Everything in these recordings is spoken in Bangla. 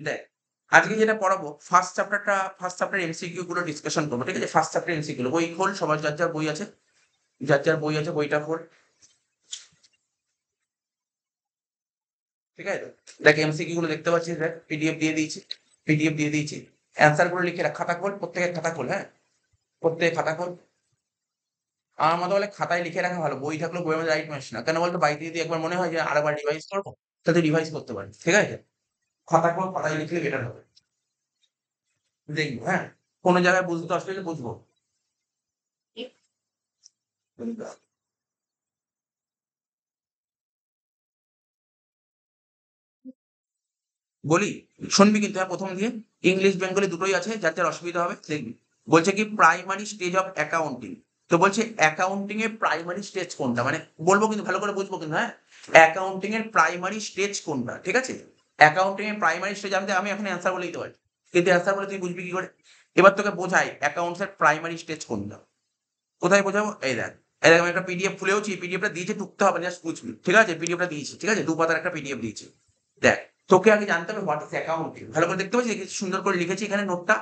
দেখ, আজকে যেটা পড়াবো ফার্স্ট চ্যাপ্টার এমসিকিউ গুলো ডিসকাশন করবো, ঠিক আছে? ফার্স্ট চ্যাপ্টার এমসিকিউ গুলো বই খোল, সবার যার যার বই আছে, বইটা খোল, ঠিক আছে? দেখ এমসিকিউ গুলো দেখতে পাচ্ছিস, দেখ পিডিএফ দিয়ে দিয়েছি, অ্যান্সার গুলো লিখে রাখ, খাতা খোল, প্রত্যেকের খাতা খোল, হ্যাঁ, প্রত্যেকের খাতা খোল। আমার মতো বলে খাতায় লিখে রাখা ভালো, বই থাকলে বইয়ের মধ্যে রাইট মারিস না, কেন বলতো? বাড়িতে যদি একবার মনে হয় যে আরেকবার রিভাইজ করবো, তাতে রিভাইজ করতে পারি, ঠিক আছে? খাতা খোল, খাতায় লিখলে বেটার হবে, দেখবো, হ্যাঁ, কোনো জায়গায় বুঝতে অসুবিধা বুঝবো। বলি, শুনবি কিন্তু, হ্যাঁ, প্রথম দিয়ে ইংলিশ বেঙ্গলি দুটোই আছে, যার যার অসুবিধা হবে দেখবি। বলছে কি প্রাইমারি স্টেজ অফ অ্যাকাউন্টিং, তো বলছে অ্যাকাউন্টিং এর প্রাইমারি স্টেজ কোনটা, মানে বলবো কিন্তু ভালো করে বুঝবো কিন্তু, হ্যাঁ, অ্যাকাউন্টিং এর প্রাইমারি স্টেজ কোনটা, ঠিক আছে? অ্যাকাউন্টিং এর প্রাইমারি স্টেজ, আমি এখন অ্যান্সার বলে দিতে পারি, কিন্তু অ্যান্সার বলে তুই বুঝবি কি করে? এবার তোকে বোঝাই অ্যাকাউন্টস এর প্রাইমারি স্টেজ কোনটা। কোথায় বোঝাবো? এই দেখ, আমি একটা পিডিএফ খুলেওছি, পিডিএফটা দিয়েছে, টুকতে হবে, জাস্ট বুঝবি, ঠিক আছে? পিডিএফটা দিয়েছি, ঠিক আছে, 2 পাতার একটা পিডিএফ দিয়েছি। দেখ, তোকে আগে জানতে হবে হোয়াট ইজ অ্যাকাউন্টিং, ভালো করে দেখতে পাচ্ছিস সুন্দর করে লিখেছি এখানে নোটটা।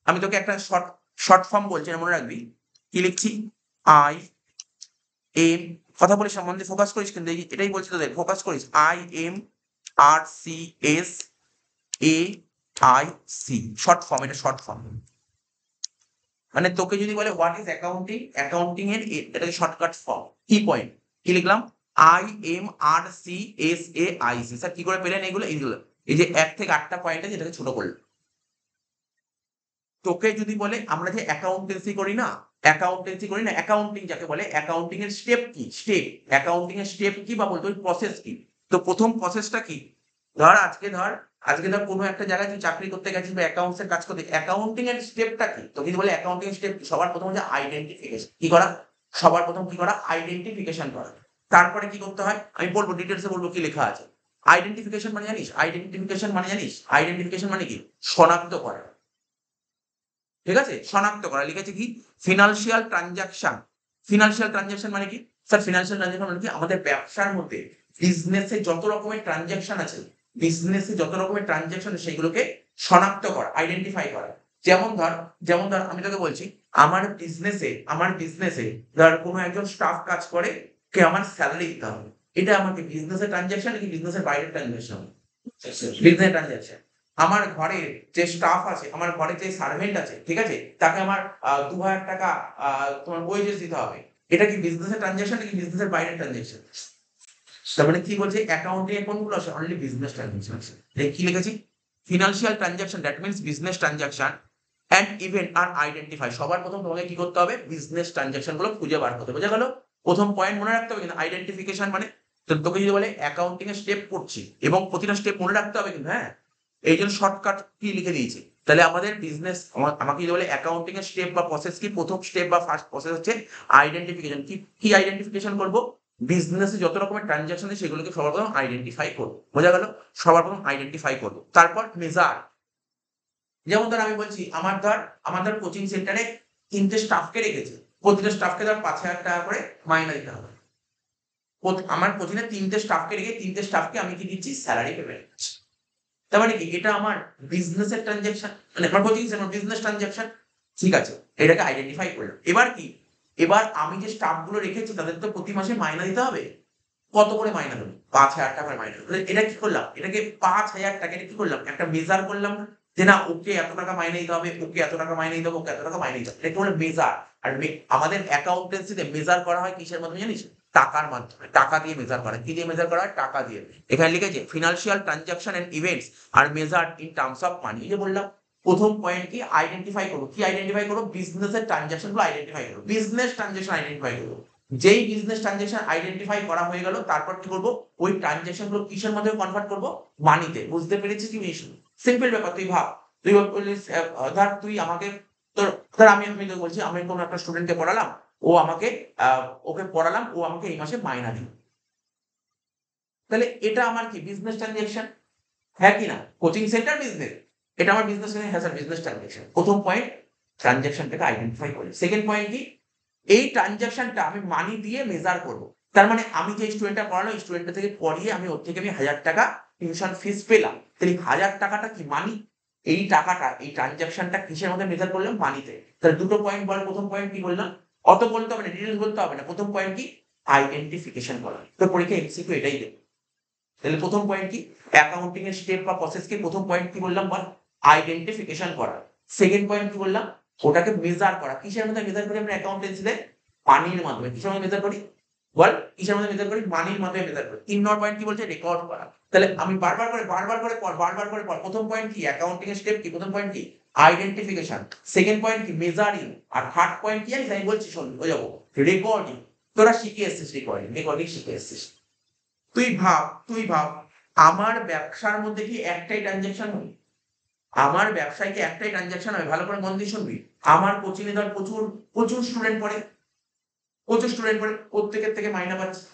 আমি তোকে একটা শর্ট ফর্ম বলছি, মনে রাখবি কি লিখছি। আই এম, কথা বলে সম্বন্ধে ফোকাস করিস, কিন্তু এটাই বলছি তোদের, ফোকাস করিস। IMRCSAIC, শর্ট ফর্ম, এটা শর্ট ফর্ম। মানে তোকে যদি বলে হোয়াট ইজ অ্যাকাউন্টিং, অ্যাকাউন্টিং এর এটা শর্টকাট ফর্ম। কি পয়েন্ট, কি লিখলাম? IMRCSAIC। স্যার কি করে পেলেন এইগুলো? এই যে 1 থেকে 8টা পয়েন্ট আছে, এটাকে ছোট করলাম। তোকে যদি বলে আমরা যে অ্যাকাউন্টেন্সি করি না, অ্যাকাউন্টিং যাকে বলে, অ্যাকাউন্টিং এর স্টেপ কি, অ্যাকাউন্টিং এর স্টেপ কি, বা বলতো প্রসেস কি? তো প্রথম প্রসেসটা কি? ধর আজকে কোনো একটা জায়গায় তুই চাকরি করতে গেছিস বা অ্যাকাউন্টস এর কাজ করতে, অ্যাকাউন্টিং এর স্টেপটা কি? তো যদি বলে অ্যাকাউন্টিং এর স্টেপ, সবার প্রথম হচ্ছে আইডেন্টিফিকেশন। কি করা? সবার প্রথম কি করা? আইডেন্টিফিকেশন করা। তারপরে কি করতে হয় আমি বলবো, ডিটেলসে বলবো কি লেখা আছে। আইডেন্টিফিকেশন মানে কি? শনাক্ত করা, ঠিক আছে? শনাক্ত করা, লিখেছে কি? Financial transaction. ফিনান্সিয়াল ট্রানজাকশন মানে কি? স্যার ফিনান্সিয়াল ট্রানজাকশন মানে কি? আমাদের ব্যবসার মধ্যে, বিজনেসে যত রকমের ট্রানজাকশন আছে, সেগুলোকে শনাক্ত করা, আইডেন্টিফাই করা। যেমন ধর আমি তোকে বলছি, আমার বিজনেসে ধর কোনো একজন স্টাফ কাজ করে, কে আমার স্যালারি দিতে হবে। এটা আমাকে বিজনেসের ট্রানজাকশন নাকি বিজনেসের বাইরের ট্রানজাকশন? Business transaction. আমার ঘরে যে স্টাফ আছে, আমার ঘরে যে সার্ভেন্ট আছে, ঠিক আছে, তাকে আমার 2,000 টাকা তোমার ওয়েজেস দিতে হবে। এটা কি বিজনেসের ট্রানজাকশন নাকি বিজনেসের বাইরের ট্রানজাকশন? তার মানে কি বলছে, অ্যাকাউন্টিং এ কোনগুলো আসে? অনলি বিজনেস ট্রানজাকশন আছে। কি লিখেছি? Financial transaction, that means business transaction and event are identify. সবার প্রথম তোমাকে কি করতে হবে? বিজনেস ট্রানজাকশন গুলো খুঁজে বার করতে হবে। বোঝা গেল? প্রথম পয়েন্ট মনে রাখতে হবে কিন্তু, আইডেন্টিফিকেশন মানে, তো তোকে যদি বলে অ্যাকাউন্টিং এর স্টেপ করছি, এবং প্রতিটা স্টেপ মনে রাখতে হবে কিন্তু, হ্যাঁ, এই জন্য শর্টকাট কি লিখে দিয়েছি। তাহলে আমাদের বিজনেস, আমাকে যদি বলে অ্যাকাউন্টিং এর স্টেপ বা প্রসেস কি, প্রথম স্টেপ বা ফার্স্ট প্রসেস হচ্ছে আইডেন্টিফিকেশন। কি আইডেন্টিফিকেশন করবো? বিজনেসে যত রকমের ট্রানজাকশন আছে, সেগুলোকে সবার প্রথম আইডেন্টিফাই করবো। বোঝা গেল? সবার প্রথম আইডেন্টিফাই করবো, তারপর মেজার। যেমন ধর আমি বলছি, আমার ধর কোচিং সেন্টারে 3টে স্টাফকে রেখেছে, প্রতিটা স্টাফকে ধর 5,000 টাকা করে মাইনে দিতে হবে। আমার কোচিং এ 3টে স্টাফকে রেখে 3টে স্টাফকে আমি কি দিচ্ছি? স্যালারি পেমেন্ট দিচ্ছি। তার মানে কি? এটা আমার বিজনেসের ট্রানজাকশন, মানে আমার কোচিং সেন্টার বিজনেস ট্রানজাকশন। ঠিক আছে, এটাকে আইডেন্টিফাই করলাম। এবার কি? এবার আমি যে স্টাফ গুলো রেখেছি, তাদের তো প্রতি মাসে মাইনে দিতে হবে। কত করে মাইনে দেবো? 5,000 টাকা করে মাইনে দেবো। এটা কি করলাম? এটাকে 5,000 টাকা, এটা কি করলাম? একটা মেজার করলাম না? যে না, ওকে এত টাকা মাইনে দিতে হবে, ওকে এত টাকা মাইনে দিতে হবে, ওকে এত টাকা মাইনে দিতে হবে। এটা কি বলে? মেজার। আর আমাদের অ্যাকাউন্টেন্সিতে মেজার করা হয় কিসের মাধ্যমে জানিস? টাকার মাধ্যমে। টাকা দিয়ে মেজার করা হয়। কি দিয়ে মেজার করা হয়? টাকা দিয়ে। এখানে লিখেছে financial transaction and events are measured in terms of money. এই যে বললাম, প্রথম পয়েন্ট কি? আইডেন্টিফাই করবো। কি আইডেন্টিফাই করবো? বিজনেসের ট্রানজাকশন গুলো আইডেন্টিফাই করবো, বিজনেস ট্রানজাকশন আইডেন্টিফাই করবো। যেই বিজনেস ট্রানজাকশন আইডেন্টিফাই করা হয়ে গেল, তারপর কি করবো? ওই ট্রানজাকশন গুলো কিসের মধ্যে কনভার্ট করবো? মানিতে। বুঝতে পেরেছিস কি? সিম্পল ব্যাপার। তুই ভাব, তুই বলিস, ধর তুই আমাকে, তোর, ধর আমি তোকে বলছি, আমি কোনো একটা স্টুডেন্টকে পড়ালাম, ও আমাকে, ওকে পড়ালাম, ও আমাকে এই মাসে মাইনা দিল। তাহলে এটা আমার কি? Business transaction. হ্যাঁ কি না? কোচিং সেন্টার বিজনেস, এটা আমার বিজনেস। হ্যাঁ স্যার, বিজনেস ট্রানজাকশন। প্রথম পয়েন্ট, ট্রানজাকশনটাকে আইডেন্টিফাই করি। সেকেন্ড পয়েন্ট কি? এই ট্রানজাকশনটা আমি মানি দিয়ে মেজার করব। তার মানে আমি যে স্টুডেন্টটা পড়ালো, স্টুডেন্টটা থেকে পড়িয়ে আমি ওর থেকে আমি 1000 টাকা টিউশন ফিস পেলাম। তাহলে 1000 টাকাটা কি মানি? এই টাকাটা, এই ট্রানজাকশনটা কিসের মধ্যে মেজার করলাম? মানিতে। তাহলে দুটো পয়েন্ট বল। প্রথম পয়েন্ট কি বললাম? অত বলতে হবে না, ডিটেলস বলতে হবে না। প্রথম পয়েন্ট কি? আইডেন্টিফিকেশন করা। তো পরীক্ষায় এমসিকিউ এটাই দেবে। তাহলে প্রথম পয়েন্ট কি? অ্যাকাউন্টিং এর স্টেপ বা প্রসেস কি? প্রথম পয়েন্ট কি বললাম বল? আইডেন্টিফিকেশন করা। সেকেন্ড পয়েন্ট কি বললাম? ওটাকে মেজার করা। কিসের মধ্যে মেজার করি আমরা অ্যাকাউন্টেন্সিতে? মানির মাধ্যমে। কিসের মধ্যে মেজার করি বল? কিসের মধ্যে মেজার করি? মানির মাধ্যমে মেজার করি। 3 নম্বর পয়েন্ট কি বলছে? রেকর্ড করা। তাহলে আমি বারবার করে পড়। প্রথম পয়েন্ট কি? অ্যাকাউন্টিং এর স্টেপ কি? প্রথম পয়েন্ট কি? আইডেন্টিফিকেশন। সেকেন্ড পয়েন্ট কি? মেজারিং। আর থার্ড পয়েন্ট কি জানিস? আমি বলছি শোন, হয়ে যাবো, রেকর্ডিং। তোরা শিখে এসেছিস রেকর্ডিং শিখে এসেছিস। তুই ভাব আমার ব্যবসার মধ্যে কি একটাই ট্রানজাকশন হবে? আমার ব্যবসায় কি একটাই ট্রানজাকশন হবে? ভালো করে মন দিয়ে শুনবি। আমার কোচিং এ ধর প্রচুর প্রচুর স্টুডেন্ট পড়ে, প্রত্যেকের থেকে মাইনা পাচ্ছে।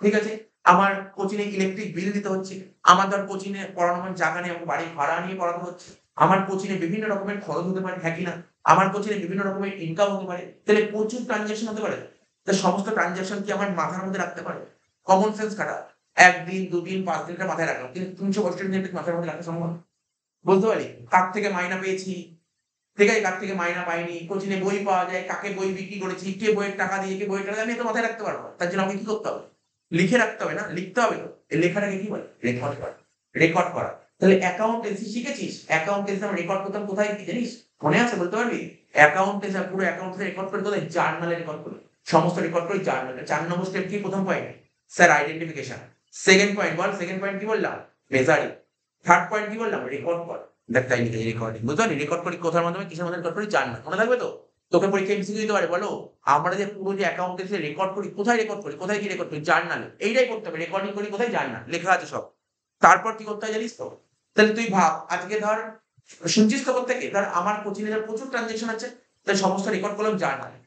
ঠিক আছে? আমার কোচিং এ ইলেকট্রিক বিল দিতে হচ্ছে। আমার ধর কোচিং এ পড়ানোর জায়গা নেই, আমাকে বাড়ি ভাড়া নিয়ে পড়াতে হচ্ছে। আমার কোচিং এ বিভিন্ন রকমের খরচ হতে পারে, হ্যাঁ কি না? আমার কোচিং এ বিভিন্ন রকমের ইনকাম হতে পারে। তাহলে প্রচুর ট্রানজাকশন হতে পারে। তা সমস্ত ট্রানজাকশন কি আমার মাথার মধ্যে রাখতে পারে? কমন সেন্স খাটা। 1 দিন 2 দিন 5 দিনটা মাথায় রাখলাম, কিন্তু 365 দিন মাথার মধ্যে রাখা সম্ভব? বলতে পারি কার থেকে মাইনা পেয়েছি, ঠিক আছে, কার থেকে মাইনা পাইনি, কোচিং এ বই পাওয়া যায়, কাকে বই বিক্রি করেছি, কে বইয়ের টাকা দিয়ে, কে বইয়ের টাকা দিয়ে, আমি তো মাথায় রাখতে পারবো না। তার জন্য আমাকে কি করতে হবে? লিখে রাখতে হবে না? লিখতে হবে তো। এই লেখাটাকে কি বলে? রেকর্ড করা। রেকর্ড করা। তাহলে অ্যাকাউন্টেন্সি শিখেছিস? অ্যাকাউন্টেন্সি আমরা রেকর্ড করতাম কোথায় কি জানিস? মনে আছে? বলতে পারবি? অ্যাকাউন্টেন্সি পুরো অ্যাকাউন্টেন্সি রেকর্ড করে কোথায়? জার্নালে রেকর্ড করি। সমস্ত রেকর্ড করি জার্নালে। 4 নম্বর স্টেপ কি? প্রথম point sir identification. Second point বল, সেকেন্ড পয়েন্ট কি বললাম? মেজারিং। থার্ড পয়েন্ট কি বললাম? রেকর্ড করা। দেখ তাই লিখে রেকর্ডিং, বুঝতে পারলি? রেকর্ড করি কোথার মাধ্যমে, কিসের মাধ্যমে রেকর্ড করি? জার্নাল। মনে থাকবে তো? তোকে পরীক্ষায় এমসিকিউ দিতে পারে, বলো আমরা যে পুরো যে অ্যাকাউন্টেন্সি রেকর্ড করি, কোথায় রেকর্ড করি? কোথায় কি রেকর্ড করি? জার্নালে। এইটাই করতে হবে, রেকর্ডিং করি কোথায়? জার্নাল। লেখা আছে সব। তারপর কি করতে হয় জানিস তো? তাহলে তুই ভাব, আজকে ধর শুনছিস তো প্রত্যেকে, ধর আমার কোচিং এর প্রচুর ট্রানজাকশন আছে, তাই সমস্ত রেকর্ড করলাম জার্নালে।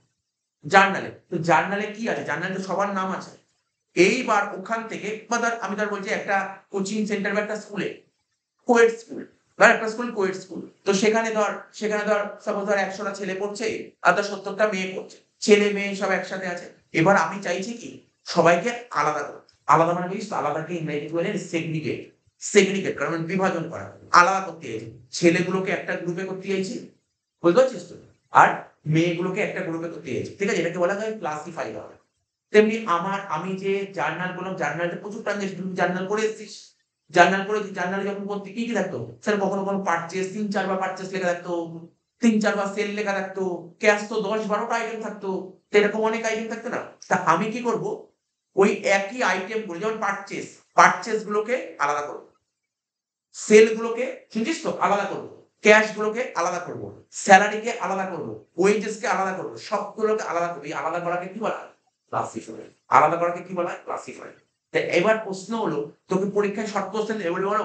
জার্নালে তো জার্নালে কি আছে? জার্নালে তো সবার নাম আছে। এইবার ওখান থেকে বা ধর আমি ধর বলছি একটা কোচিং সেন্টার বা একটা স্কুলে, কোয়েড স্কুল, ধর একটা স্কুল কোয়েড স্কুল, তো সেখানে ধর সাপোজ ধর 100টা ছেলে পড়ছে আর ধর 70টা মেয়ে পড়ছে। ছেলে মেয়ে সব একসাথে আছে। এবার আমি চাইছি কি সবাইকে আলাদা করতে। আলাদা মানে বুঝিস তো? আলাদাকে ইংরেজি বলে সেগ্রিগেট। সেগ্রিগেট কারণ বিভাজন করা, আলাদা করতে চাইছি। ছেলেগুলোকে একটা গ্রুপে করতে চাইছি, বুঝতে পারছিস তো? আর মেয়েগুলোকে একটা গ্রুপে করতে চাইছি। ঠিক আছে? এটাকে বলা হয় ক্লাসিফাই করা। তেমনি আমি যে জার্নাল বললাম, জার্নালটা প্রচুর ট্রানজাকশন। তুমি জার্নাল করে এসেছিস? জার্নাল করেছি। জার্নালে যখন করতে কি থাকতো? স্যার কখনো পারচেজ 3-4 বার পারচেজ লেখা থাকতো, 3-4 বার সেল লেখা থাকতো, ক্যাশ তো 10-12টা আইটেম থাকতো। তো এরকম অনেক আইটেম থাকতো না? তা আমি কি করব? ওই একই আইটেম গুলো, যেমন পারচেজ গুলোকে আলাদা করব, সেল গুলোকে, শুনছিস তো, আলাদা করব, ক্যাশ গুলোকে আলাদা করব, স্যালারিকে আলাদা করব, ওয়েজেস কে আলাদা করব, সবগুলোকে আলাদা করব। এই আলাদা করাকে কি বলা হয়? ক্লাসিফাই। আলাদা করাকে কি বলা হয়? ক্লাসিফাই। এবার প্রশ্ন হলো, তোকে পরীক্ষায় শর্ট কোশ্চেন এবারে বলো,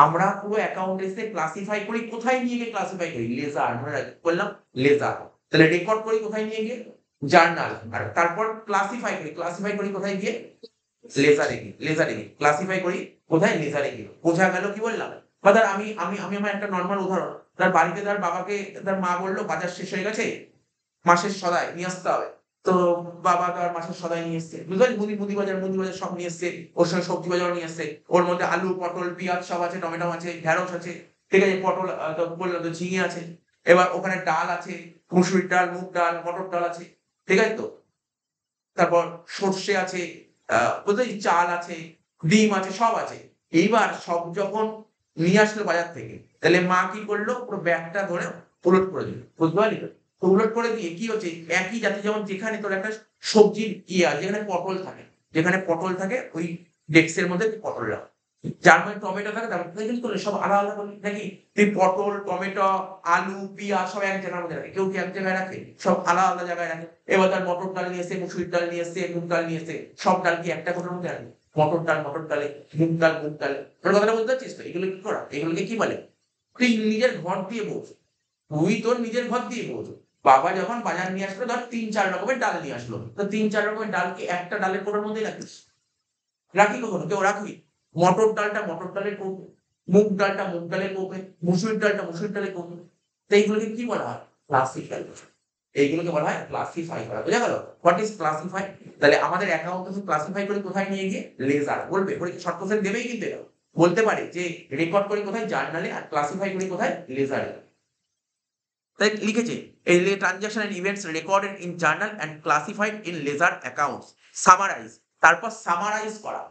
আমরা পুরো অ্যাকাউন্টেন্সি ক্লাসিফাই করি কোথায়? নিয়ে গিয়ে ক্লাসিফাই করি লেজার। মনে রাখ, বললাম লেজার। তাহলে রেকর্ড করি কোথায়? নিয়ে গিয়ে জার্নাল। আর তারপর ক্লাসিফাই করি কোথায় গিয়ে? লেজারে গিয়ে ক্লাসিফাই করি কোথায়? লেজারে গিয়ে। বোঝা গেল কি বললাম? বা ধর আমি আমার একটা নরমাল উদাহরণ, তার বাড়িতে তার বাবাকে, তার মা বললো বাজার শেষ হয়ে গেছে, মাসের সদাই নিয়ে আসতে হবে। তো বাবা তার মাসের সদাই নিয়ে এসছে, বুঝতে পারলি? মুদি বাজার সব নিয়ে এসছে। ওর সঙ্গে সবজি বাজারও নিয়ে এসছে। ওর মধ্যে আলু, পটল, পেঁয়াজ সব আছে, টমেটো আছে, ঢেঁড়স আছে। ঠিক আছে? পটল তো বললাম তো, ঝিঙে আছে। এবার ওখানে ডাল আছে, মুসুরির ডাল, মুগ ডাল, মটর ডাল আছে। ঠিক আছে তো? তারপর সর্ষে আছে, বুঝলি? চাল আছে, ডিম আছে, সব আছে। এইবার সব যখন নিয়ে আসলো বাজার থেকে, তাহলে মা কি করলো? পুরো ব্যাগটা ধরে উলট করে দিল, বুঝতে পারলি তো? তো উলট করে দিয়ে কি হচ্ছে? একই জাতি, যেমন যেখানে তোর একটা সবজির ইয়ে আছে, যেখানে পটল থাকে ওই ডেস্কের মধ্যে তুই পটল রাখ। যার মধ্যে টমেটো থাকে তার মধ্যে কিন্তু সব আলাদা আলাদা করলি নাকি? তুই পটল, টমেটো, আলু, পেঁয়াজ সব এক জায়গার মধ্যে রাখে। কেউ কি এক জায়গায় রাখে? সব আলাদা আলাদা জায়গায় রাখে। এবার তার মটর ডাল নিয়ে এসে, মুসুরির ডাল নিয়ে এসে, মুগ ডাল নিয়ে এসে, সব ডাল কি একটা কোটোর মধ্যে রাখে? মটর ডালে, মুগ ডালে। তোর কথাটা বুঝতে পারছিস তো? এগুলো কি করা? এগুলোকে কি বলে? তুই নিজের ঘর দিয়ে বোঝ। তুই তোর নিজের ঘর দিয়ে বোঝ। বাবা যখন বাজার নিয়ে আসলো, ধর 3-4 রকমের ডাল নিয়ে আসলো, তো 3-4 রকমের ডালকে একটা ডালের কোটোর মধ্যেই রাখিস? রাখি কখনো? কেউ রাখি? মটর ডালটা মটর ডালের কৌটো, মুগ ডালটা মুগ ডালের কৌটো, মুসুরির ডালটা মুসুরির ডালের কৌটো। তো এইগুলোকে কি বলা হয়? ক্লাসিফাই। এইগুলোকে বলা হয় ক্লাসিফাই করা। বোঝা গেল? What is classify? তাহলে আমাদের অ্যাকাউন্টেন্সি ক্লাসিফাই করে কোথায় নিয়ে গিয়ে লেজার বলবে, পরীক্ষা শর্ট কোশ্চেন দেবেই কিন্তু এটা। বলতে পারে যে রেকর্ড করি কোথায়, জার্নালে, আর ক্লাসিফাই করি কোথায়, লেজারে। তাই লিখেছে এই transaction and events recorded in journal and classified in ledger accounts. Summarise, তারপর সামারাইজ করা।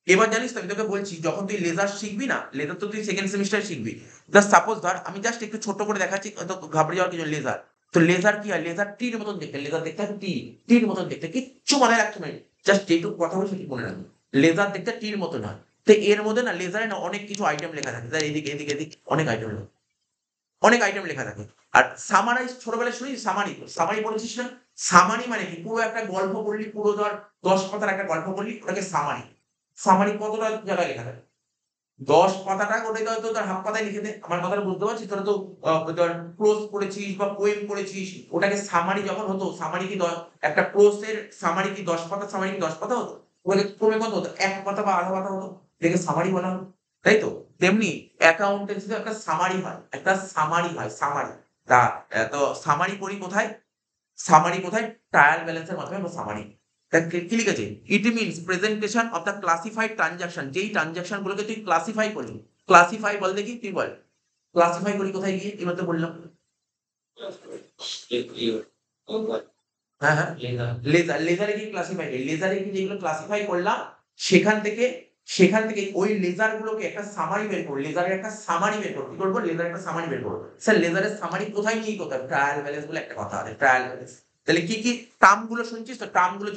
এবার জানিস তো আমি তোকে বলছি, যখন তুই লেজার শিখবি না, লেজার তো তুই সেকেন্ড সেমিস্টারে শিখবি। জাস্ট সাপোজ ধর, আমি জাস্ট একটু ছোট করে দেখাচ্ছি, তো ঘাবড়ে যাওয়ার কিছু। লেজার, তো লেজার কি হয়? লেজার টির মতন দেখতে, লেজার দেখতে হয় টির মতন দেখতে, কিচ্ছু মনে রাখতে হবে, জাস্ট যেটুকু কথা বলি সেটুকু মনে রাখবে। লেজার দেখতে টির মতন হয়। তো এর মধ্যে না, লেজারে না অনেক কিছু আইটেম লেখা থাকে, এদিকে এদিকে এদিকে অনেক আইটেম লেখা থাকে। আর সামারাইজ ছোটবেলায় শুনি, সামারি পড়েছিস না? সামারি মানে কি? পুরো একটা গল্প পড়লি, পুরো ধর 10 পাতার একটা গল্প পড়লি, ওটাকে সামারি। সামারি কতটা জায়গায় লেখা থাকে? 10 পাতাটা ওটাই তো তোর হাফ পাতায় লিখে দে। আমার কথাটা বুঝতে পারছিস? তোরা তো ধর প্রোজ পড়েছিস বা পোয়েম পড়েছিস, ওটাকে সামারি যখন হতো, সামারি কি একটা প্রোজের সামারি কি 10 পাতা, সামারি কি 10 পাতা হতো? ওটাকে ক্রমে কত হতো? 1 পাতা বা আধা পাতা হতো, এটাকে সামারি বলা হতো। তাই তো? তেমনি অ্যাকাউন্টেন্সিতে একটা সামারি হয়, সামারি। তা তো সামারি করি কোথায়? সামারি কোথায়? ট্রায়াল ব্যালেন্সের মাধ্যমে আমরা সামারি। কি লিখেছে? It means presentation of the classified transaction. যেই ট্রানজাকশন গুলোকে তুই ক্লাসিফাই করলি, ক্লাসিফাই বল দেখি, তুই বল ক্লাসিফাই করি কোথায় গিয়ে? এবার তো বললাম। হ্যাঁ, লেজারে কি ক্লাসিফাই করি? লেজারে কি যেগুলো ক্লাসিফাই করলাম, সেখান থেকে ওই লেজার গুলোকে একটা সামারি বের করবো। লেজারের একটা সামারি বের করবো। কি করবো? লেজারের একটা সামারি বের করবো। স্যার লেজারের সামারি কোথায় নিয়ে করতে হবে? ট্রায়াল ব্যালেন্স বলে একটা কথা আছে, ট্রায়াল ব্যালেন্স। তাহলে কি কি টার্ম গুলো শুনছিস তো? টার্ম গুলো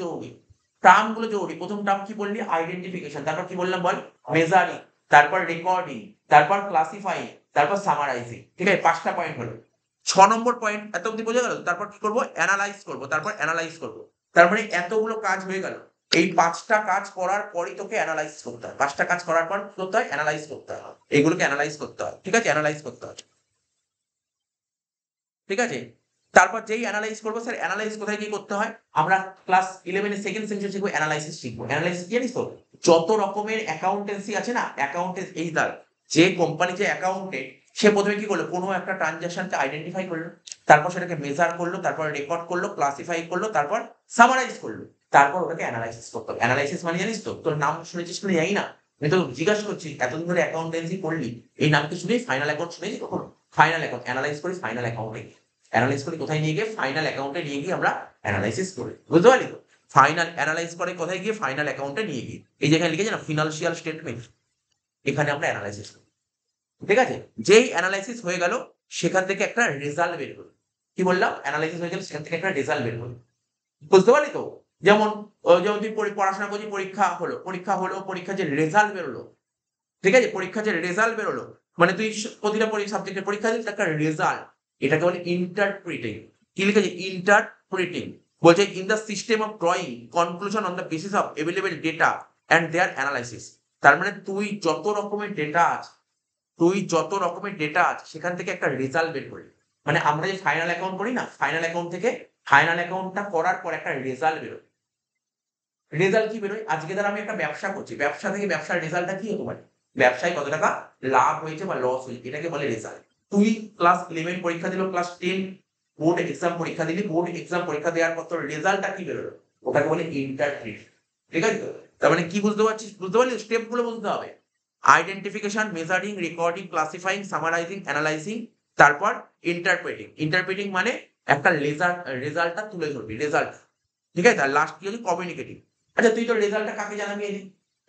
জরুরি। প্রথম টার্ম কি বললি? আইডেন্টিফিকেশন। তারপর কি বললাম বল? মেজারিং, তারপর রেকর্ডিং, তারপর ক্লাসিফাইং, তারপর সামারাইজিং। ঠিক আছে, 5টা পয়েন্ট হলো। 6 নম্বর পয়েন্ট এত অব্দি বোঝা গেল? তারপর কি করবো? অ্যানালাইজ করবো। তার মানে এতগুলো কাজ হয়ে গেল। এই 5টা কাজ করার পরই তোকে অ্যানালাইজ করতে হয়। 5টা কাজ করার পর কি করতে হয়? অ্যানালাইজ করতে হয়। এগুলোকে অ্যানালাইজ করতে হয়। ঠিক আছে, অ্যানালাইজ করতে হয়। ঠিক আছে, তারপর যেই অ্যানালাইজ করবো, স্যার অ্যানালাইজ কোথায় কি করতে হয়? আমরা ক্লাস 11 এর সেকেন্ড সেমিস্টার শিখবো অ্যানালাইসিস শিখবো। অ্যানালাইসিস জানিস তো? যত রকমের অ্যাকাউন্টেন্সি আছে না, অ্যাকাউন্টেন্স এই তার যে কোম্পানি, যে অ্যাকাউন্টেন্ট, সে প্রথমে কি করলো? কোনো একটা ট্রানজাকশনকে আইডেন্টিফাই করলো, তারপর সেটাকে মেজার করলো, তারপর রেকর্ড করলো, ক্লাসিফাই করলো, তারপর সামারাইজ করলো, তারপর ওটাকে অ্যানালাইসিস করতে হবে। অ্যানালাইসিস মানে জানিস তো? তোর নাম শুনেছিস কিনা জানি না, আমি তো জিজ্ঞাসা করছি, এতদিন ধরে অ্যাকাউন্টেন্সি করলি, এই নামকে শুনেই ফাইনাল অ্যাকাউন্ট শুনেছি কখনো? ফাইনাল অ্যাকাউন্ট অ্যানালাইজ করি, ফাইনাল অ্যাকাউন্টে অ্যানালাইজ করি কোথায় নিয়ে গিয়ে? ফাইনাল অ্যাকাউন্টে নিয়ে গিয়ে আমরা অ্যানালাইসিস করি। বুঝতে পারলি তো? ফাইনাল অ্যানালাইজ করে কোথায় গিয়ে? ফাইনাল অ্যাকাউন্টে নিয়ে গিয়ে। এই যেখানে লিখেছে না ফিনান্সিয়াল স্টেটমেন্ট, এখানে আমরা অ্যানালাইসিস করি। ঠিক আছে, যেই অ্যানালাইসিস হয়ে গেল, সেখান থেকে একটা রেজাল্ট বের করি। কি বললাম? অ্যানালাইসিস হয়ে গেল, সেখান থেকে একটা রেজাল্ট বের করি। বুঝতে পারলি তো? যেমন যেমন তুই পড়াশোনা করছিস, পরীক্ষার যে রেজাল্ট বেরোলো, ঠিক আছে, পরীক্ষার যে রেজাল্ট বেরোলো, মানে তুই প্রতিটা সাবজেক্টের পরীক্ষা দিচ্ছিস, একটা রেজাল্ট, এটাকে বলে ইন্টারপ্রিটিং। কি লিখেছে? ইন্টারপ্রিটিং। বলছে in the system of drawing conclusion on the basis of available data and their analysis. তার মানে তুই যত রকমের ডেটা আছে সেখান থেকে একটা রেজাল্ট বের করি। মানে আমরা যে ফাইনাল অ্যাকাউন্ট করি না, ফাইনাল অ্যাকাউন্ট থেকে ফাইনাল অ্যাকাউন্টটা করার পর একটা রেজাল্ট বেরোয়। রেজাল্ট কি বেরোয়? আজকে ধর আমি একটা ব্যবসা করছি, ব্যবসা থেকে ব্যবসার রেজাল্টটা কি হতে পারে? ব্যবসায় কত টাকা লাভ হয়েছে বা লস হয়েছে, এটাকে বলে রেজাল্ট। তুই ক্লাস 11 পরীক্ষা দিল, ক্লাস 10 বোর্ড এক্সাম পরীক্ষা দিলি, বোর্ড এক্সাম পরীক্ষা দেওয়ার পর তোর রেজাল্টটা কি বেরোলো? ওটাকে বলে ইন্টারপ্রিট। ঠিক আছে তো? তার মানে কি বুঝতে পারছিস? বুঝতে পারলি? স্টেপ গুলো বুঝতে হবে। Identification, measuring, recording, ক্লাসিফাইং, summarising, analysing, তারপর ইন্টারপ্রেটিং মানে একটা রেজাল্টটা তুলে ধরবি, রেজাল্ট। ঠিক আছে, আর লাস্ট কি হচ্ছে? কমিউনিকেটিং। আচ্ছা তুই তো রেজাল্টটা কাকে জানাবি?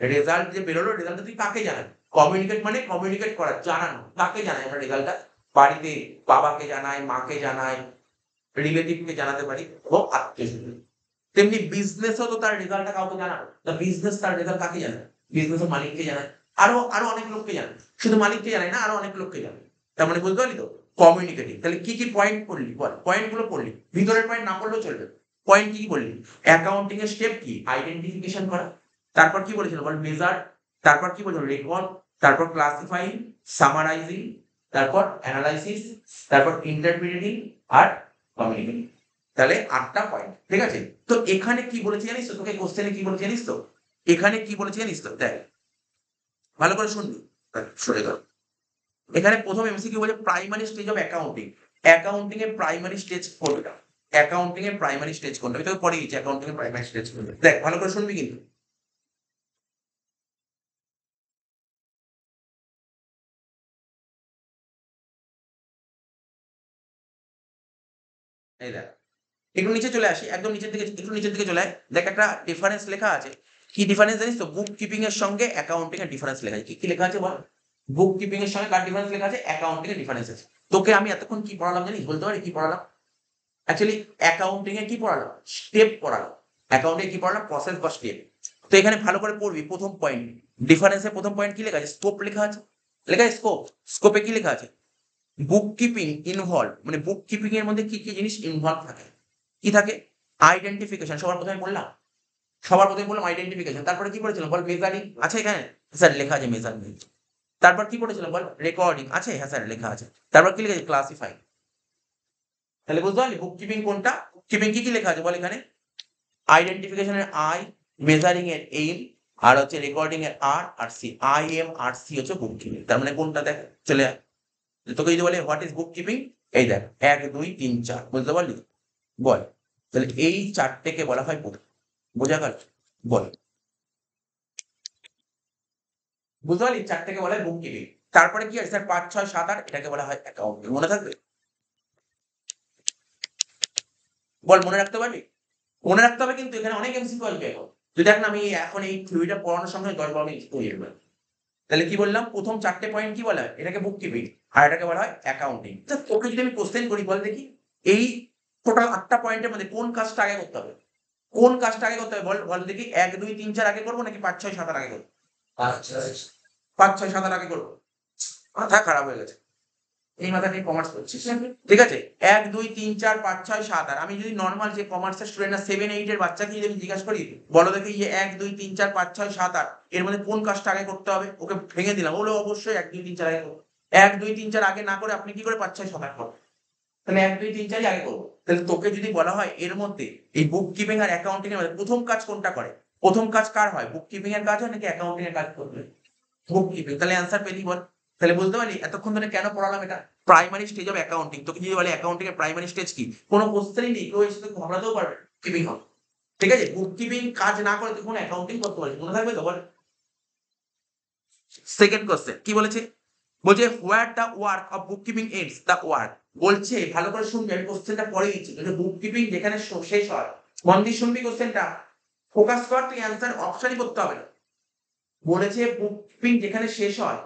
রেজাল্ট যে বেরোলো, রেজাল্টটা তুই কাকে জানাবি? কমিউনিকেট মানে কমিউনিকেট করা, জানানো। কাকে জানাই আমরা রেজাল্টটা? বাড়িতে বাবাকে জানাই, মাকে জানাই, রিলেটিভকে জানাতে পারি, এবং আত্মীয়। তেমনি বিজনেসও তো তার রেজাল্টটা কাউকে জানানো। বিজনেস তার রেজাল্ট কাকে জানায়? বিজনেসের মালিককে জানায়, আরো আরো অনেক লোককে জানায়। শুধু মালিককে জানায় না, আরো অনেক লোককে জানায়। তার মানে বুঝতে পারলি তো? কমিউনিকেটিং। তাহলে কি কি পয়েন্ট পড়লি বল? পয়েন্ট গুলো পড়লি, ভিতরের পয়েন্ট না পড়লেও চলবে। পয়েন্ট কি বললি? অ্যাকাউন্টিং এর স্টেপ কি? আইডেন্টিফিকেশন করা। তারপর কি বলেছিল বল? মেজার। তারপর কি বলেছিল? রেকর্ড। তারপর ক্লাসিফাইং, সামারাইজিং, তারপর অ্যানালাইসিস, তারপর ইন্টারপ্রিটিং, আর কমিউনিকেটিং। তাহলে 8টা পয়েন্ট। ঠিক আছে, তো এখানে কি বলেছি জানিস তো? তোকে কোশ্চেনে কি বলেছি জানিস তো? এখানে কি বলেছি জানিস তো? দেখ ভালো করে শুনবি, শুনে গেল। এখানে প্রথম এমসিকিউ বলে primary stage of accounting. Accounting এর প্রাইমারি স্টেজ কোনটা? অ্যাকাউন্টিং এর প্রাইমারি স্টেজ কোনটা? আমি তোকে পড়িয়েছি অ্যাকাউন্টিং এর প্রাইমারি স্টেজ কোনটা। দেখ ভালো করে শুনবি কিন্তু। এই দেখ একটু নিচে চলে আসি, একদম নিচের দিকে, একটু নিচের দিকে চলে আয়। দেখ একটা ডিফারেন্স লেখা আছে। কি ডিফারেন্স জানিস তো? বুক কিপিং এর সঙ্গে অ্যাকাউন্টিং এর ডিফারেন্স লেখা আছে। কি কি লেখা আছে বল? বুক কিপিং এর সঙ্গে কার ডিফারেন্স লেখা আছে? অ্যাকাউন্টিং এর ডিফারেন্স আছে। তোকে আমি এতক্ষণ কি পড়ালাম জানিস? বলতে পারি কি পড়ালাম? অ্যাকচুয়ালি অ্যাকাউন্টিং এ কি পড়ালাম? স্টেপ পড়ালাম। অ্যাকাউন্টিং এ কি পড়ালাম? প্রসেস বা স্টেপ। তো এখানে ভালো করে পড়বি। প্রথম পয়েন্ট ডিফারেন্সের প্রথম পয়েন্ট কি লেখা আছে? স্কোপ লেখা আছে। লেখা আছে স্কোপ। স্কোপে কি লেখা আছে? বুক কিপিং ইনভলভ, মানে বুক কিপিং এর মধ্যে কি কি জিনিস ইনভলভ থাকে? কি থাকে? আইডেন্টিফিকেশন, সবার প্রথমে বললাম। সবার প্রথমে বললাম আইডেন্টিফিকেশন। তারপরে কি বলেছিলাম বল? মেজারিং আছে এখানে? স্যার লেখা আছে মেজারমেন্ট। তারপর কি বলেছিলাম বল? রেকর্ডিং আছে? হ্যাঁ স্যার লেখা আছে। তারপর কি লেখা আছে? ক্লাসিফাই। তাহলে বুঝতে পারলি বুক কিপিং কোনটা? বুক কিপিং কি কি লেখা আছে বল এখানে? আইডেন্টিফিকেশনের আই, মেজারিং এর এম, আর হচ্ছে রেকর্ডিং এর আর, আর C. I M R C হচ্ছে বুক কিপিং। তার মানে কোনটা? দেখ চলে আয়। তোকে যদি বলে হোয়াট ইজ বুক কিপিং, এই দেখ 1 2 3 4, বুঝতে পারলি? বল। তাহলে এই চারটেকে বলা হয় বুক। বোঝা গেল? বল। বুঝতে পারলি? চারটেকে বলা হয় বুক কিপিং। তারপরে কি আছে স্যার? 5 6 7 8 এটাকে বলা হয় অ্যাকাউন্টিং। মনে থাকবে? বল মনে রাখতে পারবি? মনে রাখতে হবে কিন্তু এখানে অনেক এমসিকিউ আসবে এখন। তুই দেখ না আমি এখন এই থিওরিটা পড়ানোর সঙ্গে 10 12 মিনিট হয়ে যাবে। তাহলে কি বললাম? প্রথম 4টে পয়েন্ট কি বলা হয়? এটাকে বুক কিপিং আর এটাকে বলা হয় অ্যাকাউন্টিং। আচ্ছা তোকে যদি আমি কোশ্চেন করি বল দেখি, এই টোটাল 8টা পয়েন্টের মধ্যে কোন কাজটা আগে করতে হবে? কোন কাজটা আগে করতে হবে বল? বল দেখি 1 2 3 4 আগে করব নাকি 5 6 7 আগে করব? আচ্ছা 5 6 7 আগে করব। মাথা খারাপ হয়ে গেছে। এই মাথা নিয়ে কমার্স করছিস? ঠিক আছে? 1 2 3 4 5 6 7 আর আমি যদি নরমাল যে কমার্সের স্টুডেন্ট না 7 8 এর বাচ্চাকে যদি আমি জিজ্ঞাসা করি, বলো দেখি যে 1 2 3 4 5 6 7 8 এর মধ্যে কোন কাজটা আগে করতে হবে? ওকে ভেঙে দিলাম। বললো অবশ্যই 1 2 3 4 আগে করব। 1 2 3 4 আগে না করে আপনি কি করে 5 6 7 8 করবেন? তাহলে 1 2 3 4 ই আগে করব। তাহলে তোকে যদি বলা হয় এর মধ্যে এই বুক কিপিং আর অ্যাকাউন্টিং এর মধ্যে প্রথম কাজ কোনটা করে? প্রথম কাজ কার হয়? বুক কিপিং এর কাজ হয় নাকি অ্যাকাউন্টিং এর কাজ করবে? বুক কিপিং। তাহলে অ্যান্সার পেলি বল। তাহলে বুঝতে পারলি এতক্ষণ ধরে কেন পড়ালাম এটা? Primary stage of accounting. তোকে যদি বলে অ্যাকাউন্টিং এর প্রাইমারি স্টেজ কি? কোনো কোশ্চেনই নেই। কেউ এসে তোকে ঘাবড়াতেও পারবে না। কিপিং হবে। ঠিক আছে? বুক কিপিং কাজ না করে তুই কোনো অ্যাকাউন্টিং করতে পারবি। মনে থাকবে তো বল? সেকেন্ড কোশ্চেন কি বলেছে? বলছে where the work of book keeping ends the work. বলছে ভালো করে শুনবি, আমি কোশ্চেনটা পড়ে দিচ্ছি। বলছে বুক কিপিং যেখানে শেষ হয়, মন দিয়ে শুনবি কোশ্চেনটা, ফোকাস কর, তুই অ্যান্সার অপশনই করতে হবে না। বলেছে বুক কিপিং যেখানে শেষ হয়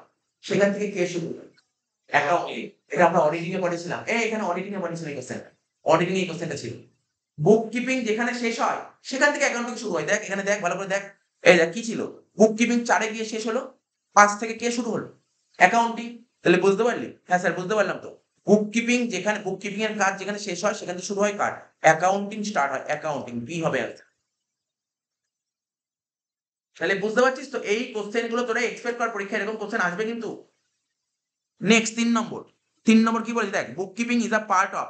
সেখান থেকে কে শুরু করে? অ্যাকাউন্টিং। এটা আমরা অডিটিং এ পড়েছিলাম। এখানে অডিটিং এ পড়েছিলাম এই কোশ্চেনটা। অডিটিং এ এই কোশ্চেনটা ছিল। বুক কিপিং যেখানে শেষ হয় সেখান থেকে অ্যাকাউন্টিং শুরু হয়। দেখ এখানে দেখ ভালো করে দেখ। এই দেখ কি ছিল? বুক কিপিং 4 এ গিয়ে শেষ হলো। 5 থেকে কে শুরু হলো? অ্যাকাউন্টিং। তাহলে বুঝতে পারলি? হ্যাঁ স্যার বুঝতে পারলাম তো। বুক কিপিং যেখানে বুক কিপিং এর কাজ যেখানে শেষ হয় সেখান থেকে শুরু হয় কার? অ্যাকাউন্টিং স্টার্ট হয়। অ্যাকাউন্টিং বি হবে আনসার। তাহলে বুঝতে পারছিস তো? এই কোশ্চেন গুলো তোরা এক্সপেক্ট কর পরীক্ষায় এরকম কোশ্চেন আসবে কিন্তু। নেক্সট 3 নম্বর। 3 নম্বর কি বলেছে দেখ, বুক keeping is a part of.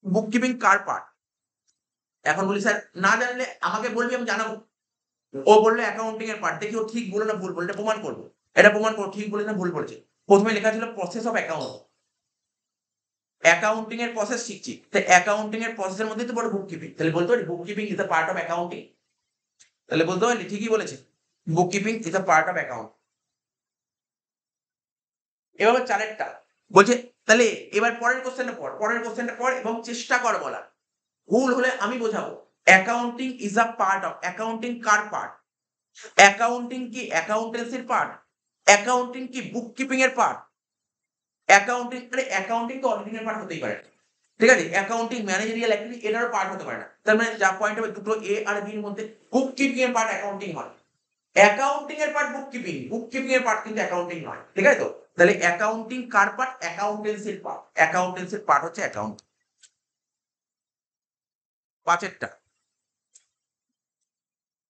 Book keeping car part? এখন বলি স্যার না জানলে আমাকে বলবি আমি জানাবো। ও বললো অ্যাকাউন্টিং এর পার্ট। দেখি ও ঠিক বললো না ভুল বললো, এটা প্রমাণ করবো। এটা প্রমাণ করো ঠিক বলেছে না ভুল বলেছে। প্রথমে লেখা ছিল প্রসেস অফ অ্যাকাউন্ট। অ্যাকাউন্টিং এর প্রসেস শিখছি। তো অ্যাকাউন্টিং এর প্রসেসের মধ্যেই তো বড় বুক কিপিং। তাহলে বলতে পারি বুক keeping is a part of accounting. তাহলে বলতে পারলি ঠিকই বলেছে। বুক keeping is a part of account. এবার 4 বলছে তাহলে এবার পরের কোশ্চেনটা পড়, পরের কোশ্চেনটা পড় এবং চেষ্টা কর বলার। ভুল হলে আমি বোঝাবো। Accounting is a part of. Accounting car part? Accounting কি অ্যাকাউন্টেন্সির পার্ট? অ্যাকাউন্টিং কি বুক কিপিং এর পার্ট? অ্যাকাউন্টিং আরে অ্যাকাউন্টিং তো অডিটিং এর পার্ট হতেই পারে। ঠিক আছে? অ্যাকাউন্টিং ম্যানেজারিয়াল অ্যাক্টিভিটি এটারও পার্ট হতে পারে না। তার মানে যা পয়েন্ট হবে দুটো এ আর বি এর মধ্যে। বুক কিপিং এর পার্ট অ্যাকাউন্টিং হয়। অ্যাকাউন্টিং এর পার্ট বুক কিপিং। বুক কিপিং এর পার্ট কিন্তু অ্যাকাউন্টিং নয়। ঠিক আছে তো? তাহলে অ্যাকাউন্টিং কার পার্ট? অ্যাকাউন্টেন্সির পার্ট। অ্যাকাউন্টেন্সির পার্ট হচ্ছে অ্যাকাউন্ট। 5 এরটা।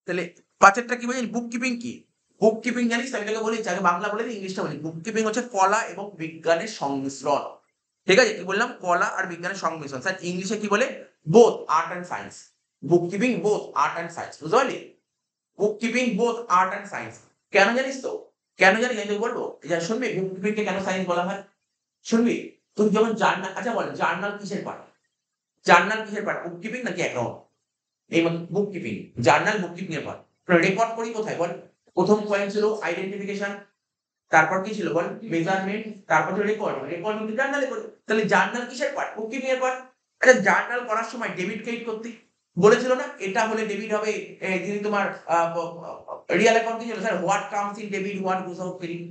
তাহলে 5 এরটা কি বলছিস? বুক কিপিং কি? বুক কিপিং জানিস? আমি তোকে বলি আগে বাংলা বলে দিই, ইংলিশটা বলি। বুক কিপিং হচ্ছে কলা এবং বিজ্ঞানের সংমিশ্রণ। ঠিক আছে? কি বললাম? কলা আর বিজ্ঞানের সংমিশ্রণ। স্যার ইংলিশে কি বলে? Both art and science. Book keeping both art and science. বুঝতে পারলি? বুক keeping both art and science. কেন জানিস তো? কেন জানিস আমি তোকে বলবো? যা শুনবি বুক কিপিং কে কেন সায়েন্স বলা হয়? শুনবি? তুমি যখন জার্নাল, আচ্ছা বল জার্নাল কিসের পার্ট? জার্নাল কিসের পার্ট? বুক কিপিং নাকি অ্যাকাউন্ট? এই বুক কিপিং, জার্নাল বুক কিপিং এর পার্ট। রেকর্ড করি কোথায় বল? প্রথম পয়েন্ট ছিল আইডেন্টিফিকেশন, তারপর কি ছিল বল? মেজারমেন্ট, তারপর রেকর্ড, রেকর্ড কিন্তু জার্নালে করি। তাহলে জার্নাল কিসের পার্ট? বুক কিপিং এর পার্ট। আচ্ছা জার্নাল করার সময় ডেবিট ক্রেডিট করতে বলেছিল না? এটা হলে ডেবিট হবে, যদি তোমার রিয়েল অ্যাকাউন্ট কি ছিল sir? What comes in debit, what goes out credit.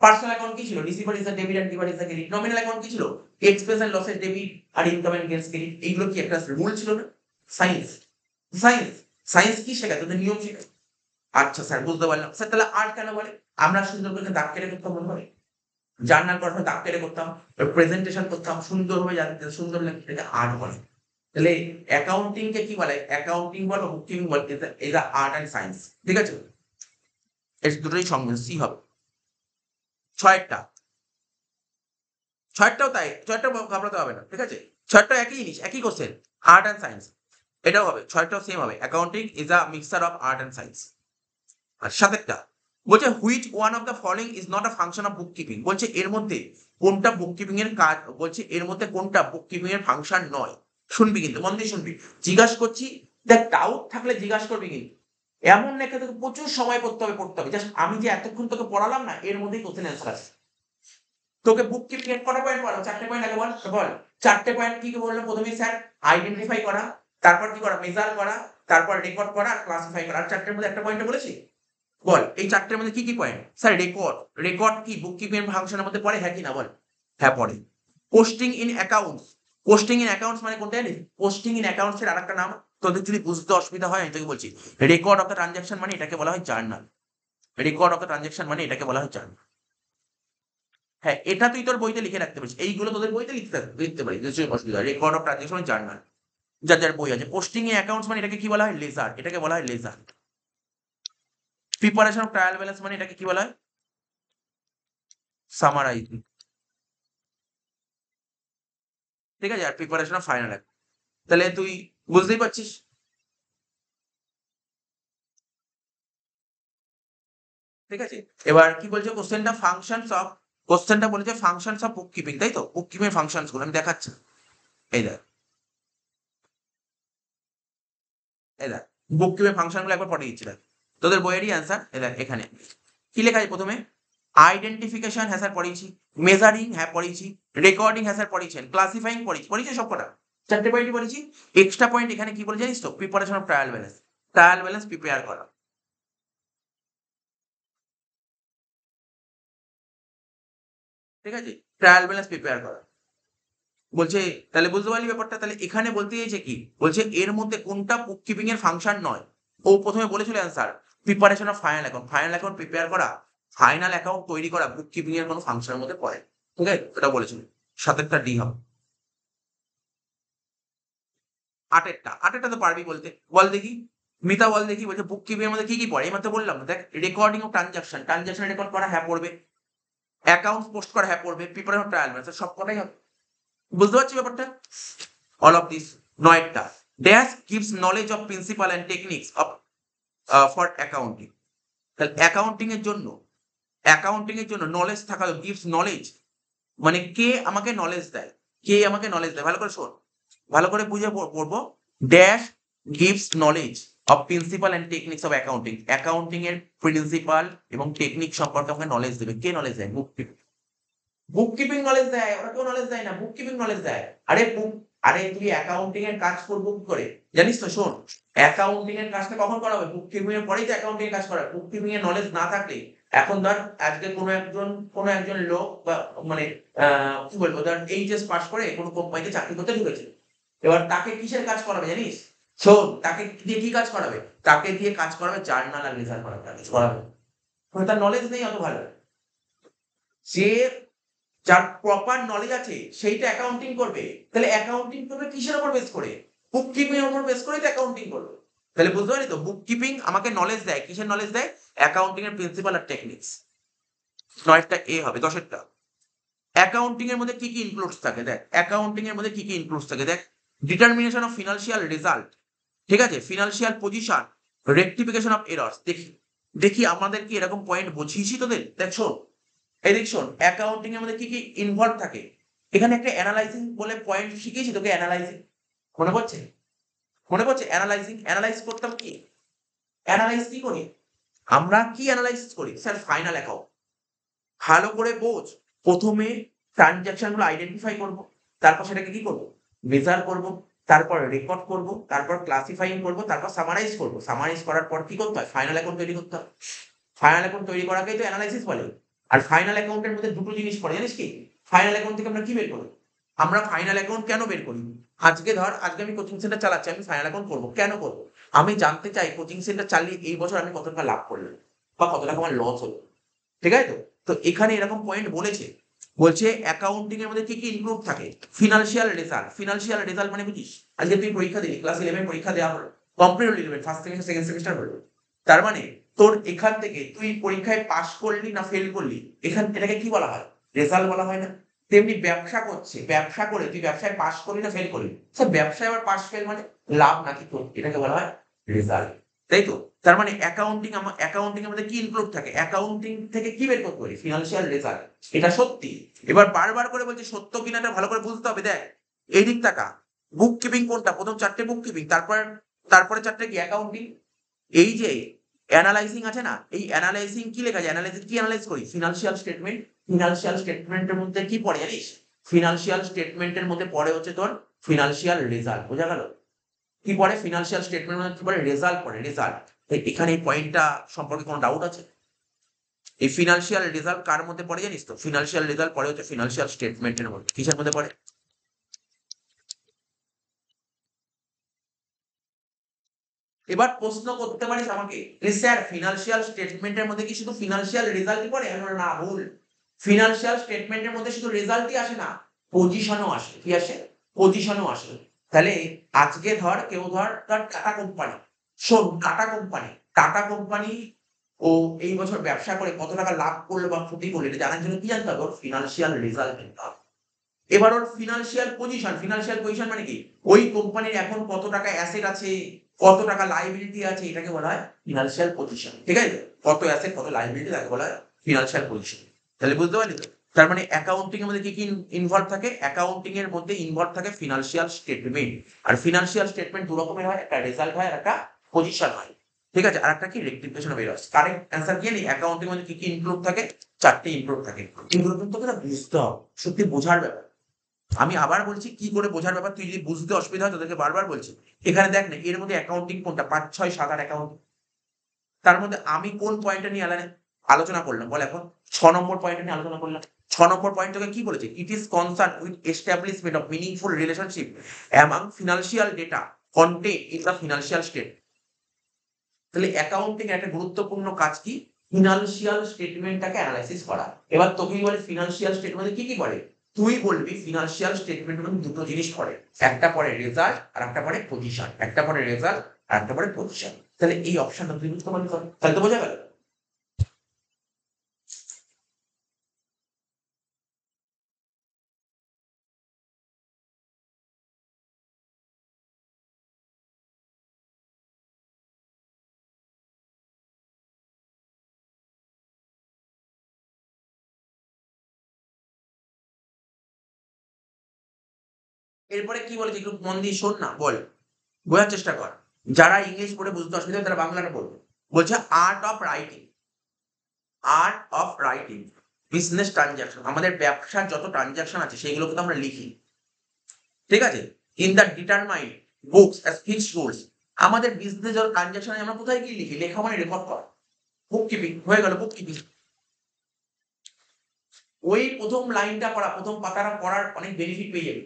Personal account কি ছিল? Receiver is the debit and giver is the credit. Nominal account কি ছিল? এক্সপেন্স এন্ড লসেস ডেবিট আর ইনকাম এন্ড গেইনস ক্রেডিট। এইগুলো কি একটা রুল ছিল না? সায়েন্স, সায়েন্স, সায়েন্স কি শেখায়? তোদের নিয়ম শেখায়। আচ্ছা স্যার বুঝতে পারলাম। স্যার তাহলে আর্ট কেন বলে? আমরা সুন্দর করে দাগ কেটে করতাম মনে হয়, জার্নাল করার সময় দাগ কেটে করতাম, প্রেজেন্টেশন করতাম সুন্দরভাবে, যাতে সুন্দর লাগে, এটাকে আর্ট বলে। তাহলে অ্যাকাউন্টিং কে কি বলে? অ্যাকাউন্টিং বলো, বুক কিপিং বলো, is a art and science. ঠিক আছে, এর দুটোই সংমিশ্রণ সি হবে। ছয়টা, ছয়টাও তাই, ছয়টা ঘাবড়াতে হবে না। ঠিক আছে, ছয়টা একই জিনিস, একই কোশ্চেন, আর্ট এন্ড সায়েন্স। এটাও হবে, ছয়টাও সেম হবে। Accounting is a mixture of art and science. আর সাতেরটা বলছে which one of the following is not a function of book keeping. বলছে এর মধ্যে কোনটা বুক কিপিং এর কাজ, বলছে এর মধ্যে কোনটা বুক কিপিং এর ফাংশন নয়। শুনবি কিন্তু, মন দিয়ে শুনবি, জিজ্ঞাসা করছি, দেখ ডাউট থাকলে জিজ্ঞাসা করবি কিন্তু। এমন না তোকে প্রচুর সময় পড়তে হবে জাস্ট আমি যে এতক্ষণ তোকে পড়ালাম না, এর মধ্যেই কোশ্চেন অ্যান্সার আছে। তোকে বুক কিপিং এর কটা পয়েন্ট পড়াবো? চারটে পয়েন্ট আগে বল বল। চারটে পয়েন্ট কি কি বললাম প্রথমেই স্যার? আইডেন্টিফাই করা, তারপর কি করা? মেজার করা, তারপর রেকর্ড করা আর ক্লাসিফাই করা। আর চারটের মধ্যে একটা পয়েন্ট বলেছি, বল এই চারটের মধ্যে কি কি পয়েন্ট? স্যার রেকর্ড, রেকর্ড কি বুক কিপিং ফাংশনের মধ্যে পড়ে? হ্যাঁ কি না বল? হ্যাঁ পড়ে। Posting in accounts, posting in accounts মানে কোনটা জানিস? পোস্টিং ইন অ্যাকাউন্টস এর আরেকটা নাম, তোদের যদি বুঝতে অসুবিধা হয় আমি তোকে বলছি, রেকর্ড অফ দ্য ট্রানজাকশন মানে এটাকে বলা হয় journal. Record of the transaction মানে এটাকে বলা হয় জার্নাল। হ্যাঁ এটা তুই তোর বইতে লিখে রাখতে পারিস, এইগুলো তোদের বইতে লিখতে পারিস, অসুবিধা। রেকর্ড অফ ট্রানজাকশন মানে জার্নাল, যার যার বই আছে। পোস্টিং ইন অ্যাকাউন্টস মানে এটাকে কি বলা হয়? লেজার, এটাকে বলা হয় ledger. Preparation of trial balance মানে এটাকে কি বলা হয়? সামারাইজিং। ঠিক আছে, আর প্রিপারেশন অফ ফাইনাল। তাহলে তুই বুঝতেই পারছিস। ঠিক আছে, এবার কি বলছে কোশ্চেনটা? ফাংশনস অফ, কোশ্চেনটা বলেছে ফাংশনস অফ বুক কিপিং, তাই তো? বুক কিপিং ফাংশনস গুলো আমি দেখাচ্ছি। এই দেখ, এই দেখ, বুক কিপিং ফাংশন গুলো একবার পড়ে দিচ্ছি দেখ, তোদের বইয়েরই অ্যান্সার। এই দেখ এখানে কি লেখা আছে প্রথমে? আইডেন্টিফিকেশন, হ্যাঁ স্যার পড়েছি। মেজারিং, হ্যাঁ পড়েছি। রেকর্ডিং, হ্যাঁ স্যার পড়েছেন। ক্লাসিফাইং পড়েছি, পড়েছি সব কটা, চারটে পয়েন্টই পড়েছি। এক্সট্রা পয়েন্ট এখানে কি বলে জানিস তো? Preparation of trial balance, trial balance prepare করা। ঠিক আছে, ট্রায়াল ব্যালেন্স প্রিপেয়ার করা বলছে। তাহলে বুঝতে পারলি ব্যাপারটা? তাহলে এখানে বলতে চাইছে কি? বলছে এর মধ্যে কোনটা বুক কিপিং এর ফাংশন নয়। ও প্রথমে বলেছিল answer preparation of final account, final account prepare করা, ফাইনাল অ্যাকাউন্ট তৈরি করা বুক কিপিং এর কোনো ফাংশনের মধ্যে পড়ে। ঠিক আছে, এটা বলেছিল। সাতেরটা ডি হবে। আটেরটা, আটেরটা তো পারবি বলতে, বল দেখি। মিতা বল দেখি। বলছে বুক কিপিং এর মধ্যে কি কি পড়ে? এই মাত্র বললাম দেখ, recording of transaction, transaction record করা, হ্যাঁ পড়বে। অ্যাকাউন্ট পোস্ট করা, হ্যাঁ পড়বে। প্রিপারেশন ট্রায়াল ব্যালেন্স, সব কটাই হবে। বুঝতে পারছি ব্যাপারটা? all of this। নয়টা, dash gives knowledge of principle and techniques of for accounting। তাহলে অ্যাকাউন্টিং এর জন্য নলেজ থাকা, গিভস নলেজ মানে কে আমাকে নলেজ দেয়, কে আমাকে নলেজ দেয়? ভালো করে শোন, ভালো করে বুঝে পড়বো। Dash gives knowledge of principle and techniques of accounting, accounting এর প্রিন্সিপাল এবং টেকনিক সম্পর্কে আমাকে নলেজ দেবে। কে নলেজ দেয়? Book keeping. Book keeping knowledge দেয়, ওরা কেউ নলেজ দেয় না, বুক কিপিং নলেজ দেয়। আরে বুক, আরে তুই অ্যাকাউন্টিং এর কাজ করবো কি করে জানিস তো? শোন, অ্যাকাউন্টিং এর কাজটা কখন করা হবে? বুক কিপিং এর পরেই তো অ্যাকাউন্টিং এর কাজ করা। বুক কিপিং এর নলেজ না থাকলে, এখন ধর আজকে কোনো একজন লোক বা মানে কি বলবো, ধর এইচএস পাস করে কোনো কোম্পানিতে চাকরি করতে ঢুকেছে। এবার তাকে কিসের কাজ করাবে জানিস? শোন, তাকে দিয়ে কি কাজ করাবে? তাকে দিয়ে কাজ করাবে জার্নাল আর রেজাল্ট করাবে। তার নলেজ নেই অত ভালো। সে, যার প্রপার নলেজ আছে সেইটা অ্যাকাউন্টিং করবে। তাহলে অ্যাকাউন্টিং করবে কিসের উপর বেস করে? বুক কিপিং এর উপর বেস করেই তো অ্যাকাউন্টিং করবে। তাহলে বুঝতে পারলি তো? বুক কিপিং আমাকে নলেজ দেয়, কিসের নলেজ দেয়? অ্যাকাউন্টিং এর প্রিন্সিপাল আর টেকনিক্স। নয়টা এ হবে। দশেরটা, অ্যাকাউন্টিং এর মধ্যে কি কি ইনক্লুডস থাকে? দেখ অ্যাকাউন্টিং এর মধ্যে কি কি ইনক্লুডস থাকে দেখ, ডিটারমিনেশন অফ ফিনান্সিয়াল রেজাল্ট, ঠিক আছে, financial position, rectification of errors. দেখি দেখি আমাদের কি এরকম পয়েন্ট বুঝিয়েছি তোদের? দেখ শোন, এই দেখ শোন, অ্যাকাউন্টিং এর মধ্যে কি কি ইনভলভ থাকে। এখানে একটা অ্যানালাইসিং বলে পয়েন্ট শিখিয়েছি তোকে, অ্যানালাইসিং। মনে পড়ছে? মনে পড়ছে? অ্যানালাইজ করতাম কি? অ্যানালাইজ কি করি? আমরা কি অ্যানালাইসিস করি? Sir final account. ভালো করে বোঝ। প্রথমে ট্রানজাকশন গুলো আইডেন্টিফাই করব। তারপর সেটাকে কি করব? মেজার করব। তারপর রেকর্ড করব। তারপর ক্লাসিফাইং করব। তারপর সামারাইজ করব। সামারাইজ করার পর কি করতে হয়? ফাইনাল অ্যাকাউন্ট তৈরি করতে হয়। ফাইনাল অ্যাকাউন্ট তৈরি করাকেই তো অ্যানালাইসিস বলে। আর ফাইনাল অ্যাকাউন্টের মধ্যে দুটো জিনিস পড়ে, জানিস কি? ফাইনাল অ্যাকাউন্ট থেকে আমরা কি বের করি? আমরা ফাইনাল অ্যাকাউন্ট কেন বের করি? আজকে আমি কোচিং সেন্টার চালাচ্ছি, আমি ফাইনাল অ্যাকাউন্ট করব। কেন করব? আমি জানতে চাই কোচিং সেন্টার চালিয়ে এই বছর আমি কত টাকা লাভ করলাম বা কত টাকা আমার লস হলো। ঠিক আছে তো? তো এখানে এরকম পয়েন্ট বলেছে। বলছে অ্যাকাউন্টিং এর মধ্যে কি কি ইনক্লুড থাকে? Financial result. ফিনান্সিয়াল রেজাল্ট মানে বুঝিস? আজকে তুই পরীক্ষা দিলি, ক্লাস 11 পরীক্ষা দেওয়া হলো, কমপ্লিট হলো 11 ফার্স্ট সেমিস্টার সেকেন্ড সেমিস্টার হলো। তার মানে তোর এখান থেকে তুই পরীক্ষায় পাস করলি না ফেল করলি, এটাকে কি বলা হয়? রেজাল্ট বলা হয় না? তেমনি ব্যবসা করছে, ব্যবসা করে তুই ব্যবসায় পাস করলি না ফেল করলি, স্যার ব্যবসায় আবার পাস ফেল মানে লাভ নাকি তোর, এটাকে বলা হয় রেজাল্ট। তাই তো? তার মানে অ্যাকাউন্টিং এর মধ্যে কি ইনক্লুড থাকে? অ্যাকাউন্টিং থেকে কি বের করতে পারি? Financial result. এটা সত্যি। এবার বারবার করে বলছি সত্য কিনা এটা ভালো করে বুঝতে হবে। দেখ এই দিক টাকা বুক কিপিং কোনটা? প্রথম চারটে বুক কিপিং, তারপরে চারটে কি অ্যাকাউন্টিং। এই যে অ্যানালাইজিং আছে না, এই অ্যানালাইজিং কি লেখা যায়? অ্যানালাইজিং কি অ্যানালাইজ করি? Financial statement. ফিনান্সিয়াল স্টেটমেন্টের মধ্যে কি পড়ে জানিস? ফিনান্সিয়াল স্টেটমেন্টের মধ্যে পড়ে হচ্ছে তোর ফিনান্সিয়াল রেজাল্ট। বোঝা গেল? কি পড়ে? ফিনান্সিয়াল স্টেটমেন্ট মানে কি পড়ে? রেজাল্ট পড়ে, রেজাল্ট। এখানে এই পয়েন্টটা সম্পর্কে কোনো ডাউট আছে? এই ফিনান্সিয়াল রেজাল্ট কার মধ্যে পড়ে জানিস তো? ফিনান্সিয়াল রেজাল্ট পড়ে হচ্ছে ফিনান্সিয়াল স্টেটমেন্টের মধ্যে। কিসের মধ্যে পড়ে? এবার প্রশ্ন করতে পারিস আমাকে, স্যার ফিনান্সিয়াল স্টেটমেন্টের মধ্যে কি শুধু ফিনান্সিয়াল রেজাল্টই পড়ে? আমি বলবো, না, ভুল। ফিনান্সিয়াল স্টেটমেন্টের মধ্যে শুধু রেজাল্টই আসে না, পজিশনও আসে। কি আসে? পজিশনও আসে। তাহলে আজকে ধর টাটা কোম্পানি। শোন, টাটা কোম্পানি ও এই বছর ব্যবসা করে কত টাকা লাভ করলো বা ক্ষতি করলো, এটা জানার জন্য কি জানতে হবে? ওর ফিনান্সিয়াল রেজাল্ট জানতে হবে। এবার ওর ফিনান্সিয়াল পজিশন মানে কি? ওই কোম্পানির এখন কত টাকা অ্যাসেট আছে, কত টাকা লাইবিলিটি আছে, এটাকে বলা হয় ফিনান্সিয়াল পজিশন। ঠিক আছে? কত অ্যাসেট কত লাইবিলিটি, তাকে বলা হয় ফিনান্সিয়াল পজিশন। তাহলে বুঝতে পারলি তো? তার মানে অ্যাকাউন্টিং এর মধ্যে কি কি ইনভলভ থাকে? অ্যাকাউন্টিং এর মধ্যে ইনভলভ থাকে ফিনান্সিয়াল স্টেটমেন্ট। আর ফিনান্সিয়াল স্টেটমেন্ট দু রকমের হয়, একটা রেজাল্ট হয় আর একটা পজিশন হয়। ঠিক আছে? আর একটা কি রেক্টিফিকেশন বের হয়। কারেক্ট অ্যান্সার কি জানি? অ্যাকাউন্টিং এর মধ্যে কি কি ইনক্লুড থাকে? চারটে ইনক্লুড থাকে। এগুলো কিন্তু তোকে না বুঝতে হবে, সত্যি বোঝার ব্যাপার। আমি আবার বলছি কি করে বোঝার ব্যাপার, তুই যদি বুঝতে অসুবিধা হয় তোদেরকে বারবার বলছি। এখানে দেখ না, এর মধ্যে অ্যাকাউন্টিং কোনটা? 5 6 7 8 অ্যাকাউন্ট। তার মধ্যে আমি কোন পয়েন্টটা নিয়ে আলোচনা করলাম বল এখন? 6 নম্বর পয়েন্টটা নিয়ে আলোচনা করলাম। 6 নম্বর পয়েন্ট তোকে কি বলেছে? It is concern with establishment of meaningful relationship among financial data contain in the financial state. তাহলে অ্যাকাউন্টিং এর একটা গুরুত্বপূর্ণ কাজ কি? ফিনান্সিয়াল স্টেটমেন্টটাকে অ্যানালাইসিস করা। এবার তোকেই বলে ফিনান্সিয়াল স্টেটমেন্টে কি কি পড়ে? তুই বলবি ফিনান্সিয়াল স্টেটমেন্টের মধ্যে দুটো জিনিস পড়ে, একটা পড়ে রেজাল্ট আর একটা পড়ে পজিশন। একটা পড়ে রেজাল্ট আর একটা পড়ে পজিশন। তাহলে এই অপশনটা তুই বুঝতে পারলি তো? তাহলে তো বোঝা গেল। এরপরে কি বলেছে একটু মন দিয়ে শোন না, বল, বোঝার চেষ্টা কর। যারা ইংলিশ পড়ে বুঝতে অসুবিধা হয় তারা বাংলাটা পড়বে। বলছে art of writing business transaction. আমাদের ব্যবসার যত ট্রানজাকশন আছে সেগুলোকে তো আমরা লিখি। ঠিক আছে? In the determine books as fixed rules. আমাদের বিজনেস যত ট্রানজাকশন আমরা কোথায় গিয়ে লিখি? লেখা মানে রেকর্ড করা। বুক কিপিং হয়ে গেল, বুক কিপিং। ওই প্রথম লাইনটা পড়া, প্রথম পাতাটা পড়ার অনেক বেনিফিট পেয়ে যাবে।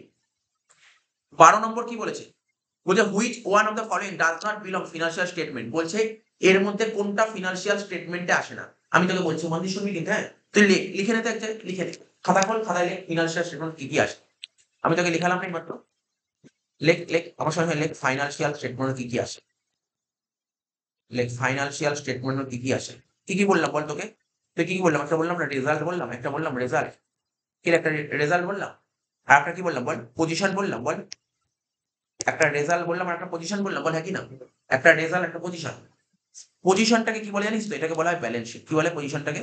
12 নম্বর কি বলেছে? বলছে which one of the following does not belong financial statement. বলছে এর মধ্যে কোনটা ফিনান্সিয়াল স্টেটমেন্টে আসে না। আমি তোকে বলছি, মন দিয়ে শুনবি কিন্তু, হ্যাঁ? তুই লিখে নে তো, একটা লিখে নে, খাতা খোল, খাতায় লেখ ফিনান্সিয়াল স্টেটমেন্ট কি কি আসে। আমি তোকে লিখালাম না মাত্র, লেখ লেখ আমার সঙ্গে লেখ ফাইনান্সিয়াল স্টেটমেন্ট কি কি আসে। লেখ ফাইনান্সিয়াল স্টেটমেন্ট কি কি আসে। কি কি বললাম বল তোকে? তুই কি কি বললাম? একটা বললাম না রেজাল্ট বললাম, একটা বললাম রেজাল্ট, কি একটা রেজাল্ট বললাম, আর একটা কি বললাম বল? পজিশন বললাম বল। একটা রেজাল্ট বললাম আর একটা পজিশন বললাম বল, হ্যাঁ কি না? একটা রেজাল্ট একটা পজিশন। পজিশনটাকে কি বলে জানিস তো? এটাকে বলা হয় ব্যালেন্স শিট। কি বলে পজিশনটাকে?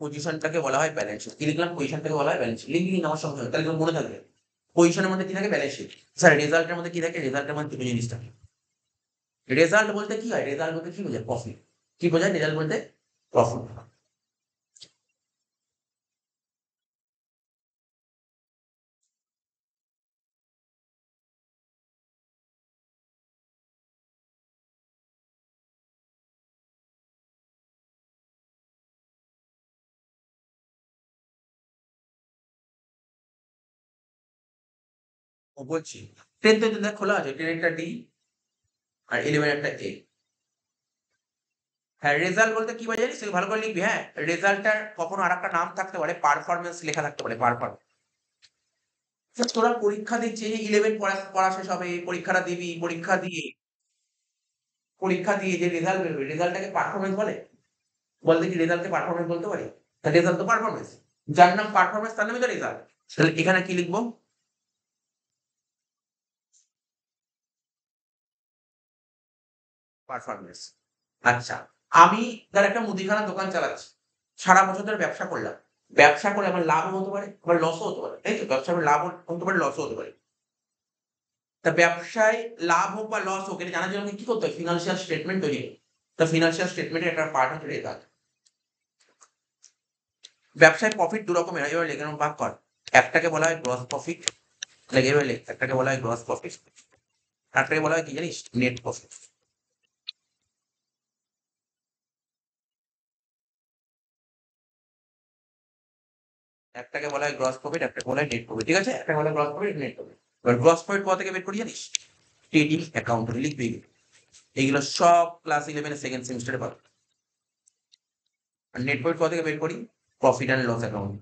পজিশনটাকে বলা হয় ব্যালেন্স শিট। কি লিখলাম? পজিশনটাকে বলা হয় ব্যালেন্স শিট। লিখে নিন আমার সঙ্গে, তাহলে তোমার মনে থাকবে। পজিশনের মধ্যে কি থাকে? Balance sheet. স্যার রেজাল্টের মধ্যে কি থাকে? রেজাল্টের মধ্যে দুটো জিনিস থাকে। রেজাল্ট বলতে কি হয়? রেজাল্ট বলতে কি বোঝায়? প্রফিট। কি বোঝায় রেজাল্ট বলতে? প্রফিট। ও বলছি, 10 তো দেখ খোলা আছে, 10 একটা ডি আর 11 একটা এ। হ্যাঁ, রেজাল্ট বলতে কি বোঝায় জানিস? ভালো করে লিখবি, হ্যাঁ। রেজাল্টটার কখনো আরেকটা নাম থাকতে পারে, পারফরম্যান্স লেখা থাকতে পারে, পারফরম্যান্স। তোরা পরীক্ষা দিচ্ছিস, 11 পড়া পড়া শেষ হবে, পরীক্ষাটা দিবি, পরীক্ষা দিয়ে যে রেজাল্ট বেরোবে, রেজাল্টটাকে পারফরম্যান্স বলে? বল দেখি, রেজাল্টকে পারফরম্যান্স বলতে পারি? রেজাল্ট তো পারফরম্যান্স। যার নাম পারফরম্যান্স তার নামই তো রেজাল্ট। তাহলে এখানে কি লিখবো? পারফরম্যান্স। আচ্ছা, আমি ধর একটা মুদিখানার দোকান চালাচ্ছি, সারা বছর ধরে ব্যবসা করলাম। ব্যবসা করে আমার লাভও হতে পারে, আবার লসও হতে পারে, তাই তো? ব্যবসা করে লাভ হতে পারে, লসও হতে পারে। তা ব্যবসায় লাভ হোক বা লস হোক, এটা জানার জন্য আমাকে কি করতে হয়? ফিনান্সিয়াল স্টেটমেন্ট তৈরি করতে হয়। তা ফিনান্সিয়াল স্টেটমেন্টের একটা পার্ট হচ্ছে রেজাল্ট। ব্যবসায় প্রফিট দু রকমের হয়, এবার লেখানো ভাগ কর। একটাকে বলা হয় গ্রস প্রফিট, এবার লেখ, একটাকে বলা হয় গ্রস প্রফিট, একটাকে বলা হয় কি জানিস? Net profit. একটাকে বলা হয় গ্রস প্রফিট, একটাকে বলা হয় নেট প্রফিট, ঠিক আছে? একটাকে বলা হয় গ্রস প্রফিট, নেট প্রফিট। এবার গ্রস প্রফিট কোথা থেকে বের করি জানিস? ট্রেডিং অ্যাকাউন্ট লিখবি। এগুলো সব ক্লাস 11 সেকেন্ড সেমিস্টারে পাবে। আর নেট প্রফিট কোথা থেকে বের করি? Profit and loss account.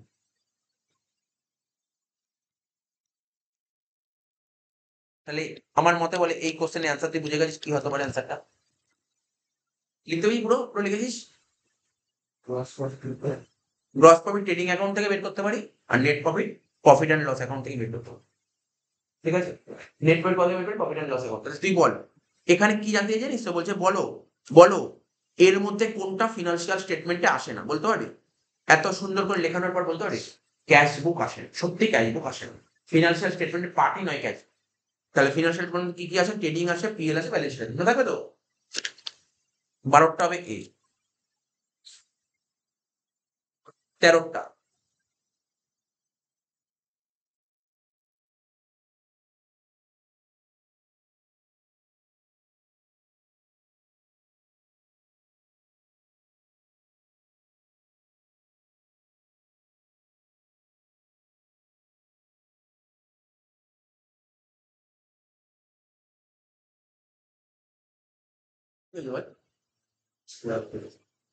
তাহলে আমার মতে বলে এই কোশ্চেনের অ্যান্সার তুই বুঝে গেছিস কি হতে পারে অ্যান্সারটা? লিখতে পারি? পুরো পুরো লিখেছিস? গ্রস প্রফিট ট্রেডিং অ্যাকাউন্ট থেকে বের করতে পারি, আর net profit profit and loss account থেকে বের করতে পারি, ঠিক আছে? নেট প্রফিট কত বের করি? Profit and loss account. তাহলে তুই বল, এখানে কি জানতে জানিস তো? বলছে বলো, বলো এর মধ্যে কোনটা ফিনান্সিয়াল স্টেটমেন্টে আসে না, বলতে পারবি? এত সুন্দর করে লেখানোর পর বলতে পারিস ক্যাশ বুক আসে না। সত্যি ক্যাশ বুক আসে না, ফিনান্সিয়াল স্টেটমেন্টের পার্টই নয় ক্যাশ। তাহলে ফিনান্সিয়াল স্টেটমেন্ট কি কি আসে? ট্রেডিং আসে, পিএল আসে, ব্যালেন্স শিট আসে, থাকবে তো? 12টা হবে এ, 13টা।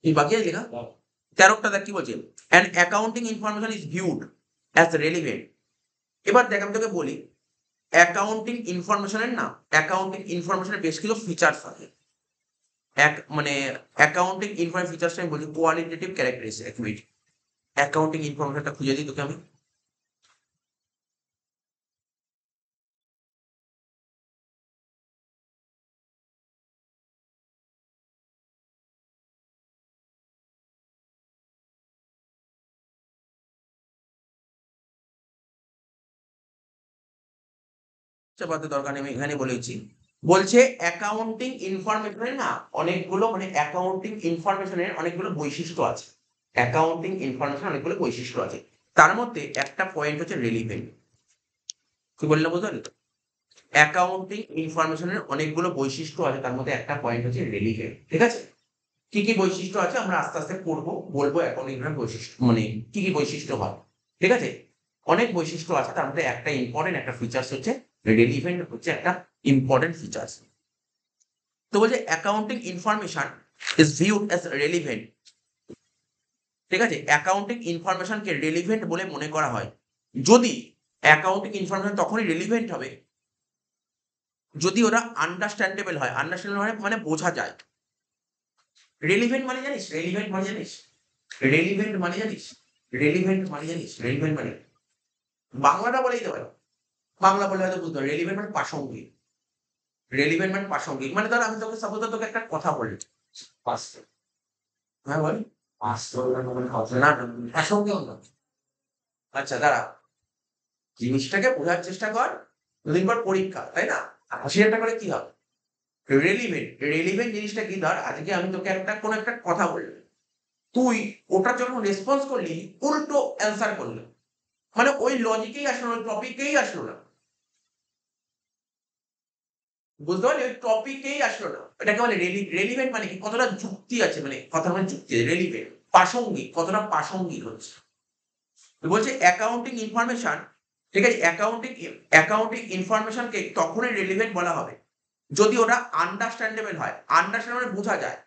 এই বাকি আছে লেখা? 13টা দেখ কি বলছে, an accounting information is viewed as relevant. এবার দেখ আমি তোকে বলি, অ্যাকাউন্টিং ইনফরমেশনের বেশ কিছু ফিচার্স আছে। এক মানে অ্যাকাউন্টিং ইনফরমেশন ফিচার্স আমি বলি কোয়ালিটেটিভ ক্যারেক্টারিস্টিক। এক মিনিট, অ্যাকাউন্টিং ইনফরমেশনটা খুঁজে দিই তোকে আমি। বাদ দে, দরকার নেই, আমি এখানে বলেছি। বলছে অ্যাকাউন্টিং ইনফরমেশনের না অনেকগুলো, অ্যাকাউন্টিং ইনফরমেশনের অনেকগুলো বৈশিষ্ট্য আছে। অ্যাকাউন্টিং ইনফরমেশন অনেকগুলো বৈশিষ্ট্য আছে, তার মধ্যে একটা পয়েন্ট হচ্ছে রেলিভেন্ট। কি বললাম বুঝতে পারলি তো? অ্যাকাউন্টিং ইনফরমেশনের অনেকগুলো বৈশিষ্ট্য আছে, তার মধ্যে একটা পয়েন্ট হচ্ছে রেলিভেন্ট, ঠিক আছে? কি কি বৈশিষ্ট্য আছে আমরা আস্তে আস্তে পড়বো, বলবো অ্যাকাউন্টিং বৈশিষ্ট্য কি কি বৈশিষ্ট্য হয়, ঠিক আছে? অনেক বৈশিষ্ট্য আছে, তার মধ্যে একটা ইম্পর্টেন্ট একটা ফিচার্স হচ্ছে রেলিভেন্ট, হচ্ছে একটা ইম্পর্টেন্ট ফিচার্স। তো বলছে accounting information is viewed as relevant, ঠিক আছে? অ্যাকাউন্টিং ইনফরমেশনকে রেলিভেন্ট বলে মনে করা হয় যদি অ্যাকাউন্টিং ইনফরমেশন তখনই রেলিভেন্ট হবে যদি ওরা আন্ডারস্ট্যান্ডেবল হয়। আন্ডারস্ট্যান্ডেবল মানে বোঝা যায়। রেলিভেন্ট মানে জানিস? রেলিভেন্ট মানে জানিস? রেলিভেন্ট মানে জানিস? রেলিভেন্ট মানে জানিস? রেলিভেন্ট মানে বাংলাটা বলে দিতে পারো, বাংলা বলে হয়তো বুঝতে পারো। রেলিভেন্ট মানে প্রাসঙ্গিক। রেলিভেন্ট মানে প্রাসঙ্গিক, মানে ধর আমি তোকে সাপোজ তোকে একটা কথা বলি, পাঁচটা, হ্যাঁ বল। না না প্রাসঙ্গিক না। আচ্ছা দাঁড়া, জিনিসটাকে বোঝার চেষ্টা কর। দুদিন পর পরীক্ষা, তাই না? ৮০,০০০ করে কি হবে? রেলিভেন্ট জিনিসটা কি? ধর আজকে আমি তোকে কোনো একটা কথা বললাম, তুই ওটার যখন রেসপন্স করলি উল্টো অ্যান্সার করলি, মানে ওই লজিকেই আসলো না, ওই টপিকেই আসলো না। বুঝতে পারলি? ওই টপিকেই আসলো না। এটাকে বলে রেলিভেন্ট মানে কি? কতটা যুক্তি আছে, মানে কথার মধ্যে যুক্তি আছে। রেলিভেন্ট প্রাসঙ্গিক, কতটা প্রাসঙ্গিক হচ্ছে। তো বলছে অ্যাকাউন্টিং ইনফরমেশন, ঠিক আছে? অ্যাকাউন্টিং ইনফরমেশনকে তখনই রেলিভেন্ট বলা হবে যদি ওটা আন্ডারস্ট্যান্ডেবল হয়। আন্ডারস্ট্যান্ড মানে বোঝা যায়।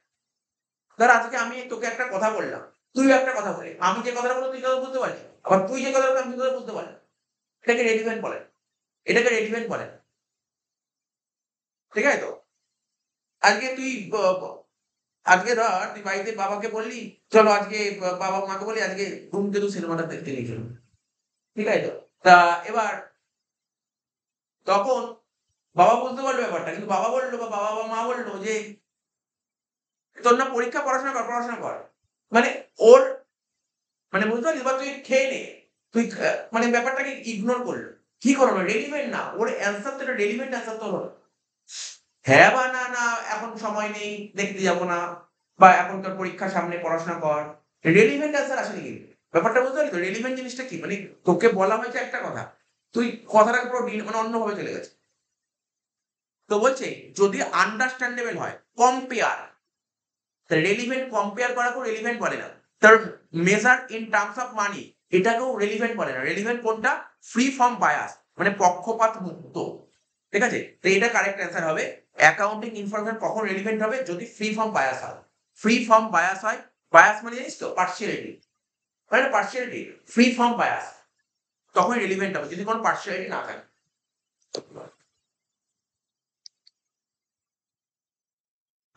ধর আজকে আমি তোকে একটা কথা বললাম, তুইও একটা কথা বললি। আমি যে কথাটা বলবো তুই কথা বুঝতে পারলি, আবার তুই যে কথা বলবি আমি কথা বুঝতে পারলাম। এটাকে রেলিভেন্ট বলে। এটাকে রেলিভেন্ট বলে। ঠিক আছে তো? আজকে তুই আজকে ধর তুই বাড়িতে বাবাকে বললি, চলো আজকে বাবা মাকে বলি আজকে ধূমকেতু সিনেমাটা দেখতে নিয়ে চলুন। ঠিক আছে তো? তা এবার তখন বাবা বুঝতে পারলো ব্যাপারটা, কিন্তু বাবা বললো বা বাবা বা মা বললো যে তোর না পরীক্ষা, পড়াশোনা কর, পড়াশোনা কর। মানে ওর, মানে বুঝতে পারলি? বা তুই খেয়ে নে। তুই মানে ব্যাপারটাকে ইগনোর করলো। কি করলো? রেডিমেড না। ওর অ্যান্সার তো এটা রেডিমেড অ্যান্সার তো হলো না। হ্যাঁ বা না, না এখন সময় নেই, দেখতে যাবো না, বা এখন তোর পরীক্ষা সামনে, পড়াশোনা কর। রেলিভেন্ট অ্যান্সার আসেনি কিন্তু। ব্যাপারটা বুঝতে পারলি তো? রেলিভেন্ট জিনিসটা কি? মানে তোকে বলা হয়েছে একটা কথা, তুই কথাটা পুরো মানে অন্যভাবে চলে গেছে। তো বলছে যদি আন্ডারস্ট্যান্ডেবল হয়, কম্পেয়ার। রেলিভেন্ট কম্পেয়ার করাকেও রেলিভেন্ট বলে না। তার মেজার ইন টার্মস অফ মানি, এটাকেও রেলিভেন্ট বলে না। রেলিভেন্ট কোনটা? ফ্রি ফ্রম বায়াস, মানে পক্ষপাত মুক্ত। ঠিক আছে? তো এটা কারেক্ট অ্যান্সার হবে। অ্যাকাউন্টিং ইনফরমেশন কখন রেলিভেন্ট হবে? যদি ফ্রি ফ্রম বায়াস হয়। ফ্রি ফ্রম বায়াস হয়। বায়াস মানে জানিস তো? পার্সিয়ালিটি। মানে পার্সিয়ালিটি। ফ্রি ফ্রম বায়াস তখন রেলিভেন্ট হবে যদি কোনো পার্সিয়ালিটি না থাকে।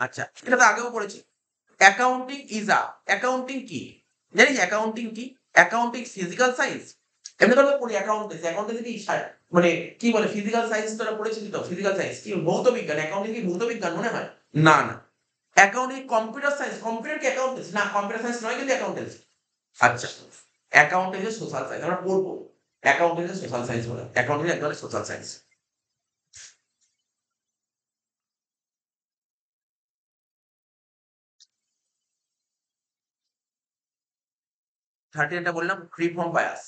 আচ্ছা, এটা তো আগেও পড়েছি। অ্যাকাউন্টিং কি জানিস? অ্যাকাউন্টিং কি? Accounting physical science. এমনি তো আমরা পড়ি অ্যাকাউন্টেন্সি কি মানে কি বলে, ফিজিক্যাল সায়েন্স তোরা পড়েছিস তো? ফিজিক্যাল সায়েন্স কি ভৌত বিজ্ঞান? অ্যাকাউন্টিং কি ভৌত বিজ্ঞান মনে হয়? না না। Accounting computer science. কম্পিউটার কি অ্যাকাউন্টেন্সি? না, কম্পিউটার সায়েন্স নয় কিন্তু অ্যাকাউন্টেন্সি। আচ্ছা, অ্যাকাউন্টেন্সি সোশ্যাল সায়েন্স আমরা পড়বো। অ্যাকাউন্টেন্সি সোশ্যাল সায়েন্স বলে, অ্যাকাউন্টিং এক ধরনের সোশ্যাল সায়েন্স। 13টা বললাম ফ্রি ফ্রম বায়াস।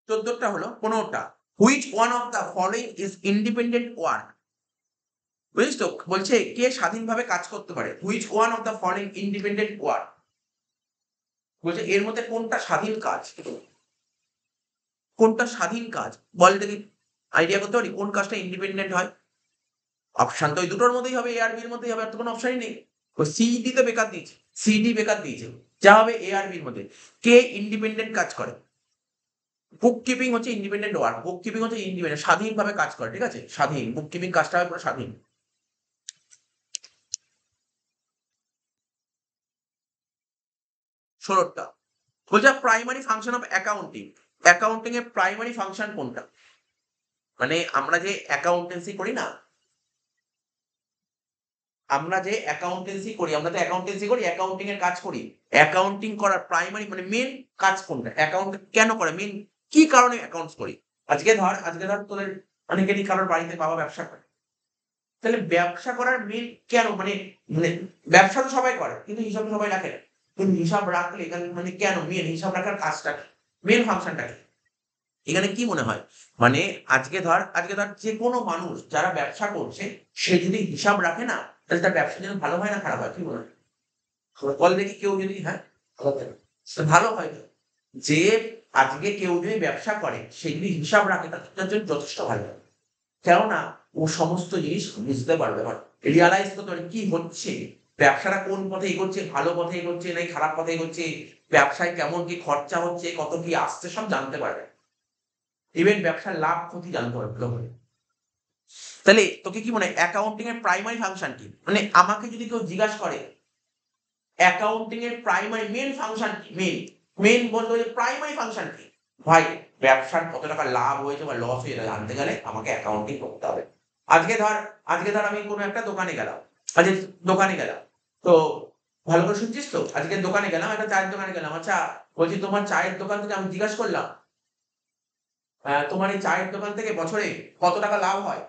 14টা হলো 15টা। Which one of the following is independent work? বুঝিস তো? বলছে কে স্বাধীনভাবে কাজ করতে পারে? Which one of the following independent work. বলছে এর মধ্যে কোনটা স্বাধীন কাজ? কোনটা স্বাধীন কাজ বল দেখি। আইডিয়া করতে পারি কোন কাজটা ইন্ডিপেন্ডেন্ট হয়? অপশন তো ওই দুটোর মধ্যেই হবে, এ আর বি এর মধ্যেই হবে, আর তো কোনো অপশনই নেই। ও সিইডি তো বেকার দিয়েছে। সিডি বেকার দিয়েছে। যা হবে এ আর বির মধ্যে। কে ইন্ডিপেন্ডেন্ট কাজ করে? বুক কিপিং হচ্ছে ইন্ডিপেন্ডেন্ট ওয়ার্ক। বুক কিপিং হচ্ছে ইন্ডিপেন্ডেন্ট, স্বাধীনভাবে কাজ করে। ঠিক আছে? স্বাধীন। বুক কিপিং কাজটা হবে পুরো স্বাধীন। 16টা বলছে primary function of accounting. Accounting এর প্রাইমারি ফাংশন কোনটা? মানে আমরা যে অ্যাকাউন্টেন্সি করি না, আমরা তো অ্যাকাউন্টেন্সি করি, অ্যাকাউন্টিং এর কাজ করি। অ্যাকাউন্টিং করার প্রাইমারি মানে মেন কাজ কোনটা? অ্যাকাউন্ট কেন করে? মেন কি কারণে অ্যাকাউন্টস করি? আজকে ধর তোদের অনেকেরই কারোর বাড়িতে বাবা ব্যবসা করে। তাহলে ব্যবসা করার মেন কেন? মানে ব্যবসা তো সবাই করে কিন্তু হিসাব সবাই রাখে না। কিন্তু হিসাব রাখলে এখানে মানে কেন? মেন হিসাব রাখার কাজটা কি? মেন ফাংশনটা কি? এখানে কি মনে হয়? মানে আজকে ধর যেকোনো মানুষ যারা ব্যবসা করছে, সে যদি হিসাব রাখে না, তাহলে তার ব্যবসা যেন ভালো হয় না খারাপ হয়? কি মনে হয়? বল দেখি কেউ যদি, হ্যাঁ, ভালো হয় তো। যে আজকে কেউ যদি ব্যবসা করে, সে যদি হিসাব রাখে তার জন্য যথেষ্ট ভালো হয়। কেননা ও সমস্ত জিনিস বুঝতে পারবে, রিয়ালাইজ করতে পারবে কি হচ্ছে, ব্যবসাটা কোন পথে এগোচ্ছে, ভালো পথে এগোচ্ছে নাকি খারাপ পথে এগোচ্ছে, ব্যবসায় কেমন কি খরচা হচ্ছে, কত কি আসছে, সব জানতে পারবে। ইভেন ব্যবসার লাভ ক্ষতি জানতে পারবে ভালো করে। তাহলে তোকে কি মনে হয় অ্যাকাউন্টিং এর প্রাইমারি ফাংশন কি? মানে আমাকে যদি কেউ জিজ্ঞাসা করে অ্যাকাউন্টিং এর প্রাইমারি মেন ফাংশন কি, মেন বলতে যে প্রাইমারি ফাংশন কি, ভাই ব্যবসার কত টাকা লাভ হয়েছে বা লস হয়েছে জানতে গেলে আমাকে অ্যাকাউন্টিং করতে হবে। আজকে ধর আমি কোনো একটা দোকানে গেলাম, আজকে দোকানে গেলাম, তো ভালো করে শুনছিস তো? আজকে দোকানে গেলাম, একটা চায়ের দোকানে গেলাম, আচ্ছা বলছি তোমার চায়ের দোকান থেকে আমি জিজ্ঞাসা করলাম, তোমার এই চায়ের দোকান থেকে বছরে কত টাকা লাভ হয়?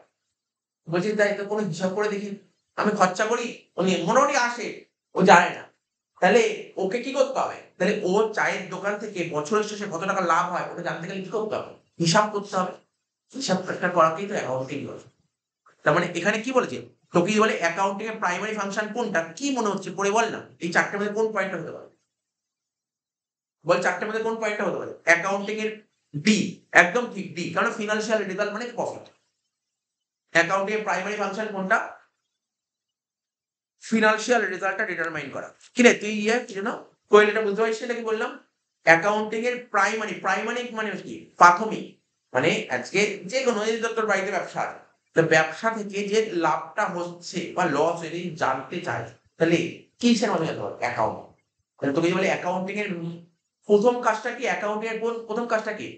বলছি তাই তো কোনো হিসাব করে দেখি, আমি খরচা করি, উনি মোটামুটি আসে, ও জানে না। তাহলে ওকে কি করতে হবে? তাহলে ও চায়ের দোকান থেকে বছরের শেষে কত টাকা লাভ হয় ওটা জানতে গেলে কি করতে হবে? হিসাব করতে হবে। হিসাব একটা করাকেই তো অ্যাকাউন্টিং বলে। তার মানে এখানে কি বলেছে? তোকে কি বলে অ্যাকাউন্টিং এর প্রাইমারি ফাংশন কোনটা? কি মনে হচ্ছে পড়ে বল না, এই চারটের মধ্যে কোন পয়েন্টটা হতে পারে? বল চারটের মধ্যে কোন পয়েন্টটা হতে পারে? অ্যাকাউন্টিং এর ডি, একদম ঠিক ডি, কারণ ফিনান্সিয়াল রেজাল্ট মানে প্রফিট। অ্যাকাউন্টিং এর প্রাইমারি ফাংশন কোনটা? ফিনান্সিয়াল রেজাল্টটা ডিটারমাইন করা। কি রে তুই কি জানো কোয়েলটা বুঝতে পারছিস নাকি বললাম? অ্যাকাউন্টিং এর প্রাইমারি মানে কি? প্রাথমিক। মানে আজকে যে কোনো তোর বাড়িতে ব্যবসা আছে, তো ব্যবসা থেকে যে লাভটা হচ্ছে বা লস যদি জানতে চাই, তাহলে কিসের মাধ্যমে জানতে পারবো? অ্যাকাউন্ট। তাহলে তোকে বলে অ্যাকাউন্টিং এর প্রথম কাজটা কি? অ্যাকাউন্টিং এর প্রথম কাজটা কি?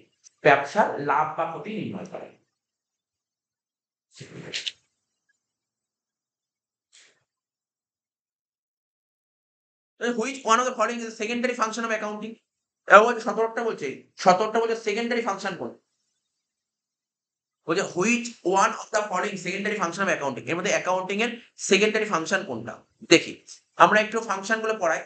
ব্যবসার লাভ বা ক্ষতি নির্ণয় করা। Which one of the following is secondary function of accounting? এবং 17টা বলছে সেকেন্ডারি ফাংশন কোন? বলছে which one of the following secondary function of accounting, এর মধ্যে অ্যাকাউন্টিং এর সেকেন্ডারি ফাংশন কোনটা? দেখি আমরা একটু ফাংশন গুলো পড়াই।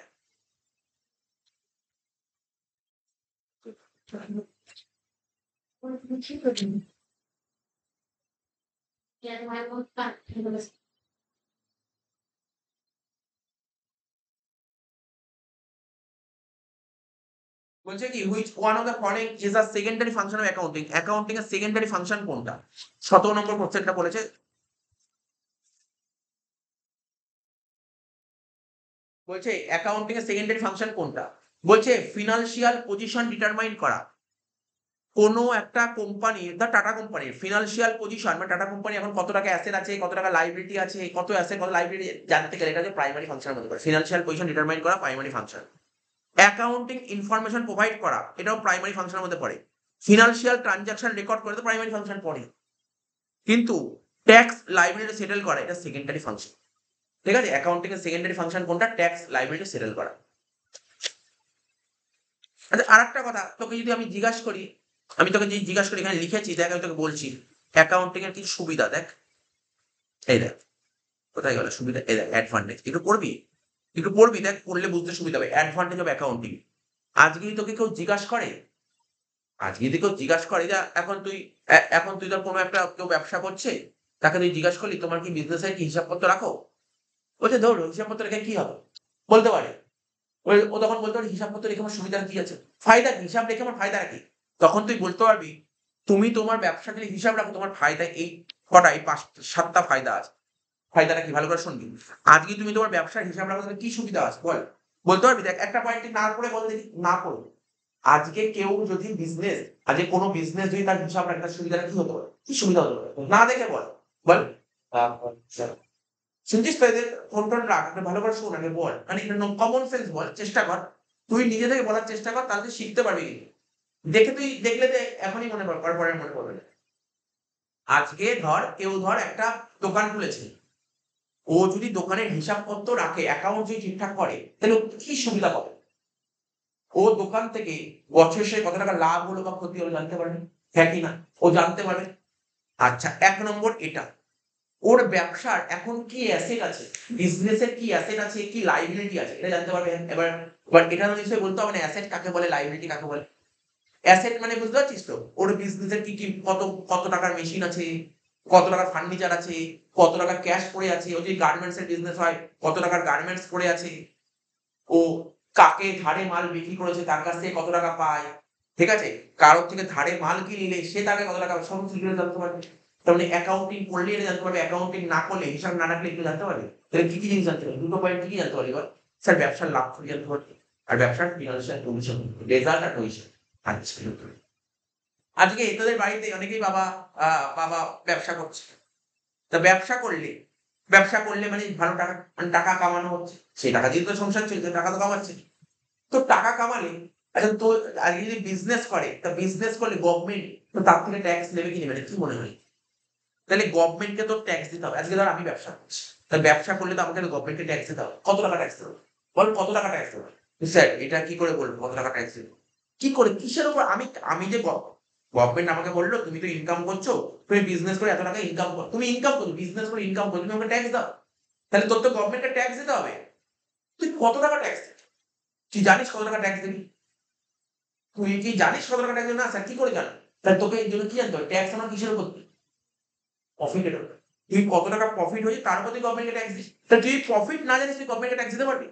বলছে কি which one of the following is the secondary function of accounting, accounting এর সেকেন্ডারি ফাংশন কোনটা? 17 নম্বর কোশ্চেনটা বলেছে। বলছে অ্যাকাউন্টিং এর সেকেন্ডারি ফাংশন কোনটা? বলছে ফিনান্সিয়াল পজিশন ডিটারমাইন করা। কোনো একটা কোম্পানির, ধর টাটা কোম্পানির ফিনান্সিয়াল পজিশন, মানে টাটা কোম্পানি এখন কত টাকা অ্যাসেট আছে, কত টাকা লাইবিলিটি আছে, কত অ্যাসেট কত লাইবিলিটি জানতে গেলে এটা হচ্ছে প্রাইমারি ফাংশনের মধ্যে পড়ে। ফিনান্সিয়াল পজিশন ডিটারমাইন করা primary function. Accounting information provide করা, এটাও প্রাইমারি ফাংশনের মধ্যে পড়ে। ফিনান্সিয়াল ট্রানজাকশন রেকর্ড করে তো প্রাইমারি ফাংশন পড়ে। কিন্তু ট্যাক্স লাইবিলিটি সেটেল করা এটা সেকেন্ডারি ফাংশন। ঠিক আছে, অ্যাকাউন্টিং এর সেকেন্ডারি ফাংশন কোনটা? ট্যাক্স লাইবিলিটি সেটেল করা। আচ্ছা আরেকটা কথা তোকে যদি আমি জিজ্ঞাসা করি, আমি তোকে যদি জিজ্ঞাসা করি, এখানে লিখেছি দেখ, আমি তোকে বলছি অ্যাকাউন্টিং এর কিছু সুবিধা দেখ। এই দেখ কোথায় গেল সুবিধা, এই দেখ অ্যাডভান্টেজ, একটু পড়বি দেখ, পড়লে বুঝতে সুবিধা হবে। Advantage of accounting. আজকে যদি তোকে কেউ জিজ্ঞাসা করে, যে এখন তুই ধর কোনো একটা কেউ ব্যবসা করছে, তাকে তুই জিজ্ঞাসা করলি তোমার কি বিজনেসের কি হিসাবপত্র রাখো? বলছে ধর হিসাবপত্র রেখে কি হবে? বলতে পারে। ও তখন বলতে পারে হিসাবপত্র রেখে আমার সুবিধা কি আছে, ফায়দা কি? হিসাব রেখে আমার ফায়দা কি? তখন তুই বলতে পারবি তুমি তোমার ব্যবসা যদি হিসাব রাখো তোমার ফায়দা এই কটা, এই 5-7টা ফায়দা আছে। ফায়দাটা কি ভালো করে শুনবি। আজকে তুমি তোমার ব্যবসার হিসাব রাখো তাহলে কি সুবিধা আছে বল? বলতে পারবি? দেখ একটা পয়েন্ট না পড়ে বল দেখি, না পড়ে। আজকে কেউ যদি আজকে কোনো বিজনেস যদি তার হিসাব রাখে তার সুবিধাটা কি হতে পারে? কি সুবিধা হতে পারে? না দেখে বল, বল। শুনছিস তো? এদের ফোন টোন রাখ, একটা ভালো করে শোন আগে বল, মানে কমন সেন্স বল, চেষ্টা কর। তুই নিজে থেকে বলার চেষ্টা কর, তাহলে তুই শিখতে পারবি কিন্তু। দেখলে এখনই মনে পড়বে, পরে মনে পড়বে না। আজকে কেউ একটা দোকান খুলেছে, ও যদি দোকানের হিসাবপত্র রাখে, অ্যাকাউন্ট যদি ঠিকঠাক করে, তাহলে ও কি সুবিধা পাবে? ও দোকান থেকে বছর শেষে কত টাকা লাভ হলো বা ক্ষতি হলো জানতে পারবে, হ্যাঁ কি না? ও জানতে পারবে। আচ্ছা 1 নম্বর এটা, ওর ব্যবসার এখন কি অ্যাসেট আছে, বিজনেসের কি অ্যাসেট আছে, কি লাইবিলিটি আছে, এটা জানতে পারবে। এবার এটা তো নিশ্চয়ই বলতে হবে না অ্যাসেট কাকে বলে, লাইবিলিটি কাকে বলে। অ্যাসেট মানে বুঝতে পারছিস তো? ওর বিজনেসের কি কি, কত কত টাকার মেশিন আছে, কত টাকার ফার্নিচার আছে, কত টাকা ক্যাশ পড়ে আছে। ও যদি গার্মেন্টস এর বিজনেস হয়, কত টাকার গার্মেন্টস পড়ে আছে, ও কাকে ধারে মাল বিক্রি করেছে, তার কাছ থেকে কত টাকা পায়। ঠিক আছে, কারোর থেকে ধারে মাল কি নিলে সে তাকে কত টাকা পায়, সমস্ত কিছু জানতে পারবে। তার মানে অ্যাকাউন্টিং করলে এটা জানতে পারবে, অ্যাকাউন্টিং না করলে, হিসাব না রাখলে এগুলো জানতে পারবে। তাহলে কি কি জিনিস জানতে পারবে? দুটো পয়েন্ট কি জানতে পারবে এবার? স্যার ব্যবসার লাভ ক্ষতি জানতে পারবে, আর ব্যবসার ফিনান্সিয়াল পজিশন, রেজাল্ট আর পজিশন। আচ্ছা আজকে তোদের বাড়িতে অনেকেই বাবা ব্যবসা করছে। তা ব্যবসা করলে মানে ভালো টাকা, মানে টাকা কামানো হচ্ছে, সেই টাকা দিয়ে তো সংসার চলছে, টাকা তো কামাচ্ছে। তো টাকা কামালে, আচ্ছা তো আজকে যদি বিজনেস করে, তা বিজনেস করলে গভর্নমেন্ট তো তার থেকে ট্যাক্স নেবে কি নেবে না, কি মনে হয়? তাহলে গভর্নমেন্টকে তো ট্যাক্স দিতে হবে। আজকে ধর আমি ব্যবসা করছি, তাহলে ব্যবসা করলে তো আমাকে গভর্নমেন্টকে ট্যাক্স দিতে হবে। কত টাকা ট্যাক্স দেবো বল, কত টাকা ট্যাক্স দেবো? স্যার এটা কি করে বলবো কত টাকা ট্যাক্স দেবো? কি করে, কিসের উপর? আমি যে গভর্নমেন্ট আমাকে বললো তুমি তো ইনকাম করছো, তুমি বিজনেস করে এত টাকা ইনকাম করো, তুমি ইনকাম করো, বিজনেস করে ইনকাম করো, তুমি আমাকে ট্যাক্স দাও। তাহলে তোর তো গভর্নমেন্টকে ট্যাক্স দিতে হবে। তুই কত টাকা ট্যাক্স দিবি? তুই জানিস কত টাকা ট্যাক্স দিবি? তুই কি জানিস কত টাকা ট্যাক্স দিবি? না স্যার কি করে জানো? তাহলে তোকে এই জন্য কি জানতে হবে? ট্যাক্স আমার কিসের উপর? প্রফিটের উপর। তুই কত টাকা প্রফিট হয়েছে তার উপর তুই গভর্নমেন্টকে ট্যাক্স দিস। তাহলে তুই প্রফিট না জানিস তুই গভর্নমেন্টকে ট্যাক্স দিতে পারবি?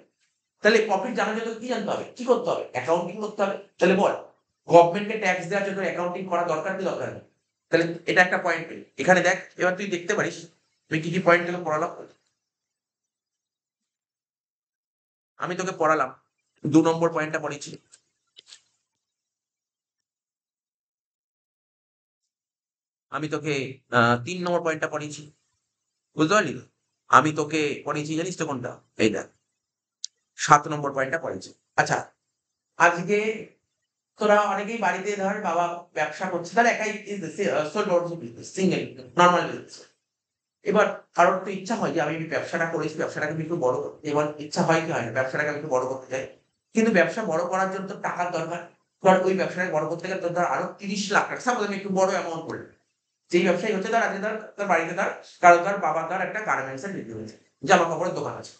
তাহলে প্রফিট জানার জন্য কি জানতে হবে, কি করতে হবে? অ্যাকাউন্টিং করতে হবে। তাহলে বল, গভর্নমেন্টকে ট্যাক্স দেওয়ার জন্য অ্যাকাউন্টিং করা দরকার কি দরকার নেই? তাহলে এটা একটা পয়েন্ট পেলি। এখানে দেখ, এবার তুই দেখতে পারিস তুই কি কি পয়েন্ট তোকে পড়ালাম। আমি তোকে পড়ালাম 2 নম্বর পয়েন্টটা পড়েছি, আমি তোকে 3 নম্বর পয়েন্টটা পড়েছি, বুঝতে পারলি তো? আমি তোকে পড়েছি জানিস তো কোনটা? এই দেখ, 7 নম্বর পয়েন্টটা পড়েছি। আচ্ছা, আজকে তোরা অনেকেই বাড়িতে ধর বাবা ব্যবসা করছে, তাহলে একাই সিঙ্গেল নর্মাল বিজনেস। এবার কারোর তো ইচ্ছা হয় যে আমি ব্যবসাটা করেছি, ব্যবসাটাকে আমি একটু বড় করতে, এবার ইচ্ছা হয় কি হয় না, ব্যবসাটাকে আমি একটু বড় করতে চাই। কিন্তু ব্যবসা বড় করার জন্য তো টাকার দরকার। ধর ওই ব্যবসাটাকে বড় করতে গেলে তোর ধর আরো 30 লাখ টাকা, সাপোজ আমি একটু বড় অ্যামাউন্ট বললাম। যেই ব্যবসায়ী হচ্ছে ধর আজকে ধর তার বাড়িতে ধর কারো ধর বাবার ধর একটা গার্মেন্টস এর বিক্রি হয়েছে, জামা কাপড়ের দোকান আছে।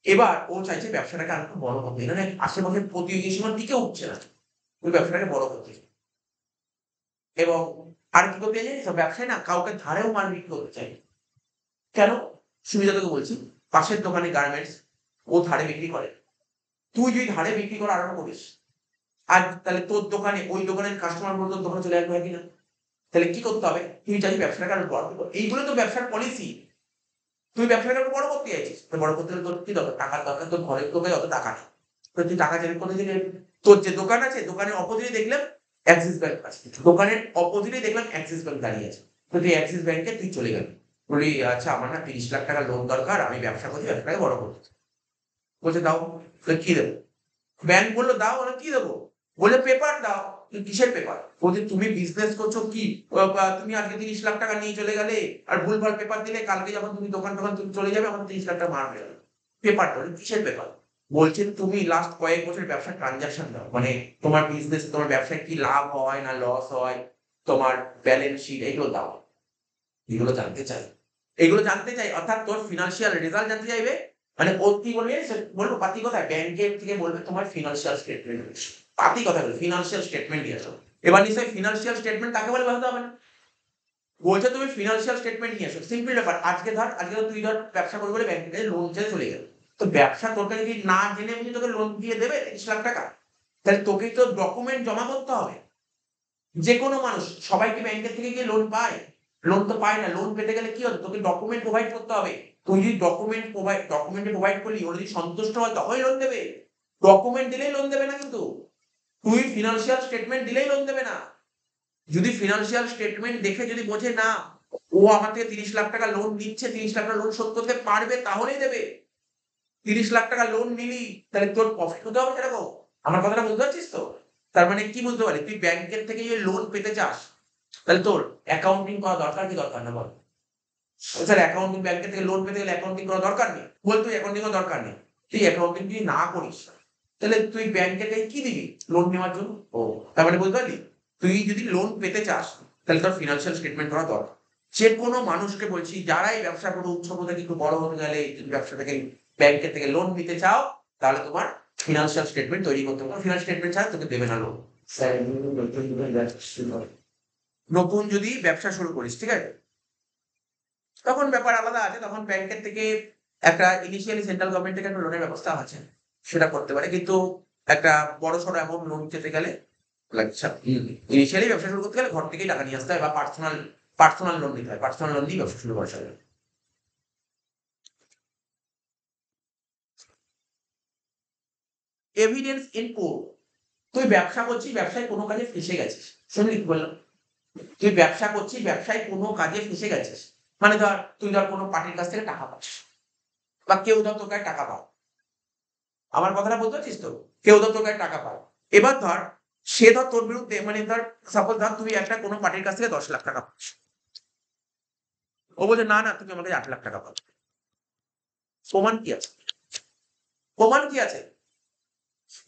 এবার ও চাইছে ব্যবসাটাকে আর একটু বড় করতে, এখানে আশেপাশে প্রতিযোগী সীমার দিকে উঠছে না, ওই ব্যবসাটাকে বড় করতে চাই। এবং আর কি করতে চাই জানিস? ব্যবসায় না কাউকে ধারেও মাল বিক্রি করতে চাই। কেন? সুবিধা তোকে বলছি। পাশের দোকানে গার্মেন্টস, ও ধারে বিক্রি করে। তুই যদি ধারে বিক্রি করা আরম্ভ করিস, আর তাহলে তোর দোকানে ওই দোকানের কাস্টমার গুলো তোর দোকানে চলে আসবে হয় কিনা? তাহলে কি করতে হবে? তুই চাইছিস ব্যবসাটাকে আরো বড় করতে। এইগুলো তো ব্যবসার পলিসি। তুই ব্যবসাটাকে আরো বড় করতে চাইছিস। তো বড় করতে গেলে তোর কি দরকার? টাকার দরকার। তোর ঘরের তোকে অত টাকা নেই। তো তুই টাকা চাইবি কোথা থেকে? তোর যে দোকান আছে, দোকানের অপোজিটে দেখলাম অ্যাক্সিস ব্যাংক আছে। দোকানের অপোজিটে দেখলাম অ্যাক্সিস ব্যাংক দাঁড়িয়ে আছে। তো তুই অ্যাক্সিস ব্যাংকে তুই চলে গেলি। বললি আচ্ছা আমার না 30 লাখ টাকা লোন দরকার, আমি ব্যবসা করছি, ব্যবসাটাকে বড় করতে চাই। বলছে দাও। বলে কি দেবো? ব্যাংক বললো দাও। বলে কি দেবো? বলে পেপার দাও। কিসের পেপার? বলছে তুমি বিজনেস করছো কি? তুমি আজকে 30 লাখ টাকা নিয়ে চলে গেলে আর ভুলভাল পেপার দিলে, কালকে যখন তুমি দোকান টোকান তুমি চলে যাবে আমার 30 লাখ টাকা মার মেরে পেপার। বলে কিসের পেপার? বলছে তুমি লাস্ট কয়েক বছরের ব্যবসার ট্রানজাকশন দাও, মানে তোমার বিজনেস, তোমার ব্যবসায় কি লাভ হয় না লস হয়, তোমার ব্যালেন্স শিট, এগুলো দাও। এগুলো জানতে চাই। এগুলো জানতে চাই অর্থাৎ তোর ফিনান্সিয়াল রেজাল্ট জানতে চাইবে। মানে ও কি বলবে? বলবো পাতি কথা, ব্যাংকের থেকে বলবে তোমার ফিনান্সিয়াল স্টেটমেন্ট, পাতি কথা বলবে ফিনান্সিয়াল স্টেটমেন্ট নিয়ে আসো। এবার নিশ্চয়ই ফিনান্সিয়াল স্টেটমেন্ট কাকে বলে বলতে হবে না? বলছে তুমি ফিনান্সিয়াল স্টেটমেন্ট নিয়ে আসো, সিম্পল ব্যাপার। আজকে ধর তুই ধর ব্যবসা করবি বলে ব্যাংকের কাছে লোন চেয়ে চলে গেল। তো ব্যবসা তোর কাছে যদি না জেনে বুঝে তোকে লোন দিয়ে দেবে 30 লাখ টাকা, তাহলে তোকে তো ডকুমেন্ট জমা করতে হবে। যে কোনো মানুষ, সবাই কি ব্যাংকের থেকে গিয়ে লোন পায়? লোন তো পায় না। লোন পেতে গেলে কি হবে? তোকে ডকুমেন্ট প্রোভাইড করতে হবে। তুই যদি ডকুমেন্ট প্রোভাইড করলি, ওরা যদি সন্তুষ্ট হয় তখনই লোন দেবে। ডকুমেন্ট দিলেই লোন দেবে না কিন্তু। তুই ফিনান্সিয়াল স্টেটমেন্ট দিলেই লোন দেবে না। যদি ফিনান্সিয়াল স্টেটমেন্ট দেখে যদি বোঝে না ও আমার থেকে 30 লাখ টাকা লোন নিচ্ছে, 30 লাখ টাকা লোন শোধ করতে পারবে, তাহলেই দেবে। 30 লাখ টাকা লোন নিলি, তাহলে তোর প্রফিট হতে হবে সেরকম। আমার কথাটা বুঝতে পারছিস তো? তার মানে কি বুঝতে পারলি? তুই ব্যাংকের থেকে যদি লোন পেতে চাস, তাহলে তোর অ্যাকাউন্টিং করা দরকার কি দরকার না বল? স্যার অ্যাকাউন্টিং ব্যাংকের থেকে লোন পেতে গেলে অ্যাকাউন্টিং করা দরকার নেই। বল তুই অ্যাকাউন্টিং করা দরকার নেই। তুই অ্যাকাউন্টিং যদি না করিস, তাহলে তুই ব্যাংকে থেকে কি দিবি লোন নেওয়ার জন্য? ও, তার মানে বুঝতে পারলি? তুই যদি লোন পেতে চাস, তাহলে তোর ফিনান্সিয়াল স্টেটমেন্ট করা দরকার। যে কোনো মানুষকে বলছি, যারাই ব্যবসা করে ছোট থেকে একটু বড় হতে গেলে, যদি ব্যবসা থেকে ব্যাংকের থেকে লোন নিতে চাও, তাহলে তোমার ফিনান্সিয়াল স্টেটমেন্ট তৈরি করতে হবে। ফিনান্সিয়াল স্টেটমেন্ট ছাড়া তোকে দেবে না লোন। নতুন যদি ব্যবসা শুরু করিস, ঠিক আছে, তখন ব্যাপার আলাদা আছে। তখন ব্যাংকের থেকে একটা ইনিশিয়ালি সেন্ট্রাল গভর্নমেন্ট থেকে একটা লোনের ব্যবস্থা আছে, সেটা করতে পারে। কিন্তু একটা বড়সড় অ্যামাউন্ট লোন পেতে গেলে ইনিশিয়ালি ব্যবসা শুরু করতে গেলে ঘর থেকেই টাকা নিয়ে আসতে হয় বা পার্সোনাল লোন নিতে হয়। পার্সোনাল লোন নিয়ে ব্যবসা শুরু করা যাবে। Evidence in court. তুই ব্যবসা করছিস, ব্যবসায় কোনো কাজে ফেঁসে গেছিস। শুনলি কি বললাম? তুই ব্যবসা করছিস, ব্যবসায় কোনো কাজে ফেঁসে গেছিস। মানে ধর তুই ধর কোনো পার্টির কাছ থেকে টাকা পাস, বা কেউ ধর তোর কাছে টাকা পায়। আমার কথাটা বুঝতে পারছিস তো? কেউ ধর তোর কাছে টাকা পায়। এবার ধর সে ধর তোর বিরুদ্ধে, মানে ধর সাপোজ ধর তুই একটা কোনো পার্টির কাছ থেকে 10 লাখ টাকা পাস। ও বলছে না না তুমি আমাকে 8 লাখ টাকা পাবে। প্রমাণ কি আছে? প্রমাণ কি আছে?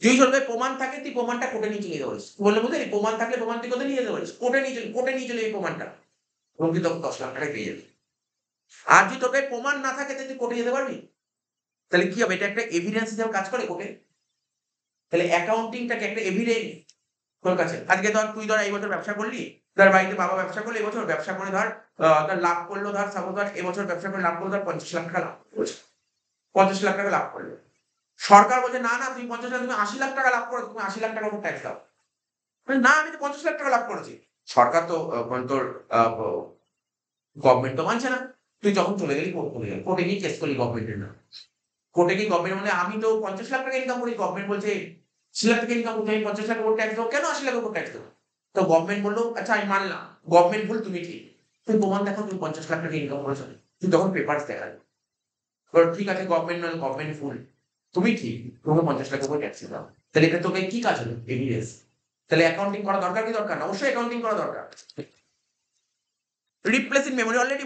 যদি তোর কাছে প্রমাণ থাকে তুই প্রমাণটা কোর্টে নিয়ে চলে যেতে পারিস। বললে বুঝলি প্রমাণ থাকলে প্রমাণ তুই কোথায় নিয়ে যেতে পারিস? কোর্টে নিয়ে চলে যাবি প্রমাণটা। এবং তুই তখন 10 লাখ টাকায় পেয়ে যাবি। আর যদি তোর কাছে প্রমাণ না থাকে তাহলে তুই কোর্টে যেতে পারবি? তাহলে কি হবে? এটা একটা এভিডেন্স হিসেবে কাজ করে কোর্টে। তাহলে অ্যাকাউন্টিংটাকে একটা এভিডেন্স তোর কাছে। আজকে তুই এই বছর ব্যবসা করলি, ধর বাড়িতে বাবা ব্যবসা করলো এবছর ব্যবসা করে ধর তার লাভ করলো ধর সাপোজ ধর এবছর ব্যবসা করে লাভ করলো ধর 50 লাখ টাকা লাভ করেছে। 50 লাখ টাকা লাভ করলো। সরকার বলছে না তুমি 50 লাখ তুমি 80 লাখ টাকা লাভ করেছো, তুমি 80 লাখ টাকার উপর ট্যাক্স দাও। না আমি তো 50 লাখ টাকা লাভ করেছি। সরকার তো তোর গভর্নমেন্ট তো মানছে না। তুই যখন চলে গেলি কোর্টে গিয়ে কেস করলি গভর্নমেন্টের না। কোর্টে গিয়ে গভর্নমেন্ট বলে আমি তো 50 লাখ টাকা ইনকাম করি, গভর্নমেন্ট বলছে 80 লাখ টাকা ইনকাম করতে আমি 50 লাখের উপর ট্যাক্স দেবো, কেন 80 লাখের উপর ট্যাক্স দেবো? তো গভর্নমেন্ট বললো আচ্ছা আমি মানলাম গভর্নমেন্ট ভুল তুমি ঠিক, তুমি প্রমাণ দেখো তুমি 50 লাখ টাকা ইনকাম করেছো, তুই তখন পেপারস দেখালি ঠিক আছে গভর্নমেন্ট নয় গভর্নমেন্ট ভুল, তুমি ঠিক, তোমাকে 50 লাখের উপর ট্যাক্স দাও। তাহলে এটা তোকে কি কাজ হলো? এভিডেন্স। তাহলে অ্যাকাউন্টিং করা দরকার কি দরকার না? অবশ্যই অ্যাকাউন্টিং করা দরকার। রিপ্লেস ইন মেমোরি অলরেডি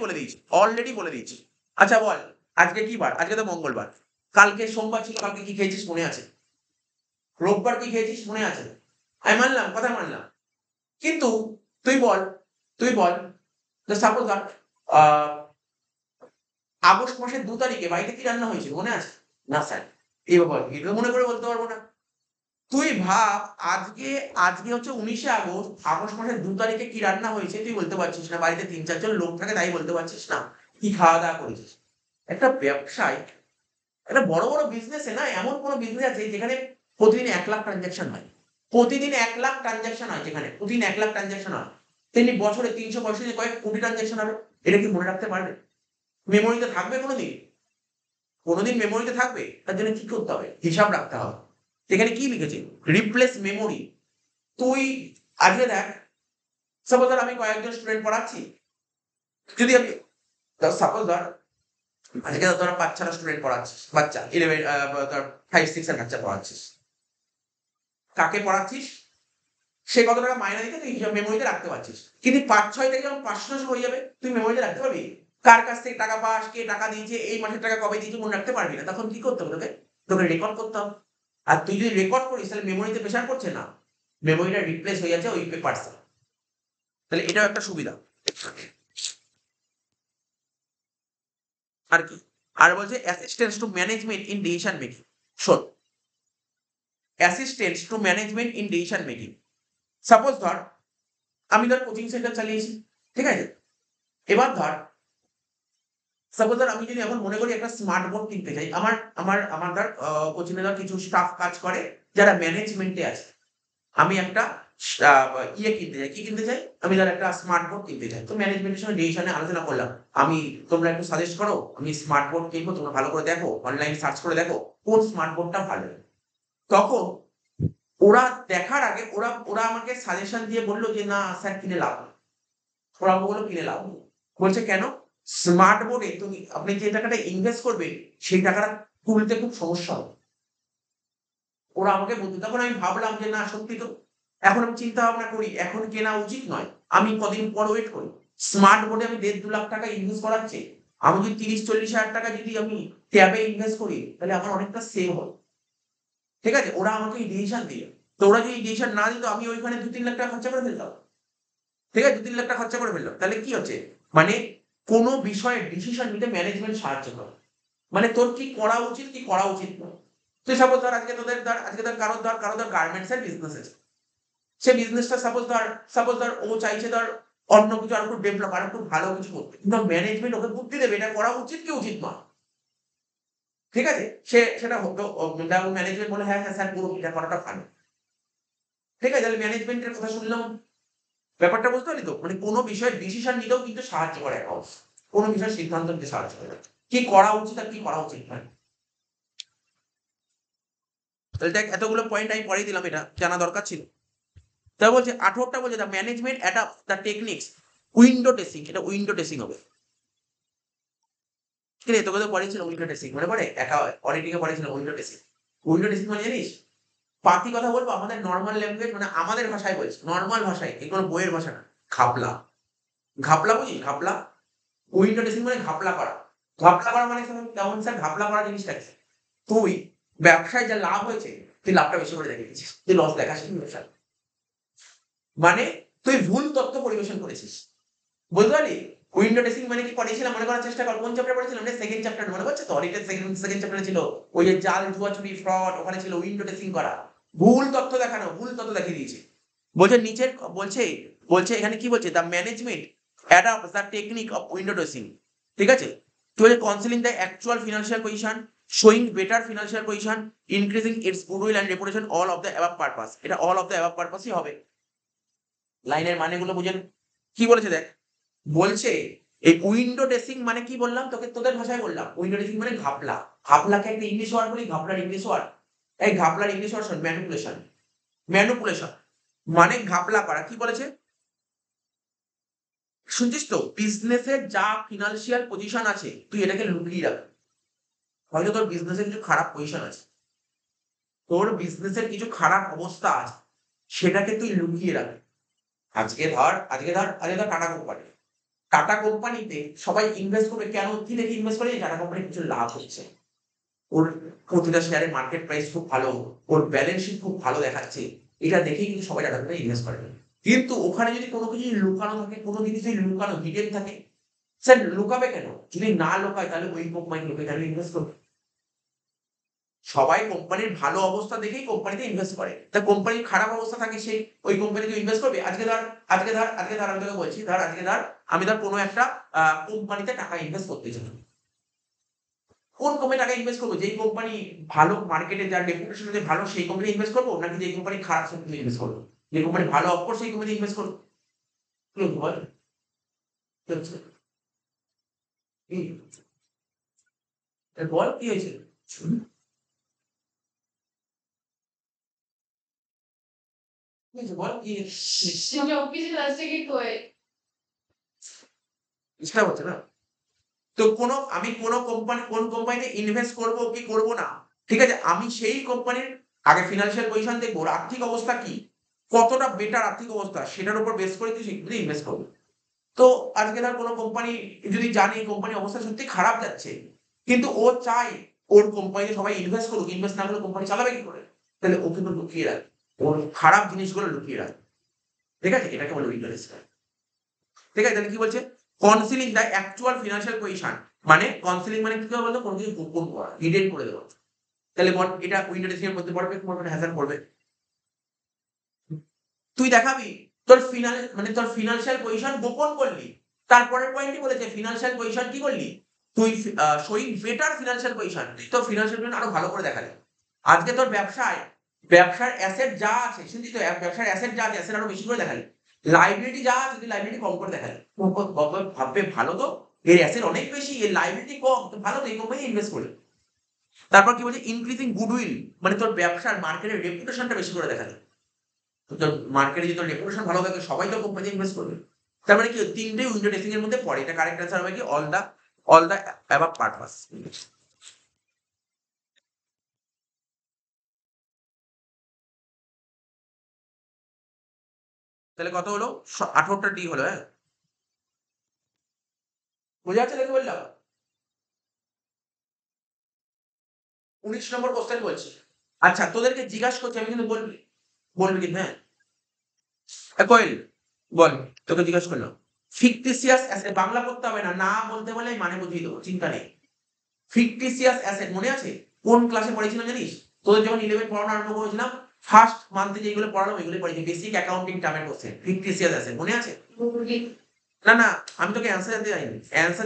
বলে দিয়েছি। আচ্ছা বল আজকে কি বার? আজকে তো মঙ্গলবার। কালকে সোমবার ছিল, কালকে কি খেয়েছিস মনে আছে? রোববার কি খেয়েছিস মনে আছে? আমি মানলাম, কথা মানলাম। কিন্তু তুই বল, সাপোজ ধর আহ আগস্ট মাসের 2 তারিখে বাড়িতে কি রান্না হয়েছিল মনে আছে? না স্যার। এবার বল, এটা মনে করে বলতে পারবো না। তুই ভাব আজকে আজকে হচ্ছে 19শে আগস্ট, আগস্ট মাসের 2 তারিখে কি রান্না হয়েছে তুই বলতে পারছিস না। বাড়িতে 3-4 জন লোক থাকে তাই বলতে পারছিস না। কি খাওয়া দাওয়া করেছিস? একটা ব্যবসায় একটা বড় বড় বিজনেসে না এমন কোন বিজনেস আছে যেখানে প্রতিদিন 1 লাখ ট্রানজাকশন হয়। প্রতিদিন 1 লাখ ট্রানজাকশন হয়, যেখানে প্রতিদিন 1 লাখ ট্রানজাকশন হয়। তেমনি বছরে 365 কয়েক কোটি ট্রানজাকশন হবে। এটা কি মনে রাখতে পারবে? মেমোরিতে থাকবে কোনোদিন? কোনোদিন মেমোরিতে থাকবে? তার জন্য কি করতে হবে? হিসাব রাখতে হবে। এখানে কি লিখেছে? Replace memory. তুই আজকে দেখ, সাপোজ ধর আমি কয়েকজন স্টুডেন্ট পড়াচ্ছি। যদি আমি সাপোজ ধর আজকে তোরা 5-6টা স্টুডেন্ট পড়াচ্ছিস, বাচ্চা 11 ধর 5-6 এর বাচ্চা পড়াচ্ছিস। কাকে পড়াচ্ছিস? সে কত টাকা মাইনে দিতে তুই হিসাব মেমোরিতে রাখতে পারছিস। কিন্তু 5-6 থেকে যখন 500 হয়ে যাবে তুই মেমোরিতে রাখতে পারবি? কার কাছ থেকে টাকা পাস, কে টাকা দিয়েছে, এই মাসের টাকা কবে দিয়েছে মনে রাখতে পারবি না। তখন কি করতে হবে তোকে? তোকে রেকর্ড করতে হবে। আর তুই যদি রেকর্ড করিস তাহলে মেমোরিতে প্রেশার পড়ছে না। মেমোরিটা রিপ্লেস হয়ে যাচ্ছে ওই পেপারসে। তাহলে এটাও একটা সুবিধা। আর কি? আর বলছে assistance to management in decision making. শোন, assistance to management in decision making. Suppose ধর আমি ধর কোচিং সেন্টার চালিয়েছি, ঠিক আছে? এবার ধর সাপোজ ধর আমি যদি এখন মনে করি একটা স্মার্ট বোর্ড কিনতে চাই, আমার আমার আমার ধর কোচিং এ ধর কিছু স্টাফ কাজ করে যারা ম্যানেজমেন্টে আছে। আমি একটা কিনতে চাই। কি কিনতে চাই? আমি ধর একটা স্মার্ট বোর্ড কিনতে চাই। তো ম্যানেজমেন্টের সঙ্গে ডিসিশনে আলোচনা করলাম। তোমরা একটু সাজেস্ট করো। আমি স্মার্ট বোর্ড কিনবো, তোমরা ভালো করে দেখো। অনলাইন সার্চ করে দেখো কোন স্মার্ট বোর্ডটা ভালো। তখন ওরা দেখার আগে ওরা ওরা আমাকে সাজেশন দিয়ে বলল যে না স্যার কিনে লাভ নেই। ওরা বলল কিনে লাভ নেই। বলছে কেন? স্মার্ট বোর্ডে আপনি যে টাকাটা ইনভেস্ট করবেন সেই টাকাটা তুলতে খুব সমস্যা হবে। ওরা আমাকে বলতো, তখন আমি ভাবলাম যে না সত্যি তো। এখন আমি চিন্তা ভাবনা করি এখন কেনা উচিত নয়। আমি কদিন পর ওয়েট করি। স্মার্ট বোর্ডে আমি 1.5-2 লাখ টাকা ইনভেস্ট করাচ্ছি। আমি যদি 30-40 হাজার টাকা যদি আমি ট্যাবে ইনভেস্ট করি তাহলে আমার অনেকটা সেভ হবে। ঠিক আছে? ওরা আমাকে এই ডিসিশন দিল। তো ওরা যদি ডিসিশন না দিত আমি ওইখানে 2-3 লাখ টাকা খরচা করে ফেলতাম। ঠিক আছে? 2-3 লাখ টাকা খরচা করে ফেললাম। তাহলে কি হচ্ছে? মানে কোন বিষয়ে ডিসিশন নিতে ম্যানেজমেন্ট সাহায্য করে। মানে তোর কি করা উচিত কি করা উচিত নয়। তুই সাপোজ ধর আজকে ধর কারোর গার্মেন্টস এর বিজনেস আছে। সে বিজনেসটা সাপোজ ধর ও চাইছে ধর অন্য কিছু আরেকটু ডেভেলপ আরেকটু ভালো কিছু করতে। কিন্তু ম্যানেজমেন্ট ওকে বুদ্ধি দেবে এটা করা উচিত কি উচিত নয়। ঠিক আছে? সেটা হতো ম্যানেজমেন্ট বলে হ্যাঁ, হ্যাঁ স্যার করুন এটা করাটা ভালো। ঠিক আছে? তাহলে ম্যানেজমেন্টের কথা শুনলাম। ব্যাপারটা বুঝতে পারলি তো? মানে কোন বিষয়ে ডিসিশন নিতেও কিন্তু সাহায্য করে অ্যাকাউন্টস। কোন বিষয়ে সিদ্ধান্ত নিতে সাহায্য করে। কি করা উচিত আর কি করা উচিত নয়। তাহলে দেখ এতগুলো পয়েন্ট আমি পড়িয়ে দিলাম, এটা জানা দরকার ছিল। তা বলছে 18টা বলছে the management adapt the techniques window dressing. এটা উইন্ডো ড্রেসিং হবে। ঠিক আছে? তোকে তো পড়িয়েছিল উইন্ডো ড্রেসিং মনে পড়ে? অডিটিং এ পড়িয়েছিল উইন্ডো ড্রেসিং। উইন্ডো ড্রেসিং মানে জানিস? পাতি কথা বলবো আমাদের নরমাল ল্যাঙ্গুয়েজ মানে আমাদের ভাষায় বলছি। নরমাল ভাষায়, এই কোনো বইয়ের ভাষা না। ঘাপলা। ঘাপলা বুঝিস? ঘাপলা? উইন্ডো ড্রেসিং মানে ঘাপলা করা। ঘাপলা করা মানে কেমন স্যার? ঘাপলা করা জিনিসটা কি? তুই ব্যবসায় যা লাভ হয়েছে তুই লাভটা বেশি করে দেখিয়ে দিচ্ছিস, তুই লস দেখাসনি ব্যবসায়। মানে তুই ভুল তথ্য পরিবেশন করেছিস, বুঝতে পারলি? উইন্ডো ড্রেসিং মানে কি পড়েছিলাম মনে করার চেষ্টা কর। কোন চ্যাপ্টার পড়েছিলাম? সেকেন্ড চ্যাপ্টার, মনে করছে তো? অডিটের সেকেন্ড চ্যাপ্টারে ছিল ওই যে জাল জুয়া চুরি ফ্রড, ওখানে ছিল উইন্ডো ড্রেসিং করা, ভুল তথ্য দেখানো, ভুল তথ্য দেখিয়ে দিয়েছে। বলছে নিচের বলছে বলছে এখানে কি বলছে? The management adapts the technique of window dressing, ঠিক আছে? কি বলছে? Concealing the actual financial position, showing better financial position, increasing its goodwill and reputation, all of the above purpose. এটা অল অফ দ্য অ্যাবাভ পারপাসই হবে। লাইনের মানেগুলো বুঝেন কি বলেছে দেখ। বলছে এই উইন্ডো ড্রেসিং মানে কি বললাম তোকে? তোদের ভাষায় বললাম উইন্ডো ড্রেসিং মানে ঘাপলা। ঘাপলাকে একটা ইংলিশ ওয়ার্ড বলি, ঘাপলার ইংলিশ ওয়ার্ড, এই ঘাপলার ইংলিশ ওয়ার্ড শোন, ম্যানিপুলেশন। ম্যানিপুলেশন মানে ঘাপলা করা। কি বলেছে শুনছিস তো? বিজনেসের যা ফিনান্সিয়াল পজিশন আছে তুই এটাকে লুকিয়ে রাখ। হয়তো তোর বিজনেসের কিছু খারাপ পজিশন আছে, তোর বিজনেসের কিছু খারাপ অবস্থা আছে, সেটাকে তুই লুকিয়ে রাখ। আজকে ধর টাটা কোম্পানি, টাটা কোম্পানিতে সবাই ইনভেস্ট করবে কেন? কি দেখে ইনভেস্ট করে? টাটা কোম্পানির কিছু লাভ হচ্ছে, ওর প্রতিটা শেয়ারের মার্কেট প্রাইস খুব ভালো, ওর ব্যালেন্স শিট খুব ভালো দেখাচ্ছে, এটা দেখেই কিন্তু সবাই টাটা কোম্পানি ইনভেস্ট করে। কিন্তু ওখানে যদি কোনো কিছু লুকানো থাকে, কোনো জিনিস যদি লুকানো হিডেন থাকে, স্যার লুকাবে কেন? যদি না লুকায় তাহলে ওই কোম্পানি লোকে কেন ইনভেস্ট করবে? সবাই কোম্পানির ভালো অবস্থা দেখেই কোম্পানিতে ইনভেস্ট করে। তা কোম্পানির খারাপ অবস্থা থাকে সেই ওই কোম্পানিতে ইনভেস্ট করবে? আজকে ধর আমি তোকে বলছি, আমি কোনো একটা কোম্পানিতে টাকা ইনভেস্ট করতে চাই। কোন কোম্পানি টাকা ইনভেস্ট করবো? যেই কোম্পানি ভালো, মার্কেটে যার রেপুটেশন আছে ভালো, সেই কোম্পানি ইনভেস্ট করবো, নাকি যেই কোম্পানি খারাপ সেই কোম্পানি ইনভেস্ট করবো? যে কোম্পানি ভালো অফকোর্স সেই কোম্পানি ইনভেস্ট করবো। কি বল? কি বল কি হয়েছে? কি হয়েছে বল কি? ডিস্টার্ব হচ্ছে না তো? আমি কোন কোম্পানিতে ইনভেস্ট করব কি করব না, ঠিক আছে? আমি সেই কোম্পানির আগে ফিনান্সিয়াল পজিশন দেখবো, ওর আর্থিক অবস্থা কি, কতটা বেটার আর্থিক অবস্থা, সেটার উপর বেস করে তুই সেখানে ইনভেস্ট করবো। তো আজকে ধর কোনো কোম্পানি যদি জানে কোম্পানির অবস্থা সত্যি খারাপ যাচ্ছে, কিন্তু ও চায় ওর কোম্পানিতে সবাই ইনভেস্ট করুক, ইনভেস্ট না করলে কোম্পানি চালাবে কি করে? তাহলে ও কিন্তু লুকিয়ে রাখে, ওর খারাপ জিনিসগুলো লুকিয়ে রাখে, ঠিক আছে? এটাকে বলে ইন্টারেস্ট। ঠিক আছে? তাহলে কি বলছে? Concealing the actual financial position, মানে কনসিলিং মানে কি হবে বলতো? কোনো কিছু গোপন করা, হিডেন করে দেওয়া। তাহলে বল এটা উইন্ডো ড্রেসিং এর মধ্যে পড়বে কি পড়বে না? হ্যাঁ পড়বে। তুই দেখাবি তোর ফিনান্সিয়াল পজিশন গোপন করলি। তারপরের পয়েন্টই বলেছে ফিনান্সিয়াল পজিশন কি করলি? তুই শোয়িং বেটার ফিনান্সিয়াল পজিশন, তোর ফিনান্সিয়াল পজিশন আরো ভালো করে দেখালি। আজকে তোর ব্যবসার অ্যাসেট যা আছে, শুনছিস তো? ব্যবসার অ্যাসেট যা আছে অ্যাসেট আরো বেশি করে দেখালি। লাইবিলিটি যা আছে তুই লাইবিলিটি কম করে দেখালি। ভাববে ভালো তো, এর অ্যাসেট অনেক বেশি, এর লাইবিলিটি কম, তো ভালো তো, এই কোম্পানি ইনভেস্ট করলি। তারপর কি বলছে? ইনক্রিজিং গুডউইল, মানে তোর ব্যবসার মার্কেটের রেপুটেশনটা বেশি করে দেখালি। তো তোর মার্কেটে যদি তোর রেপুটেশন ভালো থাকে সবাই তো কোম্পানি ইনভেস্ট করবে। তার মানে কি তিনটে উইন্ডো ড্রেসিং এর মধ্যে পড়ে। এটা কারেক্ট অ্যান্সার হবে কি? All the above purpose. তাহলে কত হলো? 18টা ডি হলো। হ্যাঁ বুঝে যাচ্ছে দেখে বললাম? 19 নম্বর কোশ্চেন বলছি। আচ্ছা তোদেরকে জিজ্ঞাসা করছি আমি, কিন্তু বলবি, বলবি কিন্তু হ্যাঁ। কোয়েল বল, তোকে জিজ্ঞাসা করলো ফিকটিসিয়াস অ্যাসেট, বাংলা করতে হবে না, না বলতে বলে মানে বুঝিয়ে দেবো, চিন্তা নেই। ফিকটিসিয়াস অ্যাসেট মনে আছে? কোন ক্লাসে পড়েছিলাম জানিস? তোদের যখন 11 পড়ানো আরম্ভ করেছিলাম, ফার্স্ট মান্থে যেগুলো পড়ালাম ওইগুলো পড়েছি, বেসিক অ্যাকাউন্টিং টার্মের কোশ্চেন, ফিকটিসিয়াস অ্যাসেট মনে আছে? না আমি তোকে অ্যান্সার জানতে চাইনি, অ্যান্সার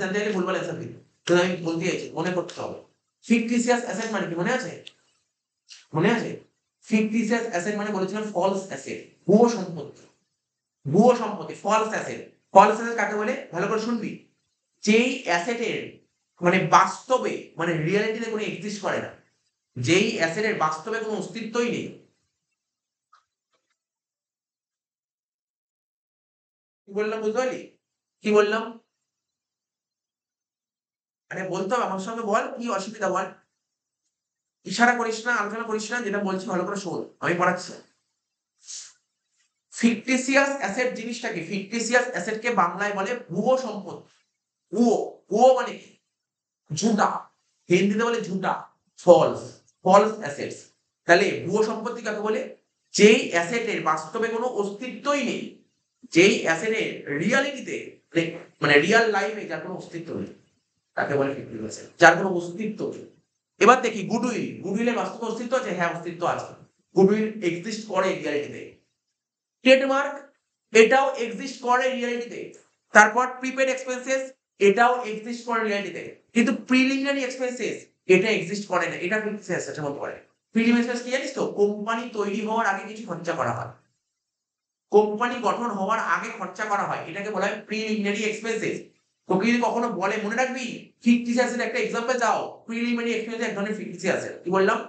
জানতে চাইলে ভুলভাল অ্যান্সার দিবি। তো আমি বলতে চাইছি মনে করতে হবে। ফিকটিসিয়াস অ্যাসেট মানে কি মনে আছে? মনে আছে? ফিকটিসিয়াস অ্যাসেট মানে বলেছিলাম ফলস অ্যাসেট, ভুয়ো সম্পত্তি। ভুয়ো সম্পত্তি, ফলস অ্যাসেট। ফলস অ্যাসেট কাকে বলে ভালো করে শুনবি। যেই অ্যাসেটের মানে বাস্তবে মানে রিয়ালিটিতে কোনো এক্সিস্ট করে না, যেই অ্যাসেটের বাস্তবে কোনো অস্তিত্বই নেই। কি বললাম বুঝতে পারলি? কি বললাম? আরে বলতে হবে আমার সঙ্গে, বল কি অসুবিধা বল। ইশারা করিস না, আলোচনা করিস না, যেটা বলছি ভালো করে শোন, আমি পড়াচ্ছি। ফিকটিসিয়াস অ্যাসেট জিনিসটা কি? ফিকটিসিয়াস অ্যাসেটকে বাংলায় বলে ভুয়ো সম্পত্তি। ভুয়ো, ভুয়ো মানে কি? ঝুটা, হিন্দিতে বলে ঝুটা, ফলস, ফলস অ্যাসেটস। তাহলে ভুয়ো সম্পত্তি কাকে বলে? যেই অ্যাসেটের বাস্তবে কোনো অস্তিত্বই নেই, যেই অ্যাসেটের রিয়ালিটিতে মানে রিয়াল লাইফে যার কোনো অস্তিত্ব নেই, তাকে বলে ফিকটিভ অ্যাসেট, যার কোনো অস্তিত্ব নেই। এবার দেখি গুডউইল, গুডউইলের বাস্তবে অস্তিত্ব আছে? হ্যাঁ, অস্তিত্ব আছে। গুডউইল এক্সিস্ট করে রিয়ালিটিতে। ট্রেডমার্ক, এটাও এক্সিস্ট করে রিয়ালিটিতে। তারপর প্রিপেড এক্সপেন্সেস, এটাও এক্সিস্ট করে রিয়ালিটিতে। কিন্তু প্রিলিমিনারি এক্সপেন্সেস এটা এক্সিস্ট করে না, এটা ফিক্সড অ্যাসেটের মধ্যে পড়ে। প্রিলিমিনারি এক্সপেন্স কি জানিস তো? কোম্পানি তৈরি হওয়ার আগে কিছু খরচা করা হয়, কোম্পানি গঠন হওয়ার আগে খরচা করা হয়, এটাকে বলা হয় প্রিলিমিনারি এক্সপেন্সেস। তোকে যদি কখনো বলে, মনে রাখবি ফিক্সড অ্যাসেট একটা এক্সাম্পল দাও, প্রিলিমিনারি এক্সপেন্স এক ধরনের ফিক্সড অ্যাসেট। কি বললাম?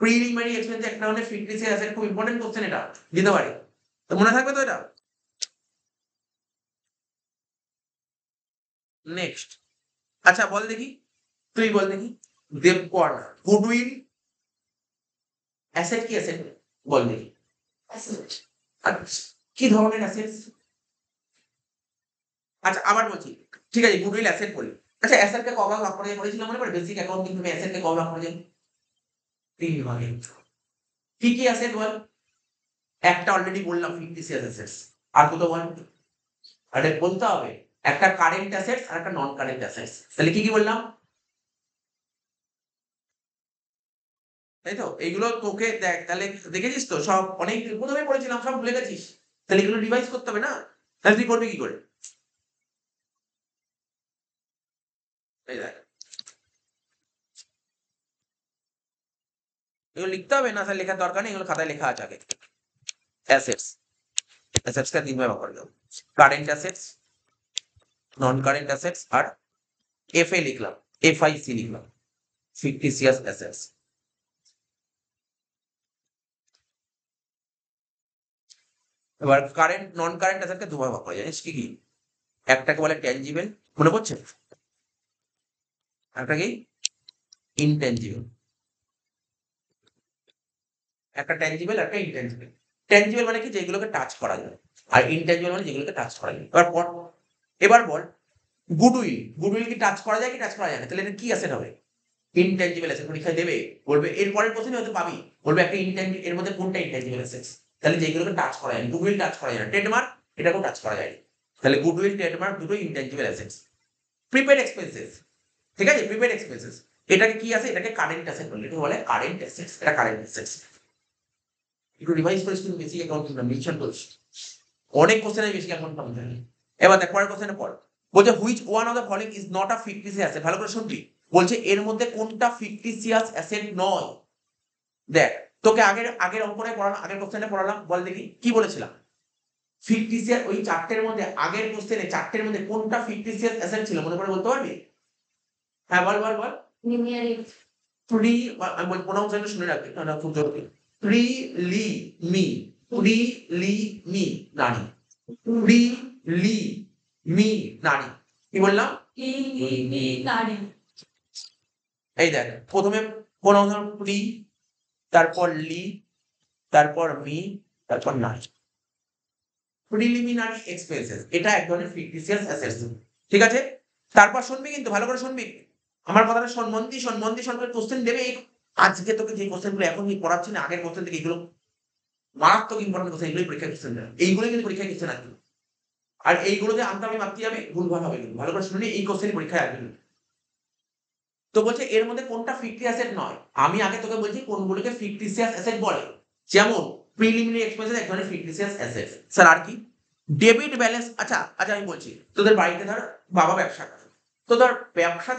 প্রিলিমিনারি এক্সপেন্স এক ধরনের ফিক্সড অ্যাসেট। খুব ইম্পর্টেন্ট কোশ্চেন, এটা দিতে পারে, তো মনে থাকবে তো এটা। নেক্সট, আচ্ছা বল দেখি, তুই বল দেখি, দেবকর গুডউইল অ্যাসেট কি? অ্যাসেট বল দেখি। অ্যাসেট, আচ্ছা কি ধরনের অ্যাসেট? আচ্ছা আবার বলছি, ঠিক আছে গুডউইল অ্যাসেট বলি। আচ্ছা অ্যাসেটকে কবে ভাগ করা যায় বলেছিলাম মনে পড়ে? বেসিক অ্যাকাউন্টিং থেকে অ্যাসেটকে কবে ভাগ করা যায়? 3 ভাগে। কি কি অ্যাসেট বল? একটা অলরেডি বললাম, ফিকটিসিয়াস অ্যাসেটস। আর দুটো বল, আরে বলতে হবে। একটা কারেন্ট অ্যাসেটস আর একটা নন কারেন্ট অ্যাসেটস। তাহলে কি কি বললাম? তাই তো? এইগুলো তোকে দেখ, তাহলে দেখেছিস তো সব, অনেক প্রথমে পড়েছিলাম, সব ভুলে গেছিস। তাহলে এগুলো রিভাইজ করতে হবে না? তাহলে তুই করবি কি করে? এই দেখ, এগুলো লিখতে হবে না? তাহলে লেখার দরকার নেই, এগুলো খাতায় লেখা আছে আগে। অ্যাসেটস, অ্যাসেটস কে তিন ভাগে ভাগ করে দাও। Current assets, non current assets, আর এফ এ লিখলাম, এফআইসি লিখলাম, ফিকটিসিয়াস অ্যাসেটস। এবার কারেন্ট নন কারেন্ট অ্যাসেটকে দুভাগে ভাগ করা যায়, জানিস কি কি? একটাকে বলে ট্যানজিবল, মনে পড়ছে? একটা কি? ইনট্যানজিবল। একটা ট্যানজিবল, একটা ইনট্যানজিবল। ট্যানজিবল মানে কি? যেগুলোকে টাচ করা যায়, আর ইনট্যানজিবল মানে যেগুলোকে টাচ করা যায়। এবার বল গুডউইল, গুডউইল কি টাচ করা যায় কি টাচ করা যায় না? তাহলে এটা কি অ্যাসেট হবে? Intangible asset. পরীক্ষায় দেবে, বলবে এর পরের প্রশ্নে হয়তো পাবি, বলবে একটা ইনট্যানজিবল, এর মধ্যে কোনটা ইনট্যানজিবল অ্যাসেট? তাহলে যেগুলোকে টাচ করা যায় না, গুডউইল টাচ করা যায় না, ট্রেডমার্ক এটাকেও টাচ করা যায় না। তাহলে গুডউইল ট্রেডমার্ক দুটো ইনট্যানজিবল অ্যাসেটস। প্রিপেড এক্সপেন্সেস, ঠিক আছে? প্রিপেড এক্সপেন্সেস এটাকে কি আছে? এটাকে কারেন্ট অ্যাসেট বলে, এটাকে বলে কারেন্ট অ্যাসেটস। এটা কারেন্ট অ্যাসেটস। একটু রিভাইজ করিস, কিন্তু বেসিক অ্যাকাউন্টিং না, মেনশন করিস, অনেক কোশ্চেনে বেসিক অ্যাকাউন্ট পাবি। এবার দেখ পরের কোশ্চেনে পড়। বলছে which one of the following is not a fictitious asset. ভালো করে শুনবি, বলছে এর মধ্যে কোনটা ফিকটিসিয়াস অ্যাসেট নয়। দেখ, তোকে আগের আগের অঙ্কনে পড়ালাম, আগের কোশ্চেনে পড়ালাম, বল দেখি কি বলেছিলাম? ফিকটিসিয়াস, ওই চারটের মধ্যে আগের কোশ্চেনে চারটের মধ্যে কোনটা ফিকটিসিয়াস অ্যাসেট ছিল মনে করে বলতে পারবি? হ্যাঁ বল বল বল। প্রি, আমি বল প্রোনাউন্সিয়েশনটা শুনে রাখবি, না খুব জরুরি। প্রিলিমি, প্রিলিমি নারী, প্রিলিমি নারী। কি বললাম? এই দেখ, প্রথমে প্রোনাউন্সিয়েশন প্রি, তারপর লি, তারপর মি, তারপর নারী। প্রিলিমিনারি এক্সপেন্সেস, এটা এক ধরনের ফিকটিসিয়াস অ্যাসেটস, ঠিক আছে? তারপর শুনবি, কিন্তু ভালো করে শুনবি, আমার কথাটা শোন, মন দিয়ে শোন, মন দিয়ে শোন, কোশ্চেন দেবে আজকে তোকে যে কোশ্চেনগুলো এখন পড়াচ্ছি না, আগের কোশ্চেন থেকে এগুলো মারাত্মক ইম্পর্টেন্ট কোশ্চেন, এগুলোই পরীক্ষায় কোশ্চেন দেয়, এইগুলোই কিন্তু পরীক্ষায় কোশ্চেন আসবে। আর এইগুলোতে আনতে আমি মারতে যাবে, ভুলভাল হবে, কিন্তু ভালো করে শুনে এই কোশ্চেন পরীক্ষায় আসবে। তো বলছে এর মধ্যে কোনটা ফিকটিভ অ্যাসেট নয়। আমি আগে তোকে বলছি কোনগুলোকে ফিকটিসিয়াস অ্যাসেট বলে। যেমন প্রিলিমিনারি এক্সপেন্সেস এক ধরনের ফিকটিসিয়াস অ্যাসেট। স্যার আর কি? Debit balance. আচ্ছা আচ্ছা আমি বলছি, তোদের বাড়িতে ধর বাবা ব্যবসা করে, তো ধর ব্যবসা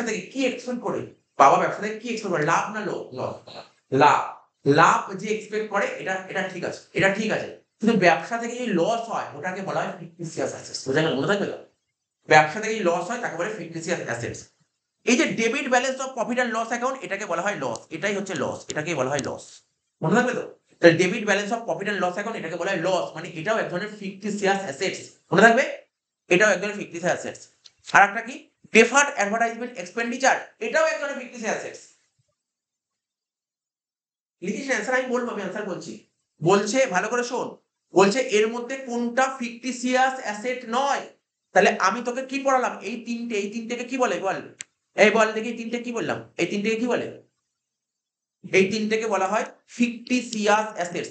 থেকে কি এক্সপেক্ট করে? বাবা ব্যবসা থেকে কি এক্সপেক্ট করে? লাভ না লস? লাভ। লাভ যে এক্সপেক্ট করে, এটা এটা ঠিক আছে, এটা ঠিক আছে। কিন্তু ব্যবসা থেকে যদি লস হয়, ওটাকে বলা হয় ফিকটিসিয়াস অ্যাসেটস। বোঝা গেল? মনে থাকবে তো? ব্যবসা থেকে যদি লস হয়, তাকে বলে ফিকটিসিয়াস অ্যাসেটস। এই যে debit balance of profit and loss account, এটাকে বলা হয় লস। এটাই হচ্ছে লস, এটাকে বলা হয় লস। মনে থাকবে তো? তাহলে debit balance of profit and loss account, এটাকে বলা হয় লস, মানে এটাও এক ধরনের ফিকটিসিয়াস অ্যাসেটস। মনে থাকবে? এটাও এক ধরনের ফিকটিসিয়াস অ্যাসেটস। আর একটা কি? ডেফার্ড অ্যাডভার্টাইজমেন্ট এক্সপেন্ডিচার, এটাও এক ধরনের ফিকটিসিয়াস অ্যাসেটস। লিখিস না অ্যান্সার? আমি বলবো, আমি অ্যান্সার বলছি। বলছে ভালো করে শোন, বলছে এর মধ্যে কোনটা ফিকটিসিয়াস অ্যাসেট নয়। তাহলে আমি তোকে কি পড়ালাম, এই তিনটেকে কি বলে বল, এই বল দেখি তিনটে কি বললাম, এই তিনটেকে কি বলে, এই তিনটেকে বলা হয় ফিকটিসিয়াস অ্যাসেটস,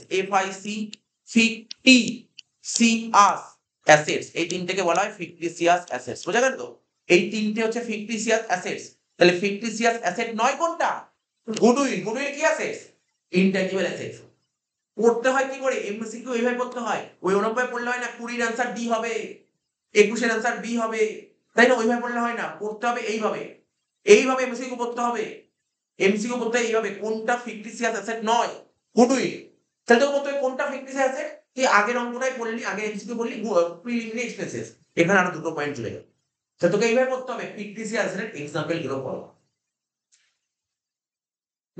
ফিকটিসিয়াস অ্যাসেটস, এই তিনটেকে বলা হয় ফিকটিসিয়াস অ্যাসেটস। বোঝা গেল তো, এই তিনটে হচ্ছে ফিকটিসিয়াস অ্যাসেটস। তাহলে ফিকটিসিয়াস অ্যাসেট নয় কোনটা, গুডউইল কি অ্যাসেটস, ইনট্যাঞ্জিবল অ্যাসেটস। পড়তে হয় কি করে, এমসিকিউ এইভাবে পড়তে হয়, ওই অনুপায় পড়লে হয় না 20 অ্যান্সার ডি হবে, 21 অ্যান্সার বি হবে, তাই না, ওইভাবে পড়লে হয় না, পড়তে হবে এইভাবে, এইভাবে এমসিকিউ পড়তে হবে, এমসিকিউ পড়তে এইভাবে, কোনটা ফিকটিসিয়াস অ্যাসেট নয়, গুডউইল। তাহলে তোকে বলতে হবে কোনটা ফিকটিসিয়াস অ্যাসেট, তুই আগের অঙ্কটাই পড়লি, আগে এমসিকিউ পড়লি প্রিলিমিনারি এক্সপেন্সেস, এখানে আরো দুটো পয়েন্ট চলে গেল। তাহলে তোকে এইভাবে পড়তে হবে, ফিকটিসিয়াস অ্যাসেট এক্সাম্পল গুলো পড়ো।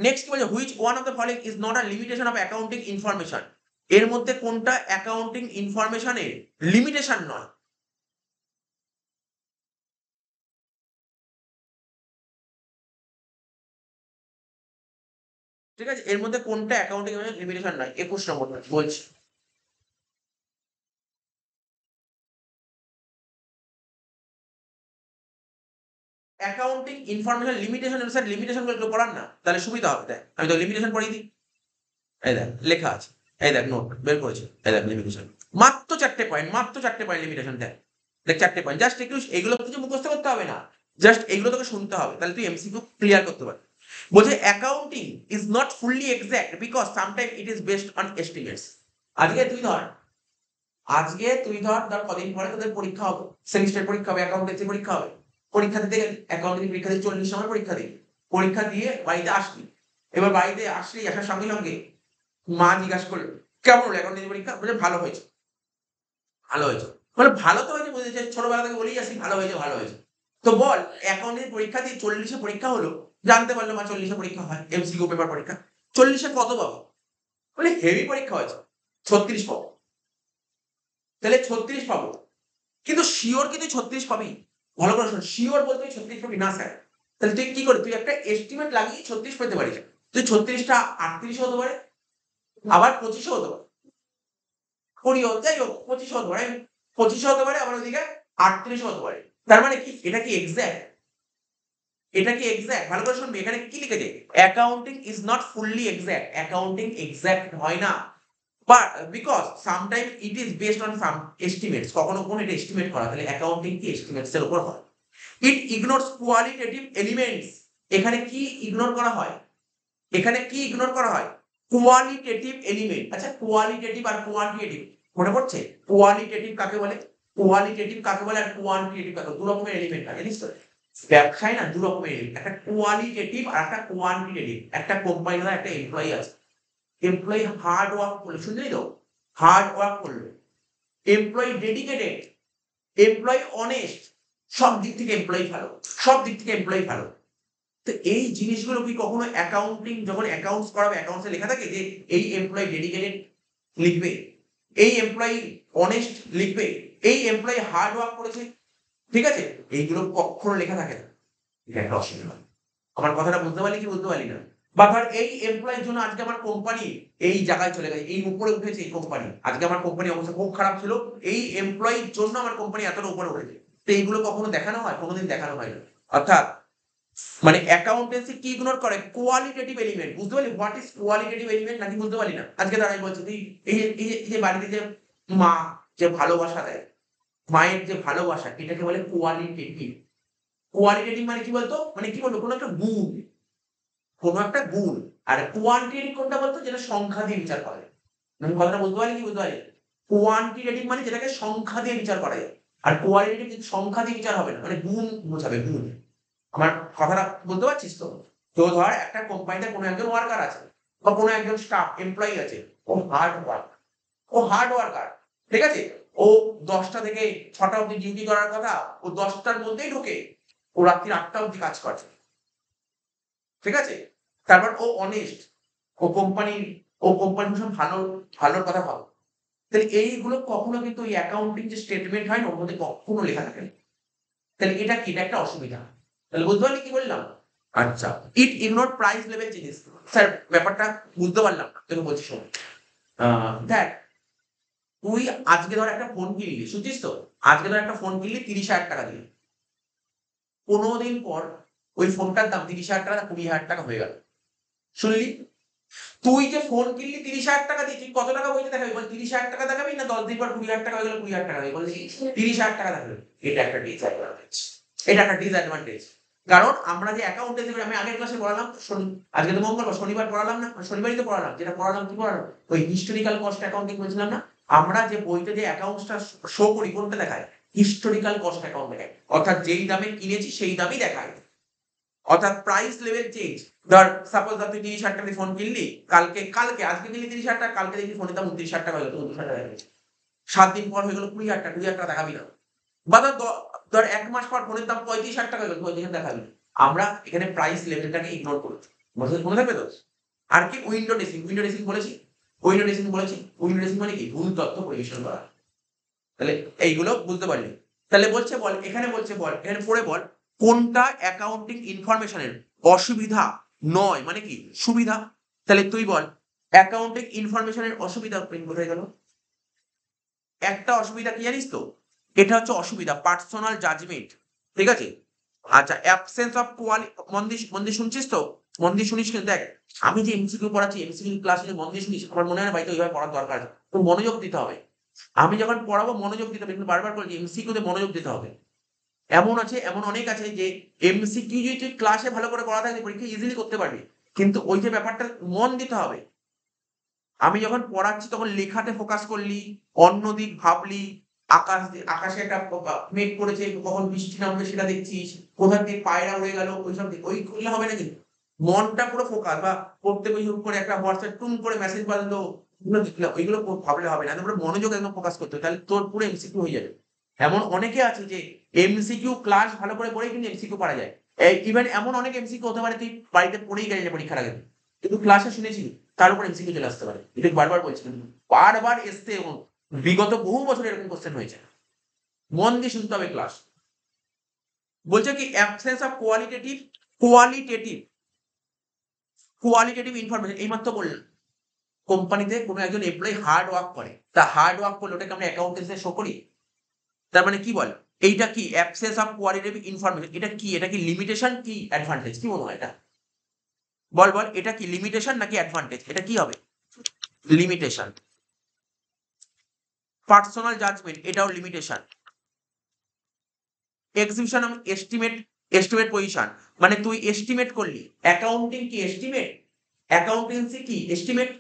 নেক্সট বলছে which one of the following is not a limitation of accounting information, এর মধ্যে কোনটা অ্যাকাউন্টিং ইনফরমেশনের লিমিটেশন নয়। ঠিক আছে, এর মধ্যে কোনটা অ্যাকাউন্টিং লিমিটেশন নয়, 21 নম্বর বলছি। Accounting information limitation, sir limitation গুলো পড়ান না, তাহলে সুবিধা হবে। দেখ আমি তো লিমিটেশন পড়িয়ে দিই, এই দেখ লেখা আছে, এই দেখ নোট বের করেছে, এই দেখ লিমিটেশন, মাত্র 4টে পয়েন্ট, মাত্র 4টে পয়েন্ট লিমিটেশন। দেখ দেখ 4টে পয়েন্ট, জাস্ট একটু এগুলো কিছু মুখস্থ করতে হবে না, জাস্ট এগুলো তোকে শুনতে হবে, তাহলে তুই এমসিকিউ ক্লিয়ার করতে পারবি। বলছে accounting is not fully exact because sometime it is based on estimates. আজকে তুই ধর, ধর কদিন পরে তোদের পরীক্ষা হবে, সেমিস্টার পরীক্ষা হবে, অ্যাকাউন্টেন্সি পরীক্ষা হবে, পরীক্ষা দিতে গেলে অ্যাকাউন্টেন্সি পরীক্ষা দিয়ে 40 সময় পরীক্ষা দিই, পরীক্ষা দিয়ে বাড়িতে আসলি, এবার বাড়িতে আসলি, আসার সঙ্গে সঙ্গে মা জিজ্ঞাসা করলো কেমন হলো অ্যাকাউন্টেন্সি পরীক্ষা, বলে ভালো হয়েছে, ভালো হয়েছে, বলে ভালো তো হয়েছে বুঝেছে, ছোটবেলা থেকে বলেই আসি ভালো হয়েছে, ভালো হয়েছে। তো বল অ্যাকাউন্টেন্সি পরীক্ষা দিয়ে 40 পরীক্ষা হলো, জানতে পারলো মা 40 পরীক্ষা হয়, এমসিকিউ পেপার পরীক্ষা, 40 কত পাবো, বলে হেভি পরীক্ষা হয়েছে, 36 পাবো। তাহলে 36 পাবো, কিন্তু শিওর কি তুই 36 পাবি, ভালো করে শোন, শিওর বলতে তুই 36 পাবি না স্যার, তাহলে তুই কি করে, তুই একটা এস্টিমেট লাগিয়ে 36 পেতে পারিস, তুই 36টা 38 হতে পারে, আবার 25 হতে পারে, 20 যাই হোক 25 হতে পারে, 25 হতে পারে, আবার ওইদিকে 38 হতে পারে। তার মানে কি এটা কি এক্সাক্ট, এটা কি এক্সাক্ট, ভালো করে শুনবি, এখানে কি লিখেছে, accounting is not fully exact, accounting exact হয় না, but because sometime it is based on some estimates, কখনো কখনো এটা এস্টিমেট করা, তাহলে অ্যাকাউন্টিং কি এস্টিমেটস এর উপর হয়। ইট ইগনোরস কোয়ালিটেটিভ এলিমেন্টস, এখানে কি ইগনোর করা হয়, এখানে কি ইগনোর করা হয়, কোয়ালিটেটিভ এলিমেন্ট। আচ্ছা কোয়ালিটেটিভ আর কোয়ান্টিটেটিভ মনে পড়ছে, কোয়ালিটেটিভ কাকে বলে, কোয়ালিটেটিভ কাকে বলে আর কোয়ান্টিটেটিভ কাকে, দু রকমের এলিমেন্ট হয় জানিস তো, ব্যবসায় না দু রকমের এলিমেন্ট, একটা কোয়ালিটেটিভ আর একটা কোয়ান্টিটেটিভ। একটা কোম্পানি ধর একটা এমপ্লয়ি আছে, এমপ্লয়ি হার্ড ওয়ার্ক করলো, শুনলি তো, হার্ড ওয়ার্ক করলো, এমপ্লয়ি ডেডিকেটেড, এমপ্লয়ি অনেস্ট, সব দিক থেকে এমপ্লয়ি ভালো, সব দিক থেকে এমপ্লয়ি ভালো। তো এই জিনিসগুলো কি কখনো অ্যাকাউন্টিং যখন অ্যাকাউন্টস করাবে, অ্যাকাউন্টসে লেখা থাকে যে এই এমপ্লয়ি ডেডিকেটেড লিখবে, এই এমপ্লয়ি অনেস্ট লিখবে, এই এমপ্লয়ি হার্ড ওয়ার্ক করেছে, ঠিক আছে, এইগুলো কখনো লেখা থাকে না, এটা একটা অসুবিধা। আমার কথাটা বুঝতে পারলি কি বুঝতে পারলি না, বা ধর এই এমপ্লয়ের জন্য আজকে আমার কোম্পানি এই জায়গায় চলে গেছে, এই উপরে উঠেছে এই কোম্পানি, আজকে আমার কোম্পানি অবস্থা খুব খারাপ ছিল, এই এমপ্লয়ির জন্য আমার কোম্পানি এতটা উপরে উঠেছে, তো এইগুলো কখনো দেখানো হয়, কোনোদিন দেখানো হয় না। অর্থাৎ মানে অ্যাকাউন্টেন্সি কি ইগনোর করে, কোয়ালিটেটিভ এলিমেন্ট, বুঝতে পারলি হোয়াট ইজ কোয়ালিটেটিভ এলিমেন্ট নাকি বুঝতে পারলি না, আজকে দাঁড়াই বলছি তুই এই যে বাড়িতে যে মা যে ভালোবাসা দেয়, মায়ের যে ভালোবাসা এটাকে বলে কোয়ালিটেটিভ। কোয়ালিটেটিভ মানে কি বলতো, মানে কি বলবো, কোনো একটা গুণ, কোনো একটা গুণ। আর কোয়ান্টিটেটিভ কোনটা বলতো, যেটা সংখ্যা দিয়ে বিচার করে, আমি কথাটা বুঝতে পারি কি বুঝতে পারি, কোয়ান্টিটেটিভ মানে যেটাকে সংখ্যা দিয়ে বিচার করা যায়, আর কোয়ালিটেটিভ সংখ্যা দিয়ে বিচার হবে না, মানে গুণ বোঝাবে, গুণ। আমার কথাটা বুঝতে পারছিস তো, তো ধর একটা কোম্পানিতে কোনো একজন ওয়ার্কার আছে, বা কোনো একজন স্টাফ এমপ্লয়ি আছে, ও হার্ড ওয়ার্ক, ও হার্ড ওয়ার্কার, ঠিক আছে, ও 10টা থেকে 6টা অবধি ডিউটি করার কথা, ও 10টার মধ্যেই ঢোকে, ও রাত্রি 8টা অবধি কাজ করে, ঠিক আছে, তারপর ও অনেস্ট, ও কোম্পানির, ও কোম্পানির ভীষণ ভালো, ভালোর কথা ভাবে, তাহলে এইগুলো কখনো কিন্তু ওই অ্যাকাউন্টিং যে স্টেটমেন্ট হয় না ওর মধ্যে কখনো লেখা থাকে না, তাহলে এটা কি, এটা একটা অসুবিধা, তাহলে বুঝতে পারলি কি বললাম। আচ্ছা, ইট ইগনোর প্রাইস লেভেল জিনিস, স্যার ব্যাপারটা বুঝতে পারলাম না, তোকে বলছি শোন, দেখ তুই আজকে ধর একটা ফোন কিনলি, শুনছিস তো? আজকে ধর একটা ফোন কিনলি 30,000 টাকা দিয়ে। 15 দিন পর ওই ফোনটার দাম 30,000 টাকা 20,000 টাকা হয়ে গেল। শুনলি? তুই যে ফোন কিনলি 30,000 টাকা দিয়ে, তুই কত টাকা বইতে দেখাবি বল? 30,000 টাকা দেখাবি না 10 দিন পর 20,000 টাকা হয়ে গেল 20,000 টাকা হয়ে গেল? 30,000 টাকা দেখাবি। এটা একটা ডিসঅ্যাডভান্টেজ। এটা একটা ডিসঅ্যাডভান্টেজ। কারণ আমরা যে অ্যাকাউন্টেন্সি আমি আগের ক্লাসে পড়ালাম, আজকে তো মঙ্গলবার, শনিবার পড়ালাম না? শনিবারই তো পড়ালাম। যেটা পড়ালাম কি পড়ালাম? ওই হিস্টোরিক্যাল কস্ট অ্যাকাউন্টিং বলছিলাম না? আমরা যে বইতে যে অ্যাকাউন্টসটা শো করি কোনটা দেখায়? হিস্টোরিক্যাল কস্ট অ্যাকাউন্ট দেখায়। অর্থাৎ যেই দামে কিনেছি সেই দামই দেখায়। অর্থাৎ প্রাইস লেভেল চেঞ্জ। ধর সাপোজ ধর তুই 30,000 টাকা দিয়ে ফোন কিনলি, কালকে আজকে কিনলি 30,000 টাকা, কালকে দেখবি ফোনের দাম 29,000 টাকা হয়ে গেল, 29,000 টাকা হয়ে গেছে। 7 দিন পর হয়ে গেল 20,000 টাকা, 20,000 টাকা দেখাবি না। বা ধর 1 মাস পর ফোনের দাম 35,000 টাকা হয়ে গেল, 35,000 দেখাবি না। আমরা এখানে প্রাইস লেভেলটাকে ইগনোর করছি। মনে থাকবে তো? আর কি উইন্ডো ড্রেসিং? উইন্ডো ড্রেসিং বলেছি? উইন্ডো ড্রেসিং বলেছি? উইন্ডো ড্রেসিং মানে কি? ভুল তথ্য পরিবেশন করা। তাহলে এইগুলো বুঝতে পারলি? তাহলে বলছে বল, এখানে বলছে বল, এখানে পড়ে বল কোনটা অ্যাকাউন্টিং ইনফরমেশনের অসুবিধা নয়, মানে কি সুবিধা? তাহলে তুই বল অ্যাকাউন্টিং ইনফরমেশনের অসুবিধা কোথায় গেল? একটা অসুবিধা কি জানিস তো? এটা হচ্ছে অসুবিধা পার্সোনাল জাজমেন্ট। ঠিক আছে? আচ্ছা, অ্যাবসেন্স অফ কোয়ালিটি। মন দিয়ে শুনছিস তো? মন দিয়ে শুনিস কিন্তু দেখ, আমি যে এমসিকিউ পড়াচ্ছি, এমসিকিউ ক্লাস যদি মন দিয়ে শুনিস, আমার মনে হয় না বাড়িতে ওইভাবে পড়ার দরকার আছে। তো মনোযোগ দিতে হবে। আমি যখন পড়াবো মনোযোগ দিতে হবে, কিন্তু বারবার বলছি এমসিকিউ তে মনোযোগ দিতে হবে। এমন অনেক আছে যে এমসিকিউ যদি তুই ক্লাসে ভালো করে করা থাকে পরীক্ষা ইজিলি করতে পারবি, কিন্তু ওই যে ব্যাপারটা মন দিতে হবে। আমি যখন পড়াচ্ছি তখন লেখাতে ফোকাস করলি, অন্য দিক ভাবলি, আকাশে একটা মেঘ করেছে, কখন বৃষ্টি নামবে সেটা দেখছিস, কোথা থেকে পায়রা উড়ে গেল, ওইসব ওই করলে হবে না কিন্তু। মনটা পুরো ফোকাস, বা পড়তে বসে হুট করে একটা হোয়াটসঅ্যাপ টুন করে মেসেজ বাজলো, ওইগুলো ভাবলে হবে না। পুরো মনোযোগ একদম ফোকাস করতে হবে, তাহলে তোর পুরো এমসিকিউ হয়ে যাবে। এমন অনেকে আছে যে এমসিকিউ ক্লাস ভালো করে পড়ে কিন্তু এমসিকিউ পারা যায়। ইভেন এমন অনেক এমসিকিউ হতে পারে তুই বাড়িতে পড়েই গেলি পরীক্ষার আগে, কিন্তু ক্লাসে শুনেছিলি, তার উপর এমসিকিউ চলে আসতে পারে। এটা বারবার বলছি, বারবার এসছে এবং বিগত বহু বছর এরকম কোশ্চেন হয়েছে। মন দিয়ে শুনতে হবে ক্লাস। বলছে কি absence of qualitative qualitative information. এইমাত্র বললাম কোম্পানিতে কোনো একজন এমপ্লয়ি হার্ড ওয়ার্ক করে, তা হার্ড ওয়ার্ক করলে ওটাকে আমরা অ্যাকাউন্টেন্সে শো করি। তার মানে কি বল? এইটা কি অ্যাবসেন্স অফ কোয়ালিটেটিভ ইনফরমেশন? এটা কি? এটা কি লিমিটেশন কি অ্যাডভান্টেজ? কি মনে হয় এটা? বল বল, এটা কি লিমিটেশন নাকি অ্যাডভান্টেজ? এটা কি হবে? লিমিটেশন। পার্সোনাল জাজমেন্ট, এটাও limitation. Exhibition of estimate position, মানে তুই এস্টিমেট করলি। অ্যাকাউন্টিং কি এস্টিমেট? অ্যাকাউন্টেন্সি কি এস্টিমেট?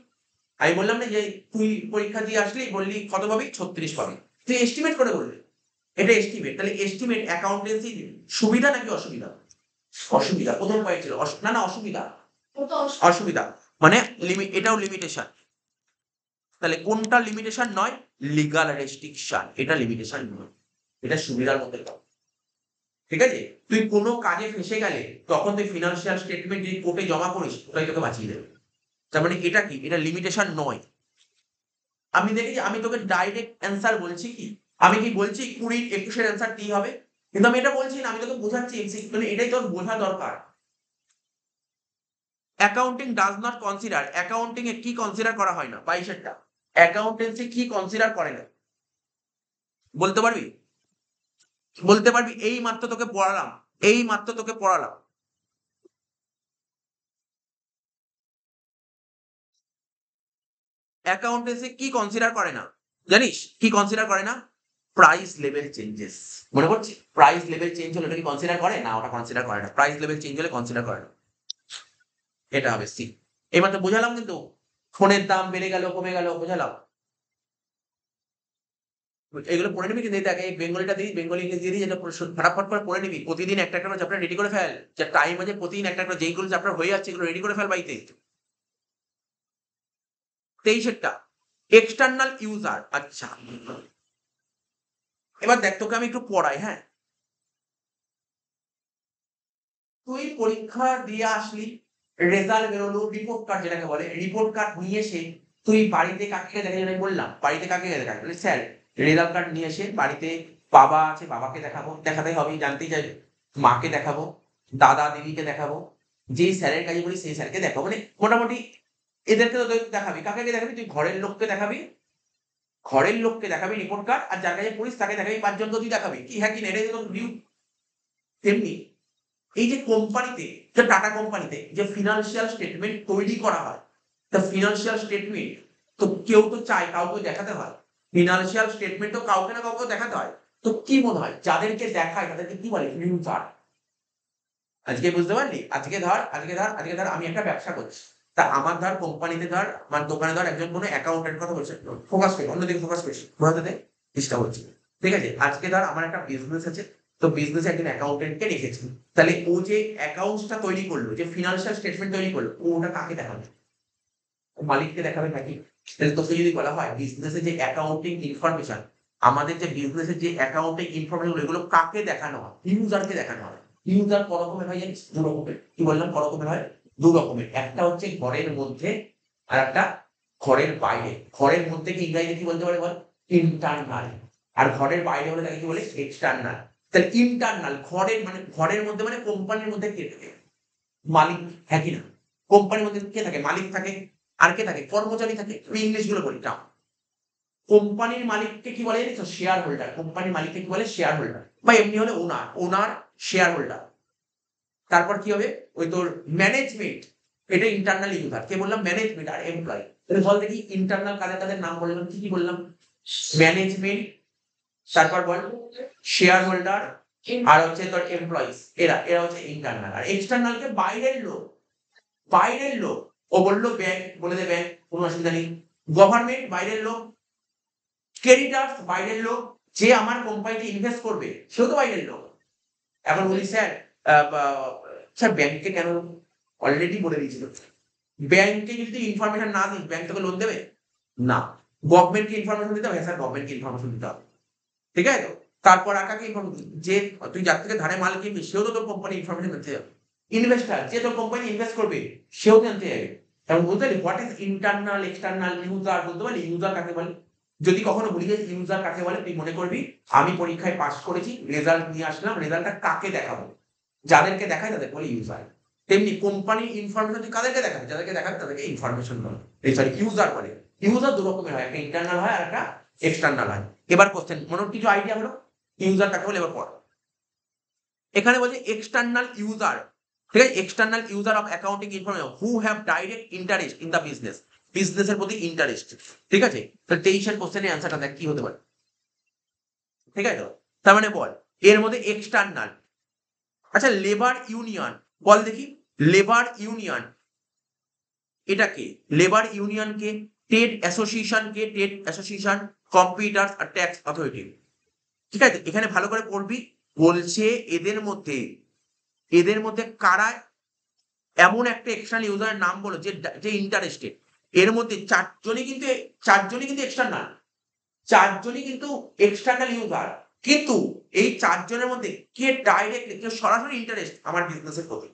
আমি বললাম না যে তুই পরীক্ষা দিয়ে আসলি, বললি কত পাবি? 36 পাবি, তুই এস্টিমেট করে বললি এটা এস্টিমেট। তাহলে এস্টিমেট অ্যাকাউন্টেন্সি সুবিধা নাকি অসুবিধা? অসুবিধা। প্রথম পয়েন্ট ছিল না অসুবিধা। অসুবিধা মানে এটাও লিমিটেশন। তাহলে কোনটা লিমিটেশন নয়? লিগাল রেস্ট্রিকশন, এটা লিমিটেশন নয়, এটা সুবিধার মধ্যে পাবো। ঠিক আছে? তুই কোনো কাজে ফেঁসে গেলে তখন তুই ফিনান্সিয়াল স্টেটমেন্ট যদি কোর্টে জমা করিস, ওটাই তোকে বাঁচিয়ে দেবে। তার মানে এটা কি? এটা লিমিটেশন নয়। আমি দেখেছি, আমি তোকে ডাইরেক্ট অ্যান্সার বলছি কি? আমি কি বলছি 20-21 এর অ্যান্সার কি হবে? কিন্তু আমি এটা বলছি না, আমি তোকে বোঝাচ্ছি এমসিকিউ, মানে এটাই তোর বোঝা দরকার। Accounting does not consider, accounting এ কি কনসিডার করা হয় না? 22 টা অ্যাকাউন্টেন্সি কি কনসিডার করে না? বলতে পারবি? বলতে পারবি? এই মাত্র তোকে পড়ালাম। অ্যাকাউন্টেন্সি কি কনসিডার করে না জানিস? কি কনসিডার করে না? Price level changes. মনে পড়ছে? প্রাইস লেভেল চেঞ্জ হলে ওটা কি কনসিডার করে না? ওটা কনসিডার করে না। প্রাইস লেভেল চেঞ্জ হলে কনসিডার করে না। এটা হবে সি। এইমাত্র বোঝালাম কিন্তু, ফোনের দাম বেড়ে গেল কমে গেল বোঝালাম। এগুলো পড়ে নিবি, কিন্তু দেখ এই বেঙ্গলিটা দিই, বেঙ্গলি ইংলিশ দিয়ে দিই, যেটা ফটাফট করে পড়ে নিবি। প্রতিদিন একটা একটা করে চ্যাপ্টার রেডি করে ফেল। যে টাইম আছে প্রতিদিন একটা করে যেইগুলো চ্যাপ্টার হয়ে যাচ্ছে এগুলো রেডি করে ফেল বাড়িতে। 23 টা এক্সটার্নাল ইউজার। আচ্ছা, এবার দেখ তোকে আমি একটু পড়াই, হ্যাঁ? তুই পরীক্ষা দিয়ে আসলি, রেজাল্ট বেরোলো, রিপোর্ট কার্ড যেটাকে বলে, রিপোর্ট কার্ড নিয়ে এসে তুই বাড়িতে কাকে দেখা, আমি বললাম বাড়িতে কাকে দেখা, বলে স্যার রেজাল্ট কার্ড নিয়ে এসে বাড়িতে বাবা আছে, বাবাকে দেখাবো, দেখাতেই হবে, জানতেই চাইবে। মাকে দেখাবো, দাদা দিদিকে দেখাবো, যেই স্যারের কাছে বলি সেই স্যারকে দেখাবো, মানে মোটামুটি এদেরকে তো তুই দেখাবি। কাকে দেখাবি? তুই ঘরের লোককে দেখাবি, ঘরের লোককে দেখাবি রিপোর্ট কার্ড, আর যার কাছে পড়িস তাকে দেখাবি 5 জন তুই দেখাবি, কি হ্যাঁ কি না, এটাই তো ভিউ। তেমনি এই যে কোম্পানিতে, যে টাটা কোম্পানিতে যে ফিনান্সিয়াল স্টেটমেন্ট তৈরি করা হয়, তা ফিনান্সিয়াল স্টেটমেন্ট তো কেউ তো চায় কাউকে দেখাতে হয়, ফিনান্সিয়াল স্টেটমেন্ট তো কাউকে না কাউকে দেখাতে হয়। তো কি মনে হয় যাদেরকে দেখায় তাদেরকে কি বলে? ইউজার। আজকে বুঝতে পারলি? আজকে ধর আমি একটা ব্যবসা করছি। তা আমার ধর কোম্পানিতে ধর আমার দোকানে ধর একজন কোনো অ্যাকাউন্টেন্ট কথা বলছে, ফোকাস করি, অন্যদিকে ফোকাস করছি, বোঝাতে ডিস্টার্ব হচ্ছে। ঠিক আছে? আজকে ধর আমার একটা বিজনেস আছে, তো বিজনেসে একজন অ্যাকাউন্টেন্টকে রেখেছি। তাহলে ও যে অ্যাকাউন্টসটা তৈরি করলো, যে ফিনান্সিয়াল স্টেটমেন্ট তৈরি করলো, ও ওটা কাকে দেখাবে? মালিককে দেখাবে নাকি? তাহলে তোকে যদি বলা হয় বিজনেসে যে অ্যাকাউন্টিং ইনফরমেশন, আমাদের যে বিজনেসের যে অ্যাকাউন্টিং ইনফরমেশন এগুলো কাকে দেখানো হয়? ইউজারকে দেখানো হয়। ইউজার ক রকমের হয় জানিস? 2 রকমের। কি বললাম ক রকমের হয়? 2 রকমের। একটা হচ্ছে ঘরের মধ্যে, আর একটা ঘরের বাইরে। ঘরের মধ্যে কি ইংরেজিতে কি বলতে পারে বল? ইন্টারনাল। আর ঘরের বাইরে হলে তাকে কি বলে? এক্সটার্নাল। তাহলে ইন্টারনাল ঘরের মানে ঘরের মধ্যে মানে কোম্পানির মধ্যে কে থাকে? মালিক, হ্যাঁ কি না? কোম্পানির মধ্যে কে থাকে? মালিক থাকে। আর কে থাকে? কর্মচারী থাকে। আমি ইংলিশ গুলো বলি নাও। কোম্পানির মালিককে কি বলে জানিস? Share holder. কোম্পানির মালিককে কি বলে? Share holder. বা এমনি হলে ওনার, শেয়ার হোল্ডার। তারপর কি হবে? ওই তোর ম্যানেজমেন্ট, এটা ইন্টারনাল ইউজার। কে বললাম? ম্যানেজমেন্ট আর এমপ্লয়ি। তাহলে বল দেখি ইন্টারনাল কাদের কাদের নাম বললাম, কি কি বললাম? ম্যানেজমেন্ট, তারপর বল শেয়ার হোল্ডার, আর হচ্ছে তোর এমপ্লয়িজ। এরা এরা হচ্ছে ইন্টারনাল। আর এক্সটার্নাল কে? বাইরের লোক। বাইরের লোক। ও বললো ব্যাংক, বলে দে ব্যাংক, কোনো অসুবিধা নেই। গভর্নমেন্ট বাইরের লোক। ক্রেডিটার্স বাইরের লোক। যে আমার কোম্পানিতে ইনভেস্ট করবে সেও তো বাইরের লোক। এখন বলি স্যার, স্যার ব্যাংকে কেন? অলরেডি বলে দিয়েছিল, ব্যাংকে যদি ইনফরমেশন না দিস ব্যাংক তোকে লোন দেবে না। গভর্নমেন্টকে ইনফরমেশন দিতে হবে, স্যার গভর্নমেন্টকে ইনফরমেশন দিতে হবে। ঠিক আছে তো? তারপর আর কাকে ইনফরমেশন? যে তুই যার থেকে ধারে মাল কিনবি সেও তো তোর কোম্পানি ইনফরমেশন দিতে যাবে। ইনভেস্টার, যে তোর কোম্পানি ইনভেস্ট করবে সেও জানতে যাবে। এখন বুঝতে পারলি what is internal, external, user? বলতে পারলি ইউজার কাকে বলে? যদি কখনো ভুলে যাই ইউজার কাকে বলে, তুই মনে করবি আমি পরীক্ষায় পাস করেছি, রেজাল্ট নিয়ে আসলাম, রেজাল্টটা কাকে দেখাবো? যাদেরকে দেখায় তাদের বলে ইউজার। তেমনি কোম্পানির ইনফরমেশন তুই কাদেরকে দেখাবি? যাদেরকে দেখাবি তাদেরকে ইনফরমেশন বলে, এই সরি ইউজার বলে। ইউজার 2 রকমের হয়, একটা ইন্টারনাল হয় আর একটা এক্সটার্নাল হয়। এবার কোশ্চেন, মনে কিছু আইডিয়া হলো ইউজার কাকে বলে? এবার পড়। এখানে বলছে এক্সটার্নাল ইউজার, ঠিক আছে? External user of accounting information who have direct interest in the business. বিজনেসের প্রতি ইন্টারেস্ট। ঠিক আছে? তো 23 এর কোশ্চেনের অ্যান্সারটা দেখ কি হতে পারে। ঠিক আছে তো? তার মানে বল এর মধ্যে এক্সটার্নাল। আচ্ছা লেবার ইউনিয়ন, বল দেখি লেবার ইউনিয়ন এটা কে? লেবার ইউনিয়ন কে? ট্রেড অ্যাসোসিয়েশন কে? ট্রেড অ্যাসোসিয়েশন, কম্পিউটার আর ট্যাক্স অথরিটি। ঠিক আছে? এখানে ভালো করে পড়বি। বলছে এদের মধ্যে কারা এমন একটা এক্সটার্নাল ইউজারের নাম বলো যে যে ইন্টারেস্টেড। এর মধ্যে চারজনই কিন্তু এক্সটার্নাল। চারজনই কিন্তু এক্সটার্নাল ইউজার। কিন্তু এই 4 জনের মধ্যে কে ডাইরেক্টলি, কে সরাসরি ইন্টারেস্ট আমার বিজনেসের প্রতি?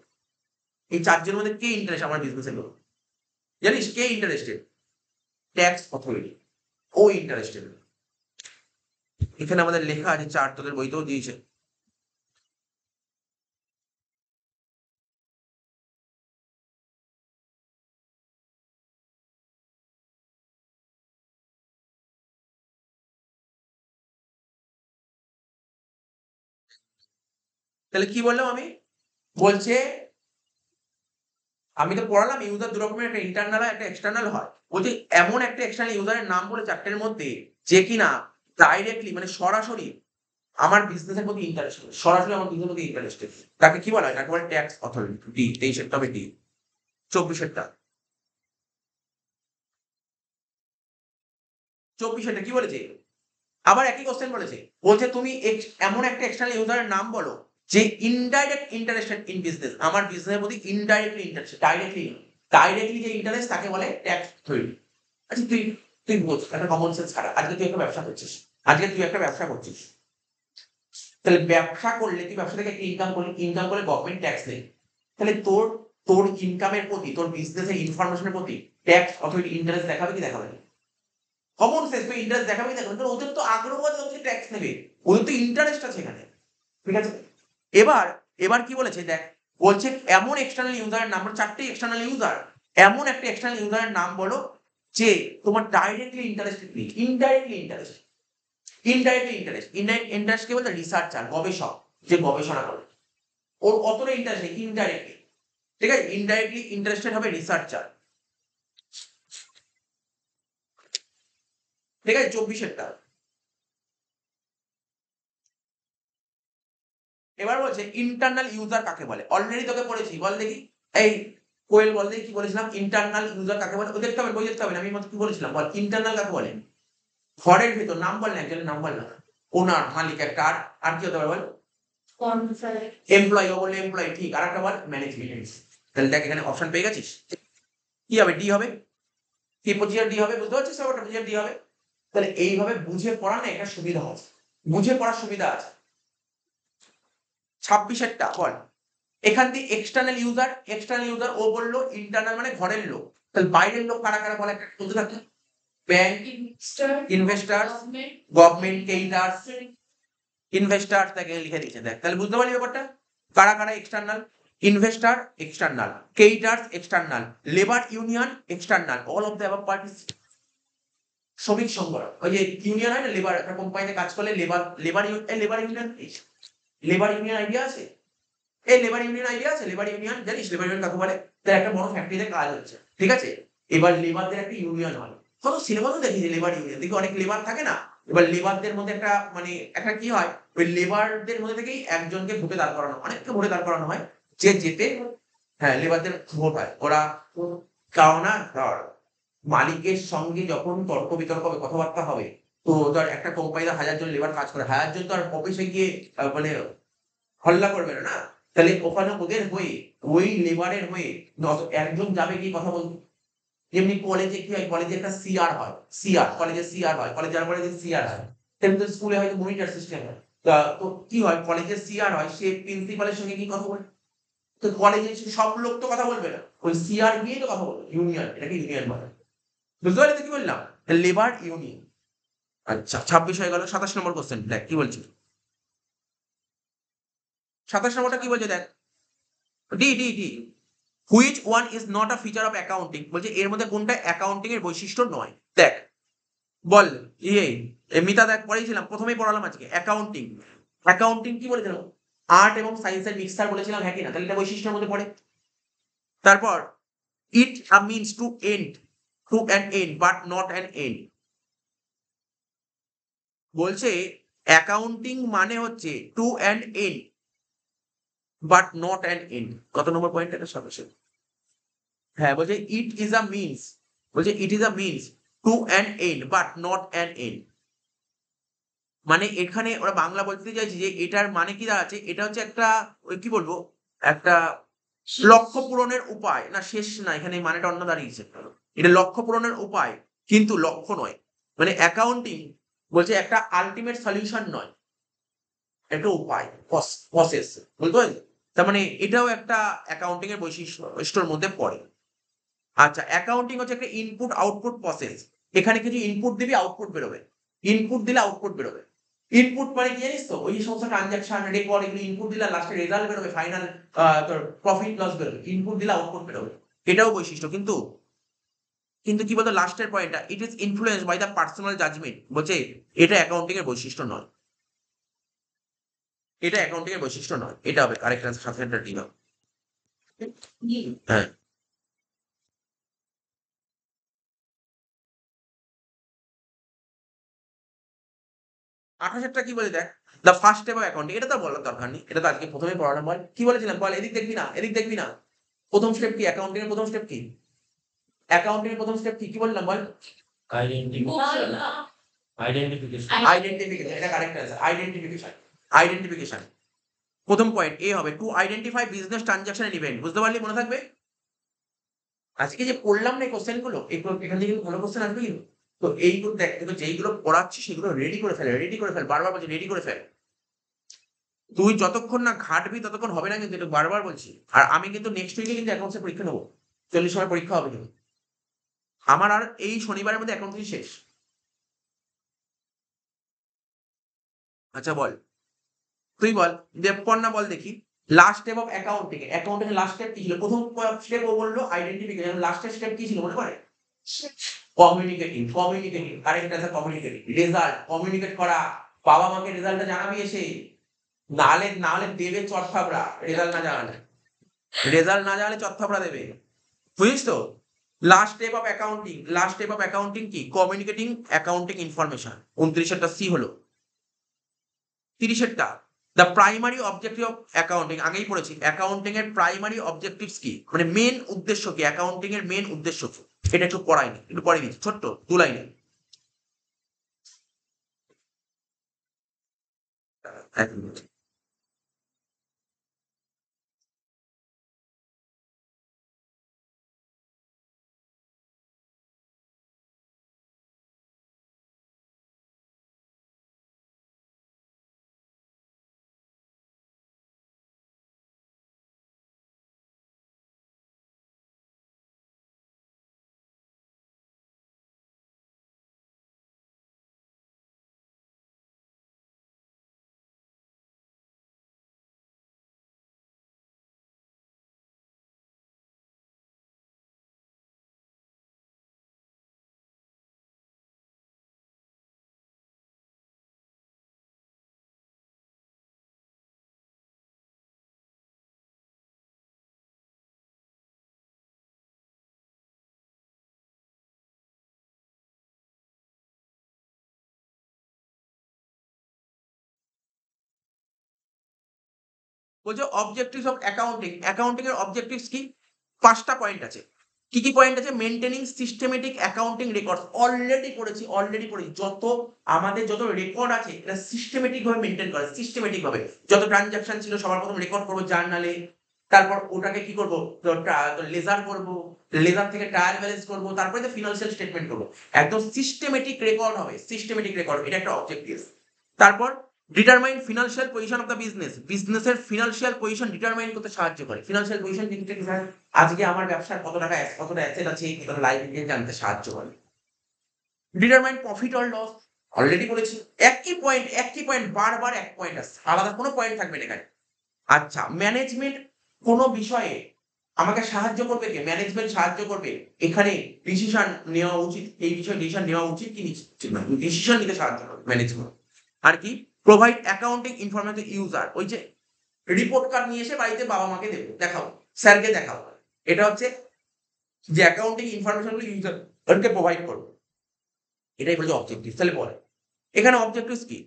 এই 4 জনের মধ্যে কে ইন্টারেস্ট আমার বিজনেসের প্রতি? জানিস কে ইন্টারেস্টেড? ট্যাক্স অথরিটি, ও ইন্টারেস্টেড। এখানে আমাদের লেখা আছে 4, তোদের বইতেও দিয়েছে। তাহলে কি বললাম আমি? বলছে আমি তো পড়ালাম ইউজার 2 রকমের, একটা ইন্টারনাল হয় একটা এক্সটার্নাল হয়। বলছে এমন একটা এক্সটার্নাল ইউজারের নাম বলে 4টের মধ্যে যে কিনা ডাইরেক্টলি মানে সরাসরি আমার বিজনেসের প্রতি ইন্টারেস্টেড, সরাসরি আমার বিজনেসের প্রতি ইন্টারেস্টেড। তাকে কি বলা হয়? তাকে বলে ট্যাক্স অথরিটি। ডি 23 এর তবে ডি। 24 এরটা, 24 এরটা কি বলেছে? আবার একই কোশ্চেন বলেছে। বলছে তুমি এমন একটা এক্সটার্নাল ইউজারের নাম বলো যে ইনডাইরেক্ট ইন্টারেস্টেড ইন বিজনেস। আমার বিজনেসের প্রতি ইনডাইরেক্টলি ইন্টারেস্টেড, ডাইরেক্টলি যে ইন্টারেস্ট তাকে বলে ট্যাক্স অথরিটি। আচ্ছা তুই তুই বোঝ একটা কমন সেন্স খারাপ। আজকে তুই একটা ব্যবসা করছিস, তাহলে ব্যবসা করলে তুই ব্যবসা থেকে একটা ইনকাম করলি, ইনকাম করে গভর্নমেন্ট ট্যাক্স নেই। তাহলে তোর তোর ইনকামের প্রতি, তোর বিজনেসের ইনফরমেশনের প্রতি ট্যাক্স অথরিটি ইন্টারেস্ট দেখাবে কি দেখাবে না? কমন সেন্স, তুই ইন্টারেস্ট দেখাবে কি দেখাবে না? ওদের তো আগ্রহ আছে, ওদের ট্যাক্স নেবে, ওদের তো ইন্টারেস্ট আছে এখানে। ঠিক আছে? এবার এবার কি বলেছে দেখ। বলছে এমন এক্সটার্নাল ইউজারের নাম, 4টে এক্সটার্নাল ইউজার, এমন একটা এক্সটার্নাল ইউজারের নাম বলো যে তোমার ডাইরেক্টলি ইন্টারেস্টেড নেই, indirectly interest. Indirectly interest, interest কে বলতে রিসার্চার, গবেষক, যে গবেষণা করে, ওর অতটা ইন্টারেস্ট নেই ইনডাইরেক্টলি। ঠিক আছে, ইনডাইরেক্টলি ইন্টারেস্টেড হবে রিসার্চার। ঠিক আছে, 24-এরটা। এবার বলছে ইন্টারনাল ইউজার কাকে বলে। অলরেডি তোকে পড়েছি, বল দেখি। এই কোয়েল বল দেখি কি বলেছিলাম, ইন্টারনাল ইউজার কাকে বলে। ও দেখতে হবে, বই দেখতে হবে না, আমি কি বলেছিলাম বল। ইন্টারনাল কাকে বলে? ঘরের ভেতর, নাম বল না, একজনের নাম বল না। ওনার, মালিক একটা, আর কি হতে পারে বল? এমপ্লয়ি, ও বলে এমপ্লয়ি, ঠিক। আর একটা বল, ম্যানেজমেন্ট। তাহলে দেখ এখানে অপশন পেয়ে গেছিস। কি হবে? ডি হবে। কি পজিশন ডি হবে? বুঝতে পারছিস? ব্যাপারটা পজিশন ডি হবে। তাহলে এইভাবে বুঝে পড়া না, একটা সুবিধা আছে, বুঝে পড়ার সুবিধা আছে। 26-এরটা বল। এখান দিয়ে এক্সটার্নাল ইউজার, ও বললো ইন্টারনাল মানে ঘরের লোক। তাহলে বাইরের লোক কারা কারা বলে, একটা বলতে থাকতো। Bank, investor, government, creditors, investor, তাকে লিখে দিয়েছে। দেখ তাহলে বুঝতে পারলি ব্যাপারটা। কারা কারা external? Investor external, creditors external, labour union external, all of the above parties. শ্রমিক সংগঠন, ওই যে ইউনিয়ন হয় না, লেবার, একটা কোম্পানিতে কাজ করলে labour union, labour union idea আছে? লেবার ইউনিয়ন আইডিয়া আছে? লেবার ইউনিয়ন জানিস? লেবার ইউনিয়ন কাকে বলে? তার একটা বড় ফ্যাক্টরিতে কাজ হচ্ছে, ঠিক আছে, এবার লেবারদের একটা ইউনিয়ন হয়। কত সিনেমাতেও দেখি যে লেবার ইউনিয়ন, দেখি অনেক লেবার থাকে না, এবার লেবারদের মধ্যে একটা মানে একটা কি হয়, ওই লেবারদের মধ্যে থেকেই একজনকে ভোটে দাঁড় করানো, অনেককে ভোটে দাঁড় করানো হয়, যে যেতে, হ্যাঁ, লেবারদের ভোট হয়। ওরা কারণ ধর মালিকের সঙ্গে যখন তর্ক বিতর্ক হবে, কথাবার্তা হবে, তো ধর একটা কোম্পানিতে 1000 জন লেবার কাজ করে, 1000 জন তো আর অফিসে গিয়ে মানে হল্লা করবে না, না? তাহলে ওখানে ওদের হয়ে, ওই লেবারের হয়ে একজন যাবে গিয়ে কথা বলতে। যেমনি কলেজে কি হয়, কলেজে একটা সিআর হয়, কলেজে সিআর হয়, কলেজে যাওয়ার পরে যে সিআর হয়, তেমনি স্কুলে হয়তো মনিটর সিস্টেম হয়। তো কি হয়, কলেজে সিআর হয়, সে প্রিন্সিপালের সঙ্গে কি কথা বলে। তো কলেজে সব লোক তো কথা বলবে না, ওই সিআর গিয়ে তো কথা বলবে। ইউনিয়ন, এটাকে ইউনিয়ন বলে। বুঝতে পারলি তো কি বললাম? Labour union. আচ্ছা, 26 হয়ে গেল। 27 নম্বর কোশ্চেন দেখ কি বলছি। 27 নম্বরটা কি বলছে দেখ। D D D which one is not a feature of accounting, বলছে এর মধ্যে কোনটা অ্যাকাউন্টিং এর বৈশিষ্ট্য নয়। দেখ বল। মিতা দেখ, পড়েছিলাম, প্রথমেই পড়ালাম আজকে অ্যাকাউন্টিং। অ্যাকাউন্টিং কি বলেছিলাম? আর্ট এবং সায়েন্সের মিক্সচার বলেছিলাম, হ্যাঁ কি না? তাহলে এটা বৈশিষ্ট্যের মধ্যে পড়ে। তারপর it a means to end, to an end but not an end. বলছে অ্যাকাউন্টিং মানে হচ্ছে to an end but not an end. কত নম্বর পয়েন্ট এটা? 27। হ্যাঁ, বলছে ইট ইজ আ মিনস, বলছে it is a means to an end but not an end. মানে এখানে ওরা বাংলা বলতে চাইছে যে এটার মানে কি দাঁড়াচ্ছে, এটা হচ্ছে একটা ওই কি বলবো, একটা লক্ষ্য পূরণের উপায় না, শেষ না, এখানে এই মানেটা অন্য দাঁড়িয়েছে। এটা লক্ষ্য পূরণের উপায় কিন্তু লক্ষ্য নয়। মানে অ্যাকাউন্টিং বলছে একটা আলটিমেট সলিউশন নয়, একটা উপায়, প্রসেস। বুঝতে পারলি? তার মানে এটাও একটা অ্যাকাউন্টিং এর বৈশিষ্ট্যের মধ্যে পড়ে। আচ্ছা, অ্যাকাউন্টিং হচ্ছে একটা ইনপুট আউটপুট প্রসেস। এখানে কিছু ইনপুট দিবি, আউটপুট বেরোবে। ইনপুট দিলে আউটপুট বেরোবে। ইনপুট মানে কি জানিস তো? ওই যে সমস্ত ট্রানজাকশন, রেকর্ড, এগুলো ইনপুট দিলে লাস্টে রেজাল্ট বেরোবে, ফাইনাল তোর প্রফিট লস বেরোবে। ইনপুট দিলে আউটপুট বেরোবে, এটাও বৈশিষ্ট্য। কিন্তু কিন্তু কি বলতো লাস্টের পয়েন্টটা, it is influence by the personal judgement, বলছে এটা অ্যাকাউন্টিং এর বৈশিষ্ট্য নয়, এটা অ্যাকাউন্টিং এর বৈশিষ্ট্য নয়। এটা হবে কারেক্ট আনসার, 7 ডি হবে। হ্যাঁ, 28টা কি বলে দেখ, the first step of accounting. এটা তো বলার দরকার নেই, এটা তো আজকে প্রথমেই পড়ালাম। বল কি বলেছিলাম, বল এদিক দেখবি না, এদিক দেখবি না। প্রথম স্টেপ কি অ্যাকাউন্টিং এর? প্রথম স্টেপ কি অ্যাকাউন্টিং এর? প্রথম স্টেপ কি, কি বললাম বল? আইডেন্টিফিকেশন। আইডেন্টিফিকেশন, এটা কারেক্ট অ্যান্সার। আইডেন্টিফিকেশন। প্রথম পয়েন্ট এ হবে, to identify business transaction and event. বুঝতে পারলি? মনে থাকবে। আজকে যে পড়লাম না এই কোশ্চেন গুলো, এগুলো এখান থেকে কিন্তু ভালো কোশ্চেন আসবে কিন্তু। তো এইগুলো দেখ, কিন্তু যেইগুলো পড়াচ্ছি সেগুলো রেডি করে ফেল, রেডি করে ফেল, বারবার বলছি রেডি করে ফেল। তুই যতক্ষণ না ঘাটবি ততক্ষণ হবে না, কিন্তু এটা বারবার বলছি। আর আমি কিন্তু নেক্সট উইকে কিন্তু অ্যাকাউন্টসের পরীক্ষা নেবো, 40 সময় পরীক্ষা হবে কিন্তু আমার। আর এই শনিবারের মধ্যে অ্যাকাউন্টস শেষ। আচ্ছা বল, তুই বল, দেবপর্ণা বল দেখি। Last step of accounting, accounting last step কি ছিল? প্রথম স্টেপ ও বললো আইডেন্টিফিকেশন, লাস্টের স্টেপ কি ছিল মনে পড়ে? Communicating correct answer communicating. Result communicate করা, বাবা মাকে রেজাল্টটা জানাবি এসে, নাহলে দেবে চটথাবড়া। রেজাল্ট না জানালে চটথাবড়া দেবে, বুঝিস তো। লাস্ট স্টেপ অফ অ্যাকাউন্টিং কি? Communicating accounting information. 29-এরটা সি হলো। 30-এরটা the primary objective of accounting, আগেই পড়েছি। অ্যাকাউন্টিং এর প্রাইমারি অবজেক্টিভস কি, মানে মেন উদ্দেশ্য কি, অ্যাকাউন্টিং এর মেন উদ্দেশ্য কি? এটা একটু পড়াইনি, একটু পড়ে দিচ্ছি ছোট্ট 2 লাইনে। এক মিনিট। বলছে অবজেক্টিভস অফ অ্যাকাউন্টিং এর অবজেক্টিভস কি? 5টা পয়েন্ট আছে। কি কি পয়েন্ট আছে? Maintaining systematic accounting record, already পড়েছি। আমাদের যত রেকর্ড আছে এটা সিস্টেমেটিক ভাবে মেইনটেইন করে, সিস্টেমেটিক ভাবে। যত ট্রানজাকশন ছিল সবার প্রথম রেকর্ড করব জার্নালে, তারপর ওটাকে কি করব, লেজার করব, লেজার থেকে ট্রায়াল ব্যালেন্স করব, তারপরে তো ফিনান্সিয়াল স্টেটমেন্ট করব। একদম সিস্টেমেটিক রেকর্ড হবে, সিস্টেমেটিক রেকর্ড, এটা একটা অবজেক্টিভ। তারপর determine financial position of the বিজনেসের ফিনান্সিয়াল পজিশন ডিটারমাইন করতে সাহায্য করে। ফিনান্সিয়াল পজিশন কিন্তু আজকে আমার ব্যবসার কতটা অ্যাসেট আছে, কতটা লাইবিলিটি জানতে সাহায্য করে। Determine profit or loss, already বলেছি। একই পয়েন্ট বারবার এক পয়েন্ট আসছে, আলাদা কোনো পয়েন্ট থাকবে না এখানে। আচ্ছা, ম্যানেজমেন্ট কোনো বিষয়ে আমাকে সাহায্য করবে কে? ম্যানেজমেন্ট সাহায্য করবে এখানে ডিসিশন নেওয়া উচিত, এই বিষয়ে ডিসিশন নেওয়া উচিত কি ডিসিশন নিতে সাহায্য করবে ম্যানেজমেন্ট। আর কি? প্রোভাইড অ্যাকাউন্টিং ইনফরমেশন ইউজার, ওই যে রিপোর্ট কার্ড নিয়ে এসে বাড়িতে বাবা মাকে দেবো, দেখাও, স্যারকে দেখাও। এটা হচ্ছে যে অ্যাকাউন্টিং ইনফরমেশনগুলো ইউজারকে প্রোভাইড করবে, এটাই বলছে অবজেক্টিভ। তাহলে বলে এখানে অবজেক্টিভস কি?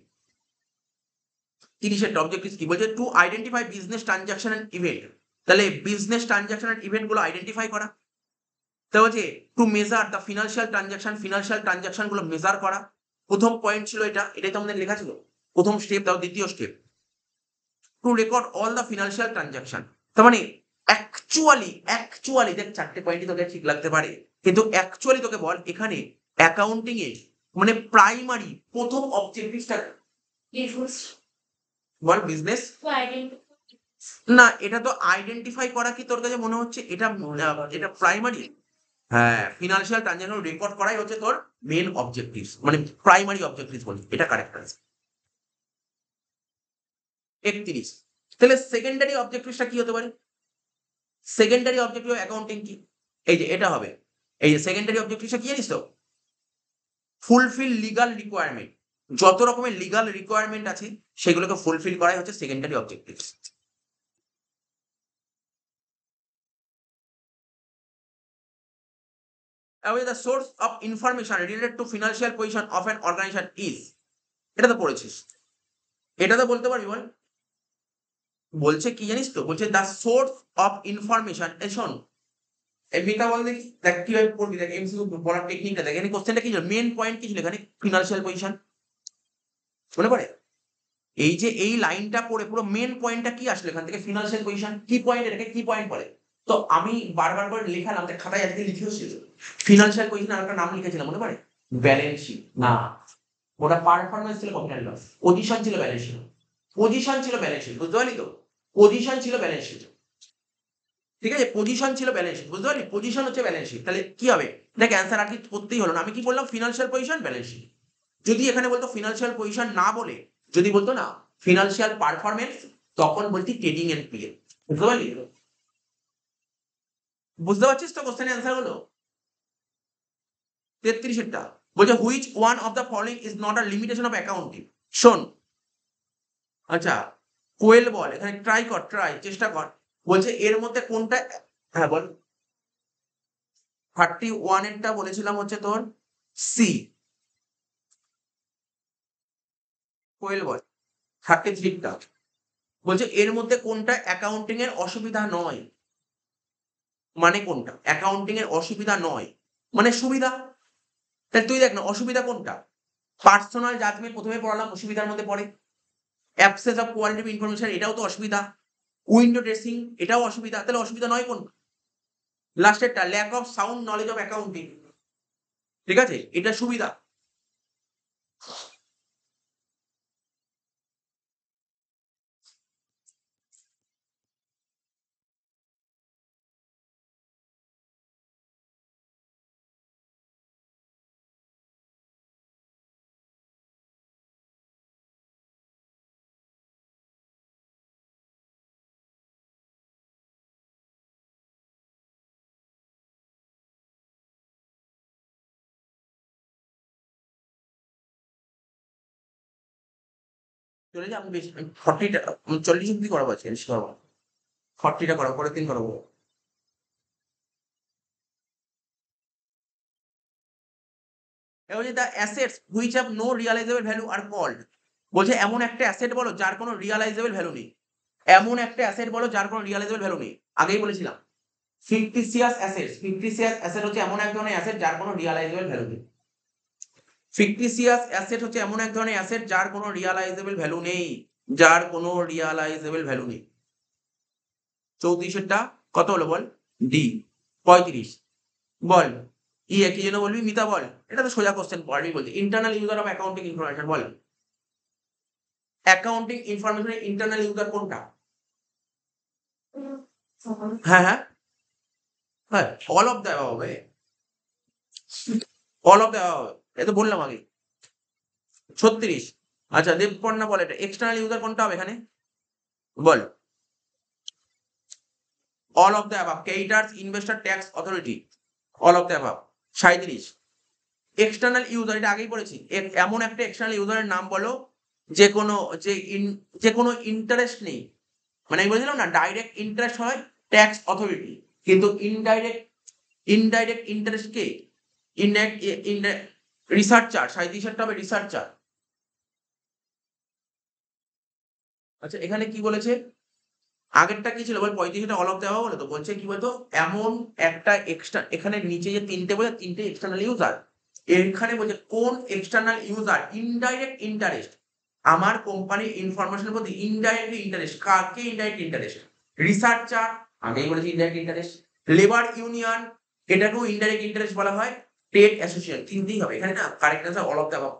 30-এর অবজেক্টিভস কি বলছে? To identify business transaction and event. তাহলে বিজনেস ট্রানজাকশন এন্ড ইভেন্ট গুলো আইডেন্টিফাই করা। তা বলছে to measure the financial transaction গুলো মেজার করা। প্রথম পয়েন্ট ছিল এটা, এটাই তো আমাদের লেখা ছিল প্রথম স্টেপ। দাও দ্বিতীয় step, two record all the financial transaction. তার মানে অ্যাকচুয়ালি দেখ, 4টে পয়েন্টই তোকে ঠিক লাগতে পারে, কিন্তু অ্যাকচুয়ালি তোকে বল এখানে অ্যাকাউন্টিং এ মানে প্রাইমারি প্রথম অবজেক্টিভটা বল। বিজনেস না, এটা তো আইডেন্টিফাই করা কি তোর কাছে মনে হচ্ছে এটা প্রাইমারি? হ্যাঁ, ফিনান্সিয়াল ট্রানজাকশন রেকর্ড করাই হচ্ছে তোর মেন অবজেক্টিভস, মানে প্রাইমারি অবজেক্টিভস বলি, এটা কারেক্ট আছে। 31, তাহলে সেকেন্ডারি অবজেক্টিভসটা কি হতে পারে? সেকেন্ডারি অবজেক্টিভ অ্যাকাউন্টিং কি? এই যে এটা হবে, এই যে সেকেন্ডারি অবজেক্টিভসটা কি জানিস তো? ফুলফিল লিগাল রিকোয়ারমেন্ট, যত রকমের লিগাল রিকোয়ারমেন্ট আছে সেগুলোকে ফুলফিল করাই হচ্ছে secondary objectives. The source of information related to financial position of an organization is, এটা তো পড়েছিস, এটা তো বলতে পারবি বল। বলছে কি জানিস তো? বলছে দ্য সোর্স অফ ইনফরমেশন। শোন, এমনিটা বল দেখি, দেখ কিভাবে পড়বি, দেখ এমসিকিউ বলার টেকনিকটা দেখ। এখানে কোশ্চেনটা কি ছিল, মেন পয়েন্ট কি ছিল এখানে? ফিনান্সিয়াল পজিশন, মনে পড়ে? এই যে এই লাইনটা পড়ে পুরো মেন পয়েন্টটা কি আসলো এখান থেকে? Financial position. কি পয়েন্ট, এটাকে কি পয়েন্ট বলে? তো আমি বারবার করে লেখালাম, খাতায় আজকে লিখেও ছিল ফিনান্সিয়াল পজিশন, আর একটা নাম লিখেছিলাম মনে পড়ে? Balance sheet. না, ওটা পারফরম্যান্স ছিল প্রফিট অ্যান্ড লস, পজিশন ছিল ব্যালেন্স শিট। বুঝতে পারলি তো? পজিশন ছিল ব্যালেন্স শিট, ঠিক আছে? পজিশন ছিল ব্যালেন্স শিট, বুঝতে পারলি? পজিশন হচ্ছে ব্যালেন্স শিট। তাহলে কি হবে দেখ, অ্যান্সার আর কি করতেই হলো না। আমি কি বললাম? Financial position balance sheet. যদি এখানে বলতো ফিনান্সিয়াল পজিশন না বলে, যদি বলতো না ফিনান্সিয়াল পারফরমেন্স, তখন বলতি ট্রেডিং এন্ড পিএল। বুঝতে পারলি? বুঝতে পারছিস তো কোশ্চেনের অ্যান্সার হলো? 33-এরটা বলছে which one of the following is not a limitation of accounting. শোন, আচ্ছা কোয়েল বল, এখানে ট্রাই চেষ্টা কর। বলছে এর মধ্যে কোনটা, হ্যাঁ বল। 31-এরটা বলেছিলাম হচ্ছে তোর সি। কোয়েল বল 33টা বলছে এর মধ্যে কোনটা অ্যাকাউন্টিং এর অসুবিধা নয়। মানে কোনটা অ্যাকাউন্টিং এর অসুবিধা নয়, মানে সুবিধা। তাহলে তুই দেখ না অসুবিধা কোনটা। পার্সোনাল জাজমেন্ট প্রথমে পড়ালাম, অসুবিধার মধ্যে পড়ে। অ্যাবসেন্স অফ কোয়ালিটিভ ইনফরমেশন, এটাও তো অসুবিধা। উইন্ডো ড্রেসিং, এটাও অসুবিধা। তাহলে অসুবিধা নয় কোনটা। লাস্টেরটা lack of sound knowledge of accounting, ঠিক আছে, এটা সুবিধা। চলে যা, আমি বেশি 40টা 40 অব্দি করাবো আজকে, বেশি করাবো 40টা করাবো, পরের দিন করাবো। এবার বলছে the assets which have no realisable value are called. বলছে এমন একটা অ্যাসেট বলো যার কোনো রিয়ালাইজেবল ভ্যালু নেই। এমন একটা অ্যাসেট বলো যার কোনো রিয়ালাইজেবল ভ্যালু নেই। আগেই বলেছিলাম ফিকটিসিয়াস অ্যাসেটস। ফিকটিসিয়াস অ্যাসেট হচ্ছে এমন এক ধরনের অ্যাসেট যার কোনো রিয়ালাইজেবল ভ্যালু নেই। ফিকটিসিয়াস অ্যাসেট হচ্ছে এমন এক ধরনের অ্যাসেট যার কোনো রিয়ালাইজেবল ভ্যালু নেই, যার কোনো রিয়ালাইজেবল ভ্যালু নেই। 34-এরটা কত হলো বল, ডি। 35 বল, ই একই জন্য বলবি। মিতা বল, এটা তো সোজা কোশ্চেন, পারবি বলতে। Internal user of accounting information বল। অ্যাকাউন্টিং ইনফরমেশনের ইন্টারনাল ইউজার কোনটা? হ্যাঁ হ্যাঁ হ্যাঁ, অল অফ দ্য অ্যাবাভ হবে, অল অফ দ্য অ্যাবাভ হবে, এটা তো বললাম আগে। 36, আচ্ছা দেবপর্ণা বল, এটা এক্সটার্নাল ইউজার কোনটা হবে এখানে বল। All of the above, creditors investor tax authority, all of the above. 37, external user, এটা আগেই পড়েছি। এমন একটা এক্সটার্নাল ইউজারের নাম বলো যে কোনো যে কোনো ইন্টারেস্ট নেই। মানে আমি বলেছিলাম না ডাইরেক্ট ইন্টারেস্ট হয় ট্যাক্স অথরিটি, কিন্তু ইনডাইরেক্ট ইন্টারেস্ট কে? Indirect researcher. 37টা হবে রিসার্চার। আচ্ছা এখানে কি বলেছে, আগেরটা কি ছিল বল, 35টা অল অফ দেওয়া বলে তো বলছে কি বলতো, এমন একটা এক্সট্রা, এখানে নিচে যে তিনটে বলে, তিনটে এক্সটার্নাল ইউজার। এখানে বলছে কোন এক্সটার্নাল ইউজার ইনডাইরেক্ট ইন্টারেস্ট, আমার কোম্পানির ইনফরমেশনের প্রতি ইনডাইরেক্টলি ইন্টারেস্ট। কাকে ইনডাইরেক্ট ইন্টারেস্ট? রিসার্চার, আগেই বলেছি ইনডাইরেক্ট ইন্টারেস্ট। লেবার ইউনিয়ন, এটাকেও ইনডাইরেক্ট ইন্টারেস্ট বলা হয়। ট্রেড অ্যাসোসিয়েশন, তিনটেই হবে এখানে না। কারেক্ট আনসার অল অফ দেওয়া।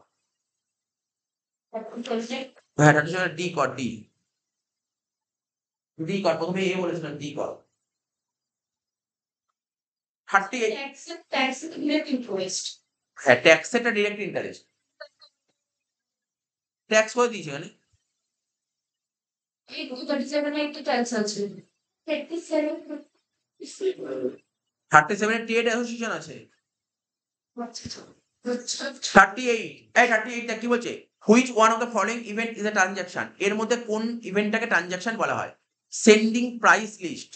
হ্যাঁ ডি কর, ডি ডি কর, প্রথমে এ বলেছিলাম, ডি কর। 38, হ্যাঁ ট্যাক্স এটা ডিরেক্ট ইন্টারেস্ট, ট্যাক্স করে দিয়েছে এখানে। 37 ট্রেড অ্যাসোসিয়েশন আছে। 38টা কি বলছে, which one of the following event is a transaction. এর মধ্যে কোন ইভেন্টটাকে ট্রানজাকশন বলা হয়? সেন্ডিং প্রাইস লিস্ট,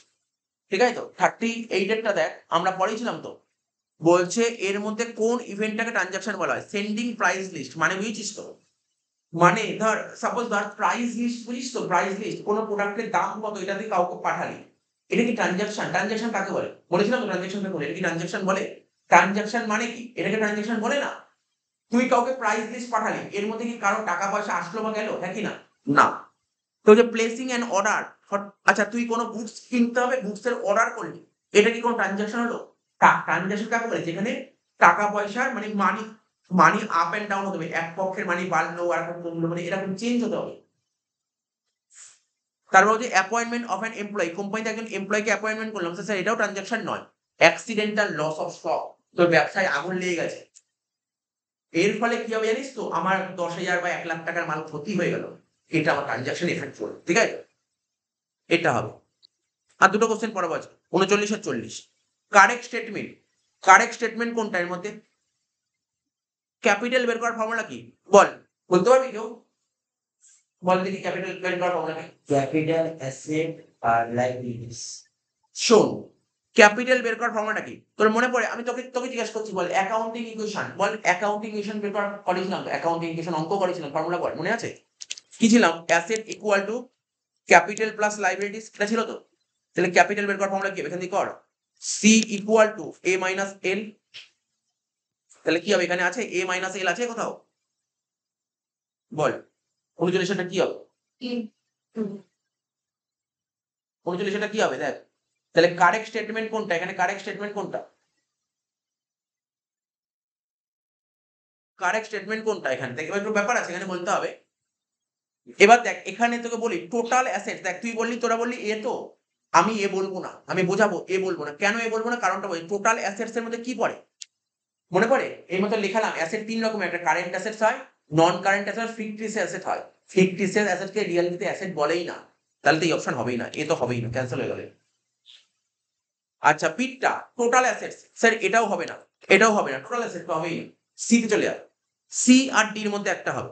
ঠিক আছে তো। 38এরটা দেখ, আমরা পড়েছিলাম তো। বলছে এর মধ্যে কোন ইভেন্টটাকে ট্রানজাকশন বলা হয়? সেন্ডিং প্রাইস লিস্ট, মানে বুঝছিস তো, মানে ধর সাপোজ ধর প্রাইস লিস্ট, বুঝিস তো, প্রাইস লিস্ট কোনো প্রোডাক্টের দাম কত এটা তুই কাউকে পাঠালি, এটা কি ট্রানজাকশন? ট্রানজাকশন কাকে বলে বলেছিলাম তো, ট্রানজাকশন কাকে বলে, এটা কি ট্রানজাকশন বলে? ট্রানজাকশন মানে কি, এটাকে ট্রানজাকশন বলে না। তুই কাউকে প্রাইস লিস্ট পাঠালি, এর মধ্যে কি কারো টাকা পয়সা আসলো বা গেল, হ্যাঁ কি না? না। তো যে প্লেসিং অ্যান অর্ডার, আচ্ছা তুই কোনো গুডস কিনতে হবে, গুডস এর অর্ডার করলি, এটা কি কোনো ট্রানজাকশন হলো? ট্রানজাকশন কাকে বলে, যেখানে টাকা পয়সার মানে মানি, মানি আপ এন্ড ডাউন হতে হবে, এক পক্ষের মানি বাড়লো আর এক কমলো, মানে এরকম চেঞ্জ হতে হবে। তারপর হচ্ছে অ্যাপয়েন্টমেন্ট অফ অ্যান এমপ্লয়ি, কোম্পানিতে একজন এমপ্লয়িকে অ্যাপয়েন্টমেন্ট করলাম, স্যার এটাও ট্রানজাকশন নয়। অ্যাক্সিডেন্টাল লস অফ স্টক, তোর ব্যবসায় আগুন লেগে গেছে, এর ফলে কি হবে জানিস তো, আমার 10,000 বা 1 লাখ টাকার মাল ক্ষতি হয়ে গেল, এটা আমার ট্রানজাকশন এফেক্ট করবে, ঠিক আছে, এটা হবে। আর দুটো কোশ্চেন পড়াবো আছে, 39 আর 40। কারেক্ট স্টেটমেন্ট, কারেক্ট স্টেটমেন্ট কোনটা এর মধ্যে? ক্যাপিটাল বের করার ফর্মুলা কি বল, বলতে পারবি কেউ? বল দেখি ক্যাপিটাল বের করার ফর্মুলা কি? Capital asset আর liabilities. শোন, ক্যাপিটাল বের করার ফর্মুলাটা কি তোর মনে পড়ে? আমি তোকে তোকে জিজ্ঞাসা করছি, বল অ্যাকাউন্টিং ইকুয়েশন, বল অ্যাকাউন্টিং ইকুয়েশন বের করা করেছিলাম তো, অ্যাকাউন্টিং ইকুয়েশন অঙ্ক করেছিলাম, ফর্মুলা বল মনে আছে? কি ছিলাম? Asset equal to capital plus liabilities, এটা ছিল তো। তাহলে ক্যাপিটাল বের করার ফর্মুলা কি হবে? এখান থেকে কর, C equal to A minus L. তাহলে কি হবে? এখানে আছে এ মাইনাস এল আছে কোথাও? বল 39টা কি হবে? 39টা কি হবে দেখ। তাহলে কারেক্ট স্টেটমেন্ট কোনটা এখানে? কারেক্ট স্টেটমেন্ট কোনটা? কারেক্ট স্টেটমেন্ট কোনটা এখানে? দেখ এবার একটু ব্যাপার আছে এখানে বলতে হবে। এবার দেখ এখানে তোকে বলি টোটাল অ্যাসেট, দেখ তুই বললি, তোরা বললি এ, তো আমি এ বলবো না, আমি বোঝাবো এ বলবো না। কেন এ বলবো না? কারণটা বলি, টোটাল অ্যাসেটস এর মধ্যে কি পড়ে মনে পড়ে? এই মতো লেখালাম, অ্যাসেট তিন রকমের, একটা কারেন্ট অ্যাসেটস হয়, নন কারেন্ট অ্যাসেট, ফিকটিস অ্যাসেট হয়। ফিকটিস অ্যাসেটকে রিয়ালিটিতে অ্যাসেট বলেই না, তাহলে তো এই অপশন হবেই না, এ তো হবেই না, ক্যান্সেল হয়ে গেলে। আচ্ছা পিটটা টোটাল অ্যাসেটস, স্যার এটাও হবে না, এটাও হবে না, টোটাল অ্যাসেট তো হবেই না। সি তে চলে যাবে, সি আর ডির মধ্যে একটা হবে,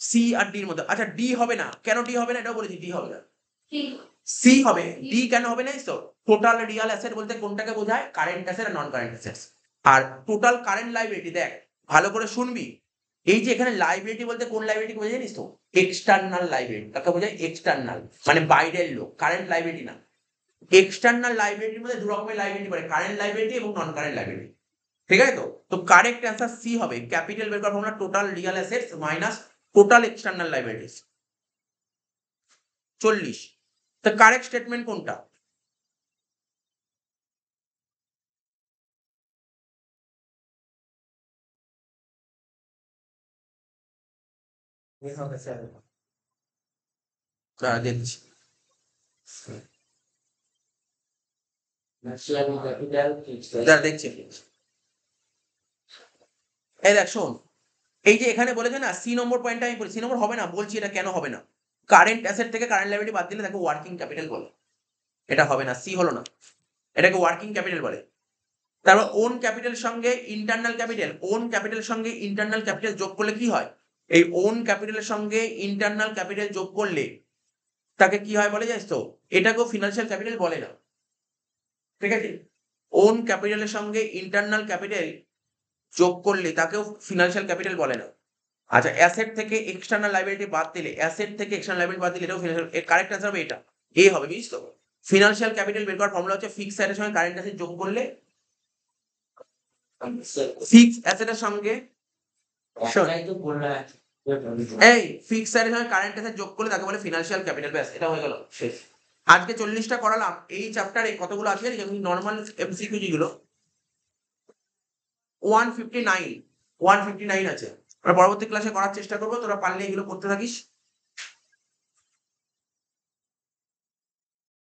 সি আর ডির মধ্যে। আচ্ছা ডি হবে না, কেন ডি হবে না এটাও বলেছি, ডি হবে না, সি হবে। ডি কেন হবে না? তো টোটাল রিয়াল অ্যাসেট বলতে কোনটাকে বোঝায়? কারেন্ট অ্যাসেট আর নন কারেন্ট অ্যাসেটস। আর টোটাল কারেন্ট লাইবিলিটি, দেখ ভালো করে শুনবি, এই যে এখানে লাইবিলিটি বলতে কোন লাইবিলিটি বোঝায় জানিস তো? External liability. কাকে বোঝায়? এক্সটার্নাল, মানে বাইরের লোক, কারেন্ট লাইবিলিটি না। এক্সটার্নাল লাইবিলিটির মধ্যে দু রকমের লাইবিলিটি পড়ে, কারেন্ট লাইবিলিটি এবং নন কারেন্ট লাইবিলিটি। ঠিক আছে তো? তো কারেক্ট অ্যান্সার সি হবে, ক্যাপিটাল বের করার formula total Real assets minus total external liabilities. 40। তো কারেক্ট স্টেটমেন্ট কোনটা? দেখছি, National capital fixed দেখছি। এই দেখ শোন, এই যে এখানে বলেছে না সি নম্বর পয়েন্টটা আমি বলি, সি নম্বর হবে না, বলছি এটা কেন হবে না। কারেন্ট অ্যাসেট থেকে কারেন্ট লাইবিলিটি বাদ দিলে তাকে ওয়ার্কিং ক্যাপিটাল বলে, এটা হবে না, সি হলো না, এটাকে ওয়ার্কিং ক্যাপিটাল বলে। তারপর ওন ক্যাপিটাল সঙ্গে ইন্টারনাল ক্যাপিটাল, ওন ক্যাপিটালের সঙ্গে ইন্টারনাল ক্যাপিটাল যোগ করলে কি হয়? এই ওন ক্যাপিটালের সঙ্গে ইন্টারনাল ক্যাপিটাল যোগ করলে তাকে কি হয় বলে জানিস তো? এটাকেও ফিনান্সিয়াল ক্যাপিটাল বলে না, ঠিক আছে? ওন ক্যাপিটালের সঙ্গে ইন্টারনাল ক্যাপিটাল যোগ করলে তাকেও ফিনান্সিয়াল ক্যাপিটাল বলে না। আচ্ছা অ্যাসেট থেকে এক্সটার্নাল লাইবিলিটি বাদ দিলে, অ্যাসেট থেকে এক্সটার্নাল লাইবিলিটি বাদ দিলে এটাও ফিনান্সিয়াল, কারেক্ট অ্যান্সার হবে এটা, এ হবে, বুঝিস তো? ফিনান্সিয়াল ক্যাপিটাল বের করার ফর্মুলা হচ্ছে ফিক্সড অ্যাসেটের সঙ্গে কারেন্ট অ্যাসেট যোগ করলে, ফিক্সড অ্যাসেটের সঙ্গে শোন, একটাই তো বললাম। এই ফিক্সড অ্যাসেটের সঙ্গে কারেন্ট অ্যাসেট যোগ করলে তাকে বলে ফিনান্সিয়াল ক্যাপিটাল, ব্যাস এটা হয়ে গেল শেষ। আজকে 40টা করালাম, এই চ্যাপ্টারে কতগুলো আছে জানিস? নর্মাল এমসিকিউ যেগুলো 159 আছে। আমরা পরবর্তী ক্লাসে করার চেষ্টা করবো, তোরা পারলে এগুলো করতে থাকিস।